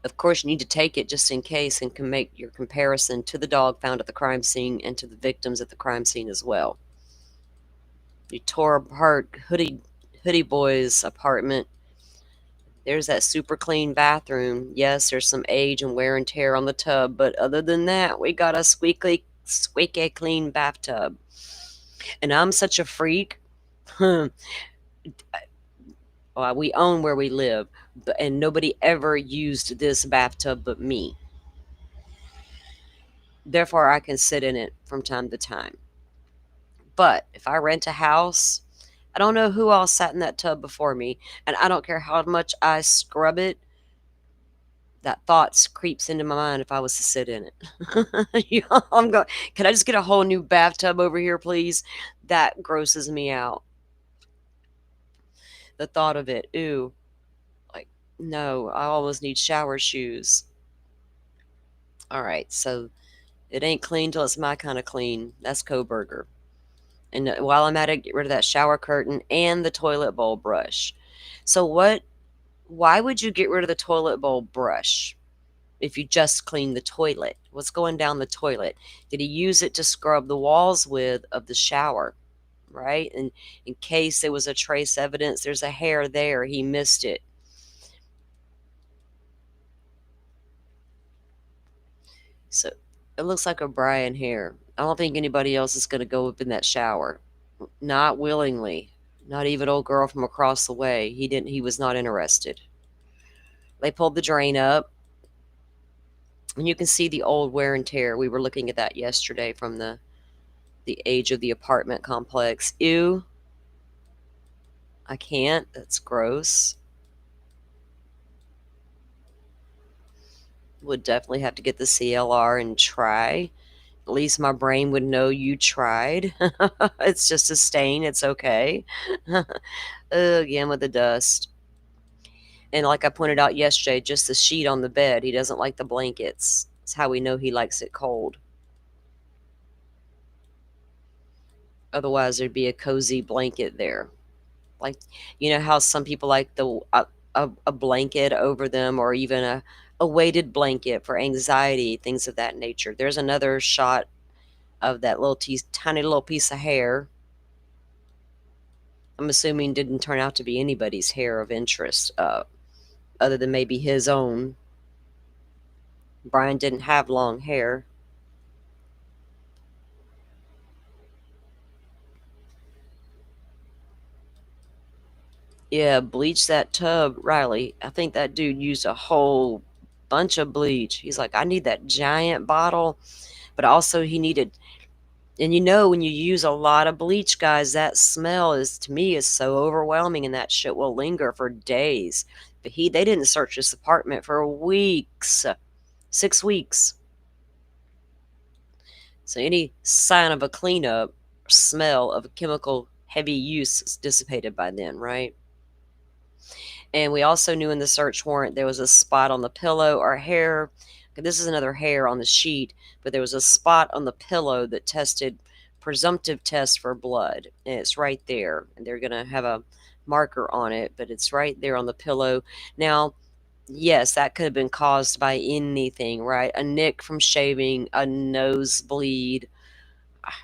[SPEAKER 2] of course you need to take it just in case and can make your comparison to the dog found at the crime scene and to the victims at the crime scene as well. You tore apart Hoodie Boy's apartment. There's that super clean bathroom. Yes, there's some age and wear and tear on the tub, but other than that, we got a squeaky clean bathtub. And I'm such a freak. Well, we own where we live, and nobody ever used this bathtub but me. Therefore, I can sit in it from time to time. But if I rent a house, I don't know who all sat in that tub before me, and I don't care how much I scrub it, that thought creeps into my mind if I was to sit in it. I'm going, can I just get a whole new bathtub over here, please? That grosses me out. The thought of it, ooh, like, no, I always need shower shoes. All right, so it ain't clean till it's my kind of clean. That's Coburger. And while I'm at it, get rid of that shower curtain and the toilet bowl brush. So what Why would you get rid of the toilet bowl brush if you just clean the toilet? What's going down the toilet? Did he use it to scrub the walls with of the shower? Right? And in case there was a trace evidence, there's a hair there. He missed it. So it looks like O'Brien hair. I don't think anybody else is going to go up in that shower. Not willingly. Not even old girl from across the way. He was not interested. They pulled the drain up. And you can see the old wear and tear. We were looking at that yesterday from the age of the apartment complex. Ew. I can't. That's gross. Would definitely have to get the CLR and try. At least my brain would know you tried. It's just a stain. It's okay. Again with the dust. And like I pointed out yesterday, just the sheet on the bed. He doesn't like the blankets. That's how we know he likes it cold. Otherwise, there'd be a cozy blanket there. Like, you know how some people like a blanket over them, or even a weighted blanket for anxiety, things of that nature. There's another shot of that little tiny little piece of hair. I'm assuming didn't turn out to be anybody's hair of interest, other than maybe his own. Brian didn't have long hair. Yeah, bleach that tub, Riley. I think that dude used a whole bunch of bleach. He's like, I need that giant bottle, but also he needed. And you know, when you use a lot of bleach, guys, that smell is, to me, is so overwhelming, and that shit will linger for days. But they didn't search this apartment for weeks, 6 weeks. So any sign of a cleanup, smell of a chemical heavy use is dissipated by then, right? And we also knew in the search warrant there was a spot on the pillow or hair. This is another hair on the sheet, but there was a spot on the pillow that tested presumptive test for blood, and it's right there. And they're going to have a marker on it, but it's right there on the pillow. Now, yes, that could have been caused by anything, right? A nick from shaving, a nosebleed,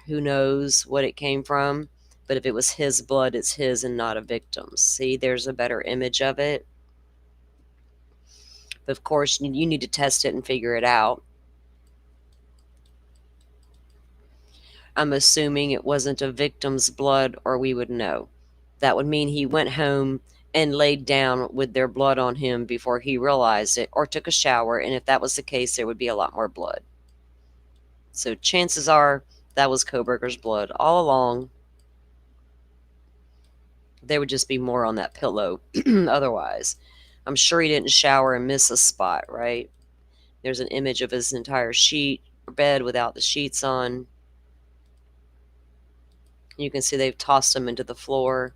[SPEAKER 2] who knows what it came from. But if it was his blood, it's his and not a victim's. See, there's a better image of it. But of course, you need to test it and figure it out. I'm assuming it wasn't a victim's blood, or we would know. That would mean he went home and laid down with their blood on him before he realized it, or took a shower, and if that was the case, there would be a lot more blood. So chances are that was Kohberger's blood all along. There would just be more on that pillow otherwise. I'm sure he didn't shower and miss a spot, right? There's an image of his entire bed without the sheets on. You can see they've tossed him into the floor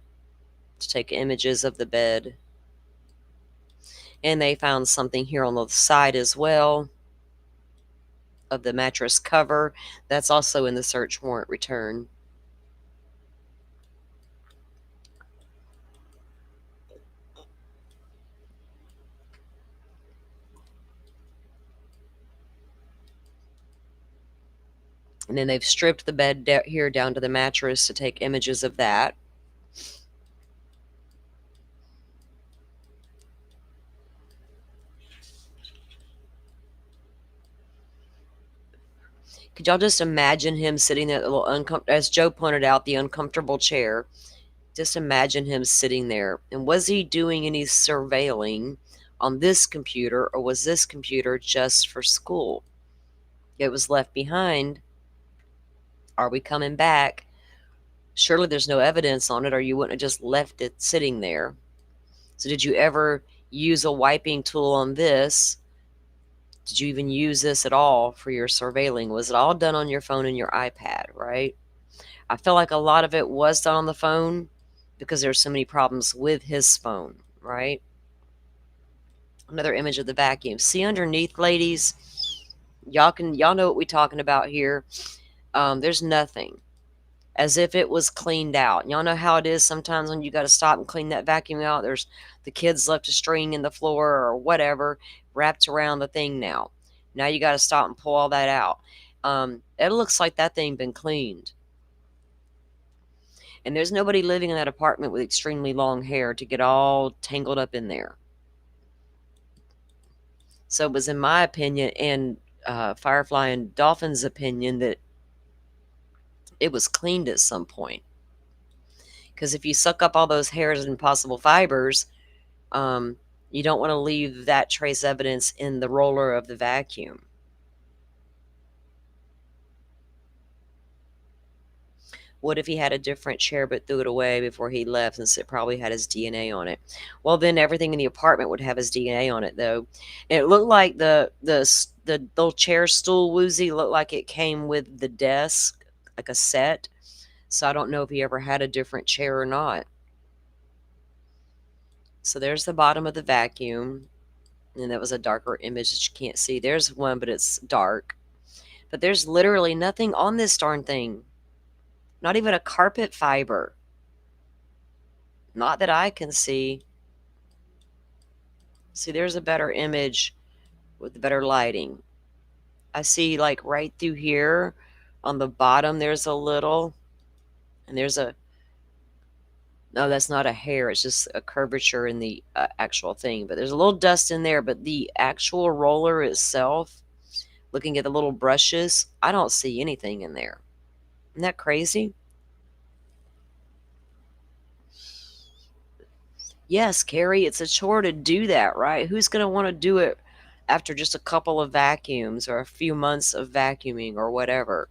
[SPEAKER 2] to take images of the bed. And they found something here on the side as well of the mattress cover. That's also in the search warrant return. And then they've stripped the bed here down to the mattress to take images of that. Could y'all just imagine him sitting there, as Joe pointed out, the uncomfortable chair. Just imagine him sitting there. And was he doing any surveilling on this computer, or was this computer just for school? It was left behind. Are we coming back? Surely there's no evidence on it, or you wouldn't have just left it sitting there. So did you ever use a wiping tool on this? Did you even use this at all for your surveilling? Was it all done on your phone and your iPad, right? I feel like a lot of it was done on the phone because there's so many problems with his phone, right? Another image of the vacuum. See underneath, ladies? Y'all know what we're talking about here. There's nothing. as if it was cleaned out. Y'all know how it is sometimes when you got to stop and clean that vacuum out. There's the kids left a string in the floor or whatever wrapped around the thing now. Now you got to stop and pull all that out. It looks like that thing been cleaned. And there's nobody living in that apartment with extremely long hair to get all tangled up in there. So it was in my opinion and Firefly and Dolphin's opinion that it was cleaned at some point. Because if you suck up all those hairs and possible fibers, you don't want to leave that trace evidence in the roller of the vacuum. What if he had a different chair but threw it away before he left, since it probably had his DNA on it? Well, then everything in the apartment would have his DNA on it, though. And it looked like the little chair stool woozy looked like it came with the desk, like a set. So I don't know if he ever had a different chair or not. So there's the bottom of the vacuum. And that was a darker image that you can't see. There's one, but it's dark. But there's literally nothing on this darn thing. Not even a carpet fiber. Not that I can see. See, there's a better image with the better lighting. I see like right through here on the bottom, there's a little, and there's a, no, that's not a hair. It's just a curvature in the actual thing. But there's a little dust in there. But the actual roller itself, looking at the little brushes, I don't see anything in there. Isn't that crazy? Yes, Carrie, it's a chore to do that, right? Who's going to want to do it after just a couple of vacuums or a few months of vacuuming or whatever?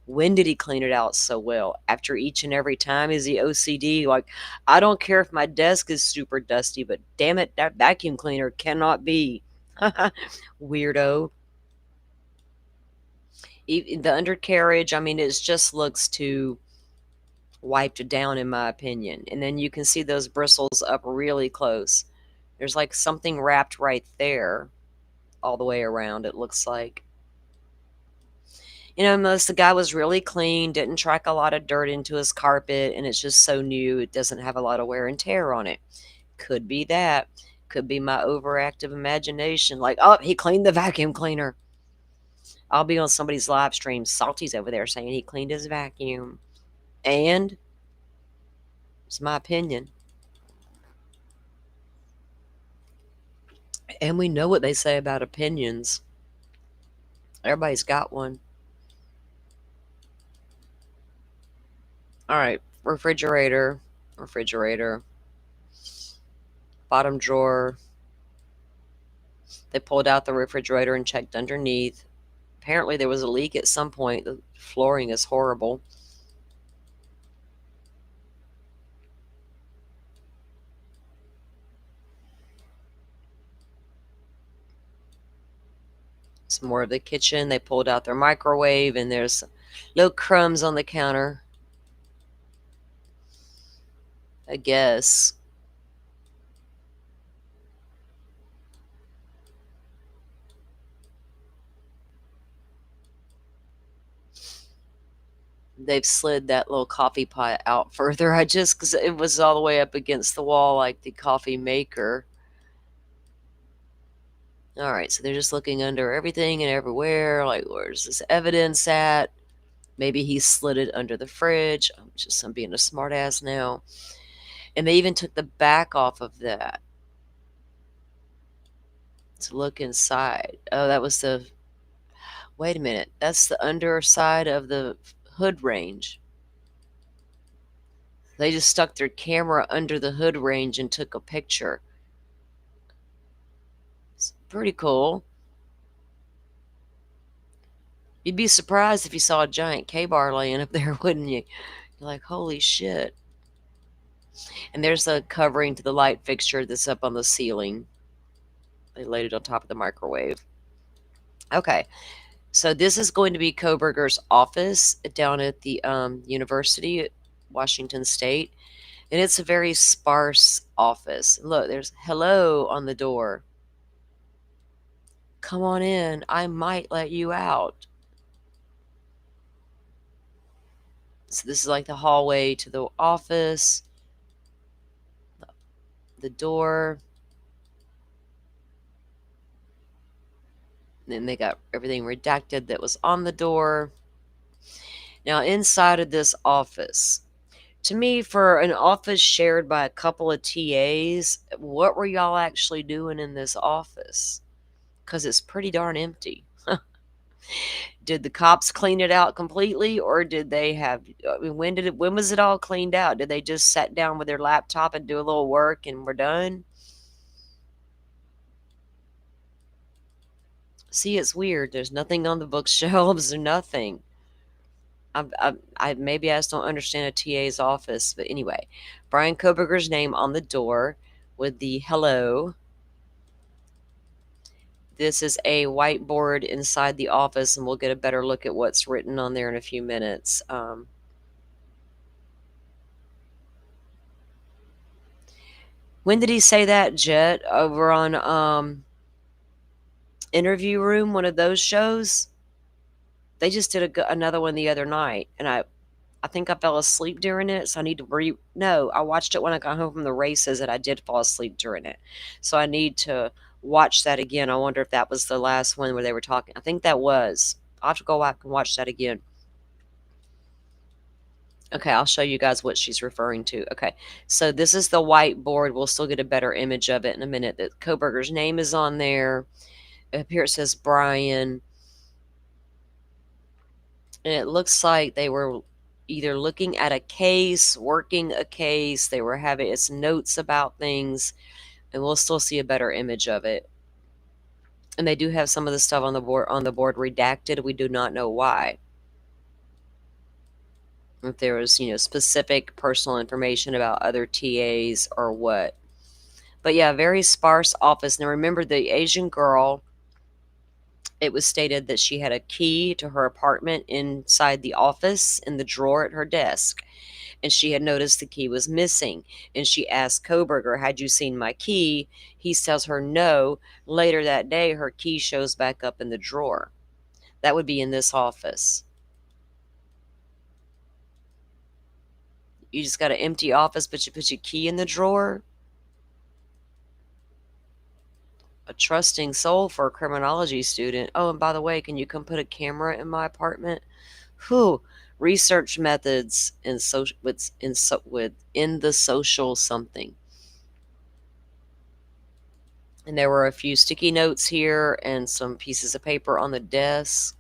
[SPEAKER 2] When did he clean it out so well? After each and every time? Is he OCD? Like, I don't care if my desk is super dusty, but damn it, that vacuum cleaner cannot be. Weirdo. The undercarriage, I mean, it just looks too wiped down in my opinion. And then you can see those bristles up really close. There's like something wrapped right there all the way around, it looks like. You know, unless the guy was really clean, didn't track a lot of dirt into his carpet, and it's just so new, it doesn't have a lot of wear and tear on it. Could be that. Could be my overactive imagination. Like, oh, he cleaned the vacuum cleaner. I'll be on somebody's live stream. Salty's over there saying he cleaned his vacuum. And it's my opinion. And we know what they say about opinions. Everybody's got one. All right, refrigerator, bottom drawer. They pulled out the refrigerator and checked underneath. Apparently there was a leak at some point. The flooring is horrible. Some more of the kitchen. They pulled out their microwave, and there's little crumbs on the counter. I guess. They've slid that little coffee pot out further. Because it was all the way up against the wall like the coffee maker. All right, so they're just looking under everything and everywhere. Like, where's this evidence at? Maybe he slid it under the fridge. I'm being a smart ass now. And they even took the back off of that to look inside. Oh, that was the... Wait a minute. That's the underside of the hood range. They just stuck their camera under the hood range and took a picture. It's pretty cool. You'd be surprised if you saw a giant K-bar laying up there, wouldn't you? You're like, holy shit. And there's a covering to the light fixture that's up on the ceiling. They laid it on top of the microwave. Okay, so this is going to be Kohberger's office down at the university at Washington State. And it's a very sparse office. Look, there's hello on the door. Come on in. I might let you out. So this is like the hallway to the office, the door. And then they got everything redacted that was on the door. Now, inside of this office, to me, for an office shared by a couple of TAs, what were y'all actually doing in this office? Because it's pretty darn empty. Did the cops clean it out completely, or did they have? I mean, when was it all cleaned out? Did they just sit down with their laptop and do a little work and we're done? See, it's weird. There's nothing on the bookshelves or nothing. I maybe I just don't understand a TA's office, but anyway, Bryan Kohberger's name on the door with the hello. This is a whiteboard inside the office, and we'll get a better look at what's written on there in a few minutes. When did he say that, Jet? Over on Interview Room, one of those shows? They just did another one the other night, and I think I fell asleep during it, so I need to no, I watched it when I got home from the races, and I did fall asleep during it. So I need to watch that again. I wonder if that was the last one where they were talking. I think that was. I'll have to go back and watch that again. Okay, I'll show you guys what she's referring to. Okay, so this is the whiteboard. We'll still get a better image of it in a minute. That Kohberger's name is on there. Up here it says Bryan. And it looks like they were either looking at a case, working a case. They were having its notes about things, and we'll still see a better image of it. And they do have some of the stuff on the board redacted. We do not know why. If there was, specific personal information about other TAs or what. But yeah, very sparse office. Now remember, the Asian girl, it was stated that she had a key to her apartment inside the office in the drawer at her desk. And she had noticed the key was missing. And she asked Kohberger, had you seen my key? He tells her no. Later that day, her key shows back up in the drawer. That would be in this office. You just got an empty office, but you put your key in the drawer? A trusting soul for a criminology student. Oh, and by the way, can you come put a camera in my apartment? Whew. Research methods in the social something. And there were a few sticky notes here and some pieces of paper on the desk.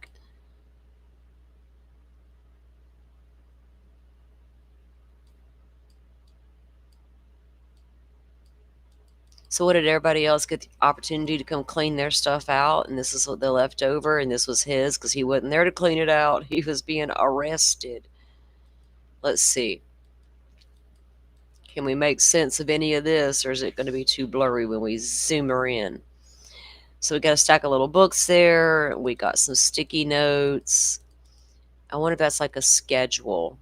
[SPEAKER 2] So what, did everybody else get the opportunity to come clean their stuff out? And this is what they left over, and this was his because he wasn't there to clean it out. He was being arrested. Let's see. Can we make sense of any of this, or is it going to be too blurry when we zoom her in? So we got a stack of little books there. We got some sticky notes. I wonder if that's like a schedule.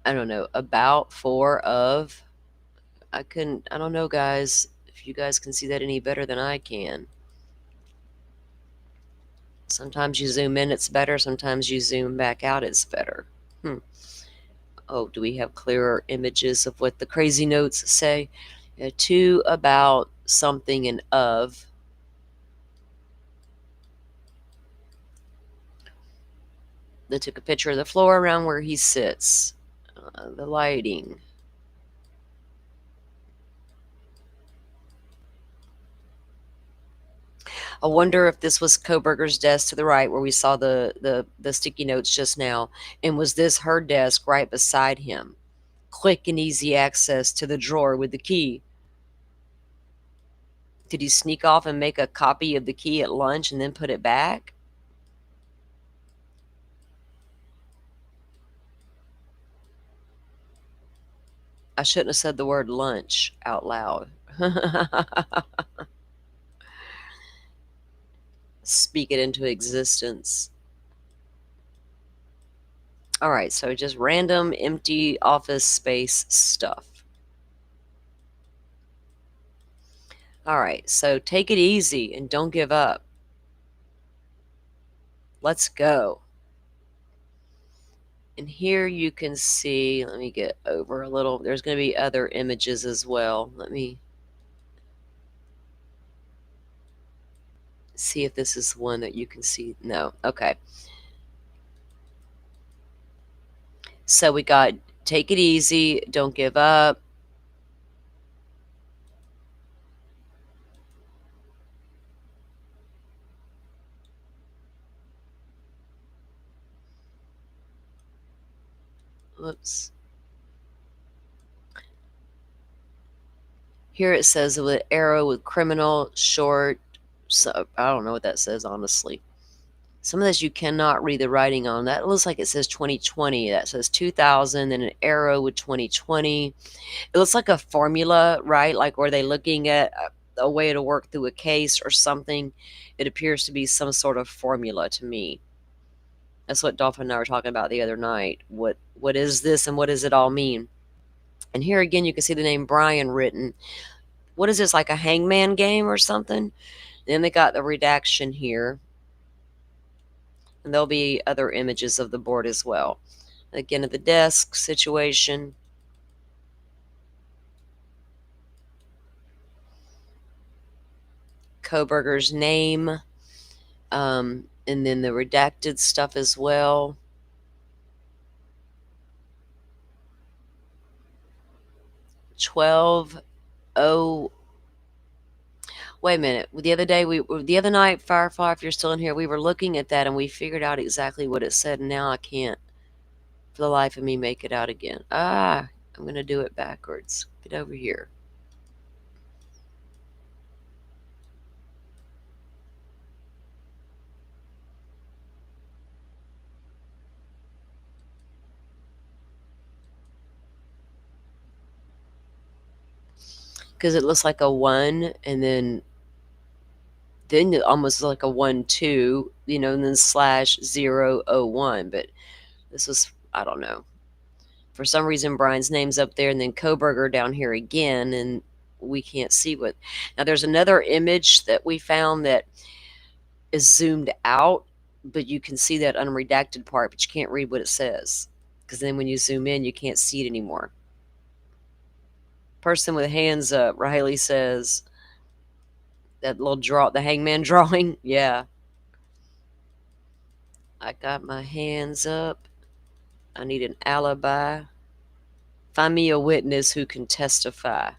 [SPEAKER 2] I don't know, about, for, of. I don't know, guys, if you guys can see that any better than I can. Sometimes you zoom in, it's better. Sometimes you zoom back out, it's better. Oh, do we have clearer images of what the crazy notes say? To, about, something, and of. They took a picture of the floor around where he sits. The lighting. I wonder if this was Kohberger's desk to the right where we saw the sticky notes just now. And was this her desk right beside him? Quick and easy access to the drawer with the key. Did he sneak off and make a copy of the key at lunch and then put it back? I shouldn't have said the word lunch out loud. Speak it into existence. All right, so just random empty office space stuff. All right, so take it easy and don't give up. Let's go. And here you can see, let me get over a little. There's going to be other images as well. Let me see if this is one that you can see. No. Okay. So we got take it easy, don't give up. Whoops. Here it says with arrow with criminal short. So I don't know what that says, honestly. Some of this you cannot read the writing on. That looks like it says 2020. That says 2000, then an arrow with 2020. It looks like a formula, right? Like were they looking at a way to work through a case or something? It appears to be some sort of formula to me. That's what Dolphin and I were talking about the other night. What is this and what does it all mean? And here again, you can see the name Brian written. What is this, like a hangman game or something? Then they got the redaction here. And there'll be other images of the board as well. Again, at the desk situation. Kohberger's name. And then the redacted stuff as well. Wait a minute. The other night, Firefly, if you're still in here, we were looking at that and we figured out exactly what it said. And now I can't, for the life of me, make it out again. I'm going to do it backwards. Get over here. Because it looks like a 1 and then it almost like a 1, 2, and then /001. But this was, I don't know. For some reason, Brian's name's up there and then Kohberger down here again, and we can't see what. Now, there's another image that we found that is zoomed out, but you can see that unredacted part, but you can't read what it says. Because then when you zoom in, you can't see it anymore. Person with hands up, Riley says. That little the hangman drawing. Yeah. I got my hands up. I need an alibi. Find me a witness who can testify.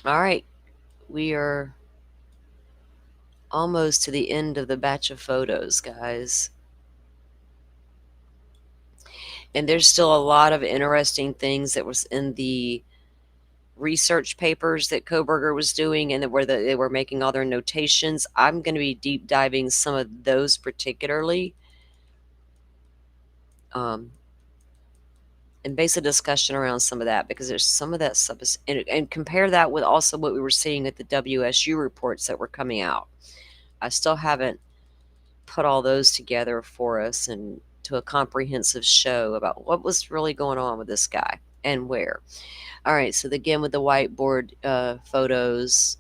[SPEAKER 2] All right. We are almost to the end of the batch of photos, guys. And there's still a lot of interesting things that was in the research papers that Kohberger was doing and where they were making all their notations. I'm going to be deep diving some of those particularly. And base a discussion around some of that, because there's some of that stuff and compare that with also what we were seeing at the WSU reports that were coming out. I still haven't put all those together for us and to a comprehensive show about what was really going on with this guy and where. All right, so again with the whiteboard photos.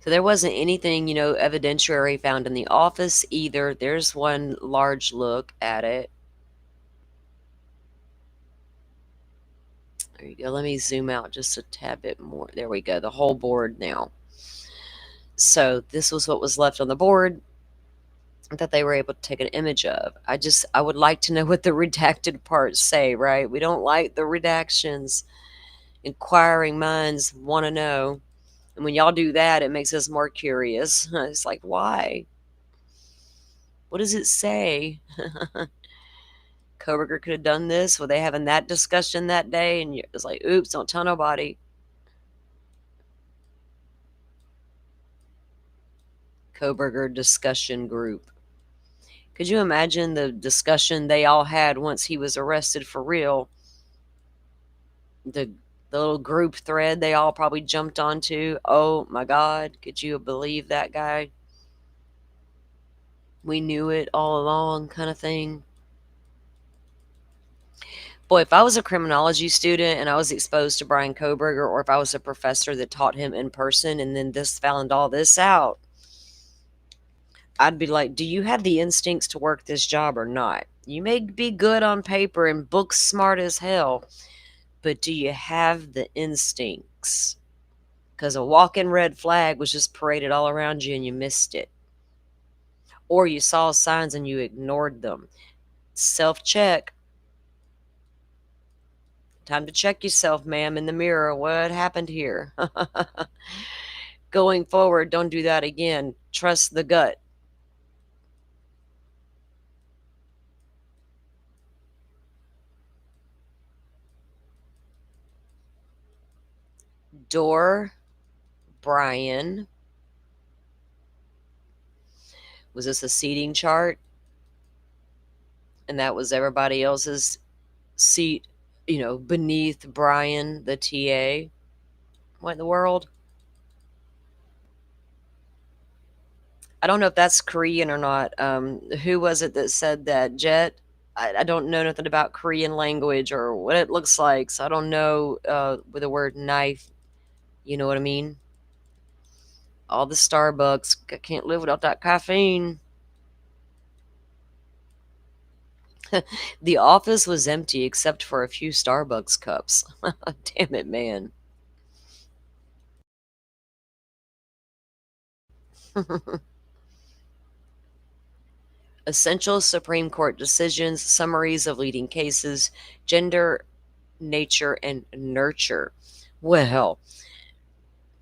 [SPEAKER 2] So there wasn't anything, evidentiary found in the office either. There's one large look at it. There you go. Let me zoom out just a tad bit more. There we go. The whole board now. So this was what was left on the board that they were able to take an image of. I would like to know what the redacted parts say, right? We don't like the redactions. Inquiring minds want to know. And when y'all do that, it makes us more curious. It's like, why? What does it say? Kohberger could have done this. Were they having that discussion that day? And it was like, oops, don't tell nobody. Kohberger discussion group. Could you imagine the discussion they all had once he was arrested for real? The little group thread they all probably jumped onto. Oh my God, could you believe that guy? We knew it all along, kind of thing. Boy, if I was a criminology student and I was exposed to Brian Koberger, or if I was a professor that taught him in person and then this found all this out, I'd be like, do you have the instincts to work this job or not? You may be good on paper and book smart as hell, but do you have the instincts? Because a walking red flag was just paraded all around you and you missed it. Or you saw signs and you ignored them. Self-check. Time to check yourself, ma'am, in the mirror. What happened here? Going forward, don't do that again. Trust the gut. Door Brian. Was this a seating chart? And that was everybody else's seat, beneath Brian, the TA? What in the world? I don't know if that's Korean or not. Who was it that said that? Jet? I don't know nothing about Korean language or what it looks like, so I don't know with the word knife. You know what I mean? All the Starbucks. I can't live without that caffeine. The office was empty except for a few Starbucks cups. Damn it, man. Essential Supreme Court decisions, summaries of leading cases, gender, nature, and nurture. Well,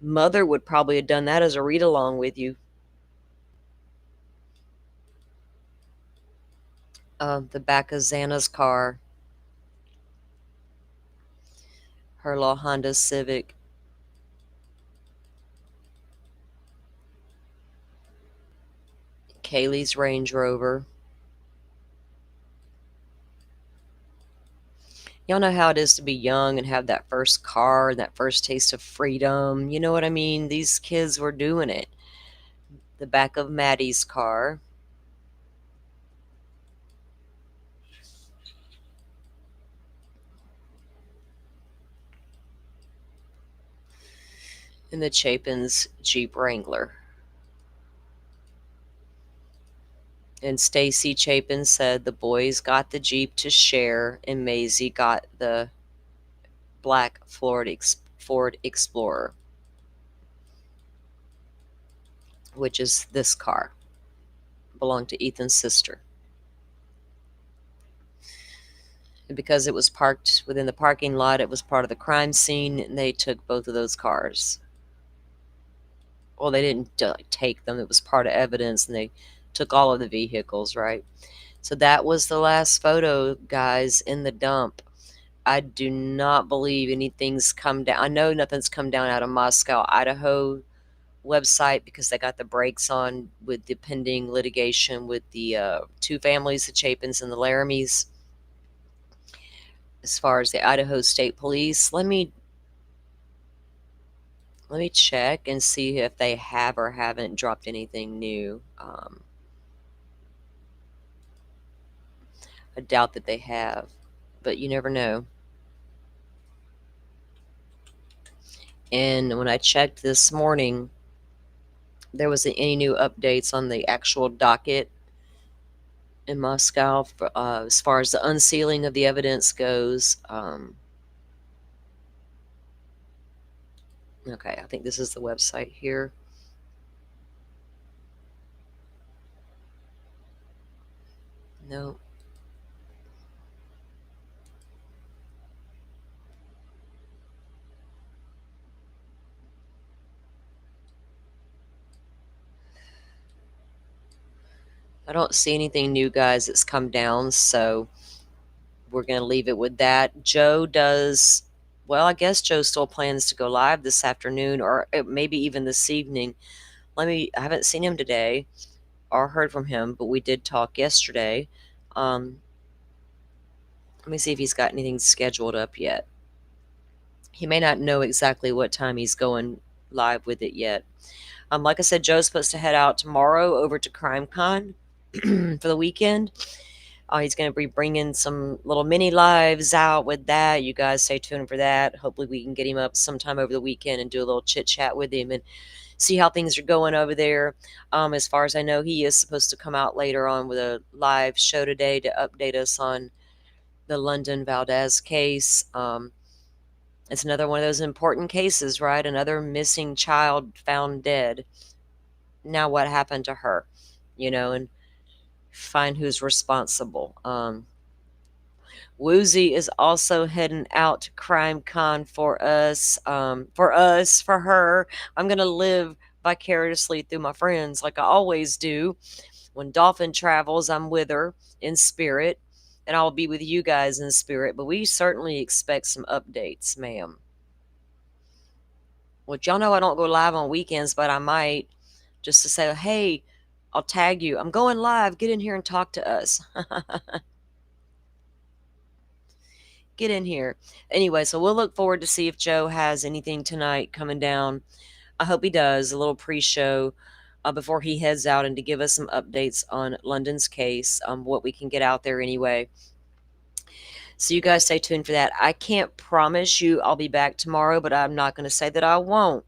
[SPEAKER 2] Mother would probably have done that as a read along with you. The back of Xana's car. Her little Honda Civic. Kaylee's Range Rover. Y'all know how it is to be young and have that first car and that first taste of freedom. You know what I mean? These kids were doing it. The back of Maddie's car. And the Chapin's Jeep Wrangler. And Stacy Chapin said the boys got the Jeep to share and Maisie got the black Ford Explorer, which is this car. Belonged to Ethan's sister. And because it was parked within the parking lot, it was part of the crime scene, and they took both of those cars. Well, they didn't take them. It was part of evidence, and they took all of the vehicles, right? So that was the last photo, guys, in the dump. I do not believe anything's come down. I know nothing's come down out of Moscow, Idaho website, because they got the brakes on with the pending litigation with the two families, the Chapins and the Laramies. As far as the Idaho State Police, let me check and see if they have or haven't dropped anything new. I doubt that they have, but you never know. And when I checked this morning, there wasn't any new updates on the actual docket in Moscow as far as the unsealing of the evidence goes. Okay, I think this is the website here. No. I don't see anything new, guys, that's come down, so we're going to leave it with that. Joe does, well, I guess Joe still plans to go live this afternoon or maybe even this evening. I haven't seen him today or heard from him, but we did talk yesterday. Let me see if he's got anything scheduled up yet. He may not know exactly what time he's going live with it yet. Like I said, Joe's supposed to head out tomorrow over to CrimeCon for the weekend. He's going to be bringing some little mini lives out with that. You guys stay tuned for that. Hopefully we can get him up sometime over the weekend and do a little chit chat with him and see how things are going over there. As far as I know, he is supposed to come out later on with a live show today to update us on the London Valdez case. It's another one of those important cases, right? Another missing child found dead. Now what happened to her? And find who's responsible. Woozy is also heading out to CrimeCon for us. For her. I'm going to live vicariously through my friends like I always do. When Dolphin travels, I'm with her in spirit, and I'll be with you guys in spirit, but we certainly expect some updates, ma'am. Which y'all know I don't go live on weekends, but I might, just to say, hey, I'll tag you. I'm going live. Get in here and talk to us. Get in here. Anyway, so we'll look forward to see if Joe has anything tonight coming down. I hope he does, a little pre-show before he heads out, and to give us some updates on London's case, what we can get out there anyway. So you guys stay tuned for that. I can't promise you I'll be back tomorrow, but I'm not going to say that I won't.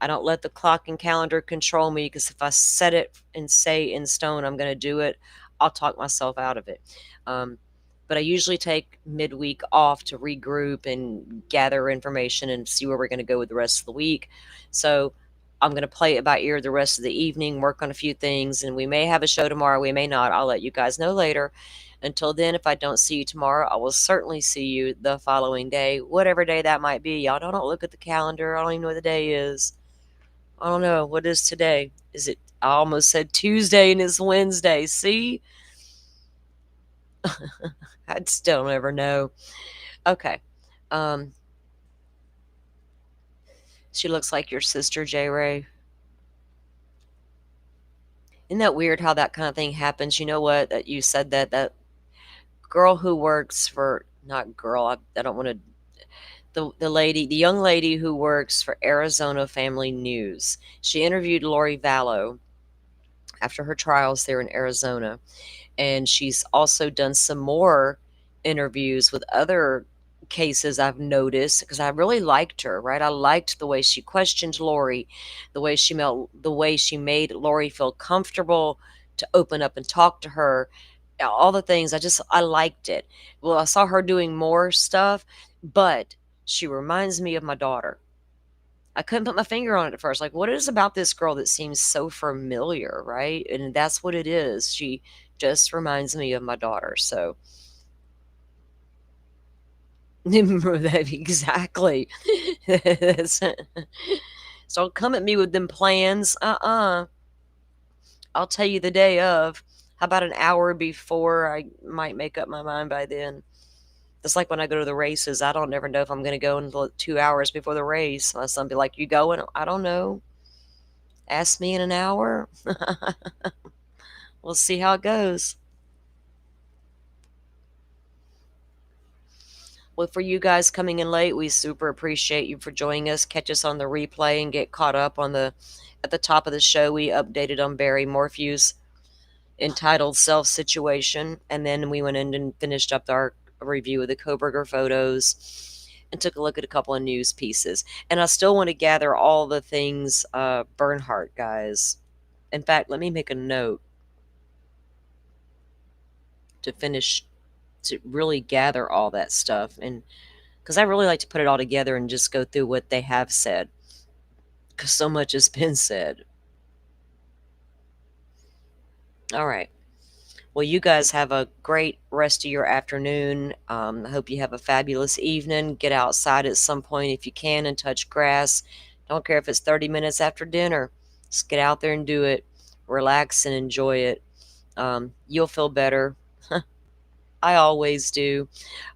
[SPEAKER 2] I don't let the clock and calendar control me, because if I set it and say in stone I'm going to do it, I'll talk myself out of it. But I usually take midweek off to regroup and gather information and see where we're going to go with the rest of the week. So I'm going to play it by ear the rest of the evening, work on a few things, and we may have a show tomorrow. We may not. I'll let you guys know later. Until then, if I don't see you tomorrow, I will certainly see you the following day, whatever day that might be. Y'all don't look at the calendar. I don't even know what the day is. I don't know. What is today? Is it, I almost said Tuesday and it's Wednesday. See? I'd still never know. Okay. She looks like your sister, J. Ray. Isn't that weird how that kind of thing happens? You know what? That you said that girl who works for, not girl, I don't want to, the young lady who works for Arizona Family News. She interviewed Lori Vallow after her trials there in Arizona. And she's also done some more interviews with other cases I've noticed, because I really liked her, right? I liked the way she questioned Lori, the way she made Lori feel comfortable to open up and talk to her, all the things. I liked it. Well, I saw her doing more stuff, but she reminds me of my daughter. I couldn't put my finger on it at first. Like, what is about this girl that seems so familiar, right? And that's what it is. She just reminds me of my daughter. So exactly. So come at me with them plans. I'll tell you the day of. How about an hour before? I might make up my mind by then. It's like when I go to the races. I don't never know if I'm going to go until 2 hours before the race. My son be like, you going? I don't know. Ask me in an hour. We'll see how it goes. Well, for you guys coming in late, we super appreciate you for joining us. Catch us on the replay and get caught up on at the top of the show. We updated on Barry Morphew's entitled Self Situation, and then we went in and finished up our review of the Kohberger photos and took a look at a couple of news pieces. And I still want to gather all the things Bernhardt, guys. In fact, let me make a note to finish, to really gather all that stuff, and because I really like to put it all together and just go through what they have said, because so much has been said. All right. Well, you guys have a great rest of your afternoon. I hope you have a fabulous evening. Get outside at some point if you can and touch grass. Don't care if it's 30 minutes after dinner. Just get out there and do it. Relax and enjoy it. You'll feel better. I always do.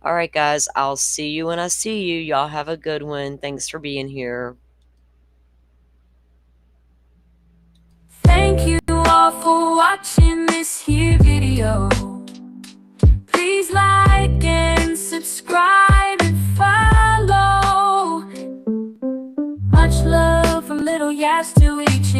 [SPEAKER 2] All right, guys. I'll see you when I see you. Y'all have a good one. Thanks for being here.
[SPEAKER 1] Thank you all for watching this here video. Please like and subscribe and follow. Much love from Little Yas to each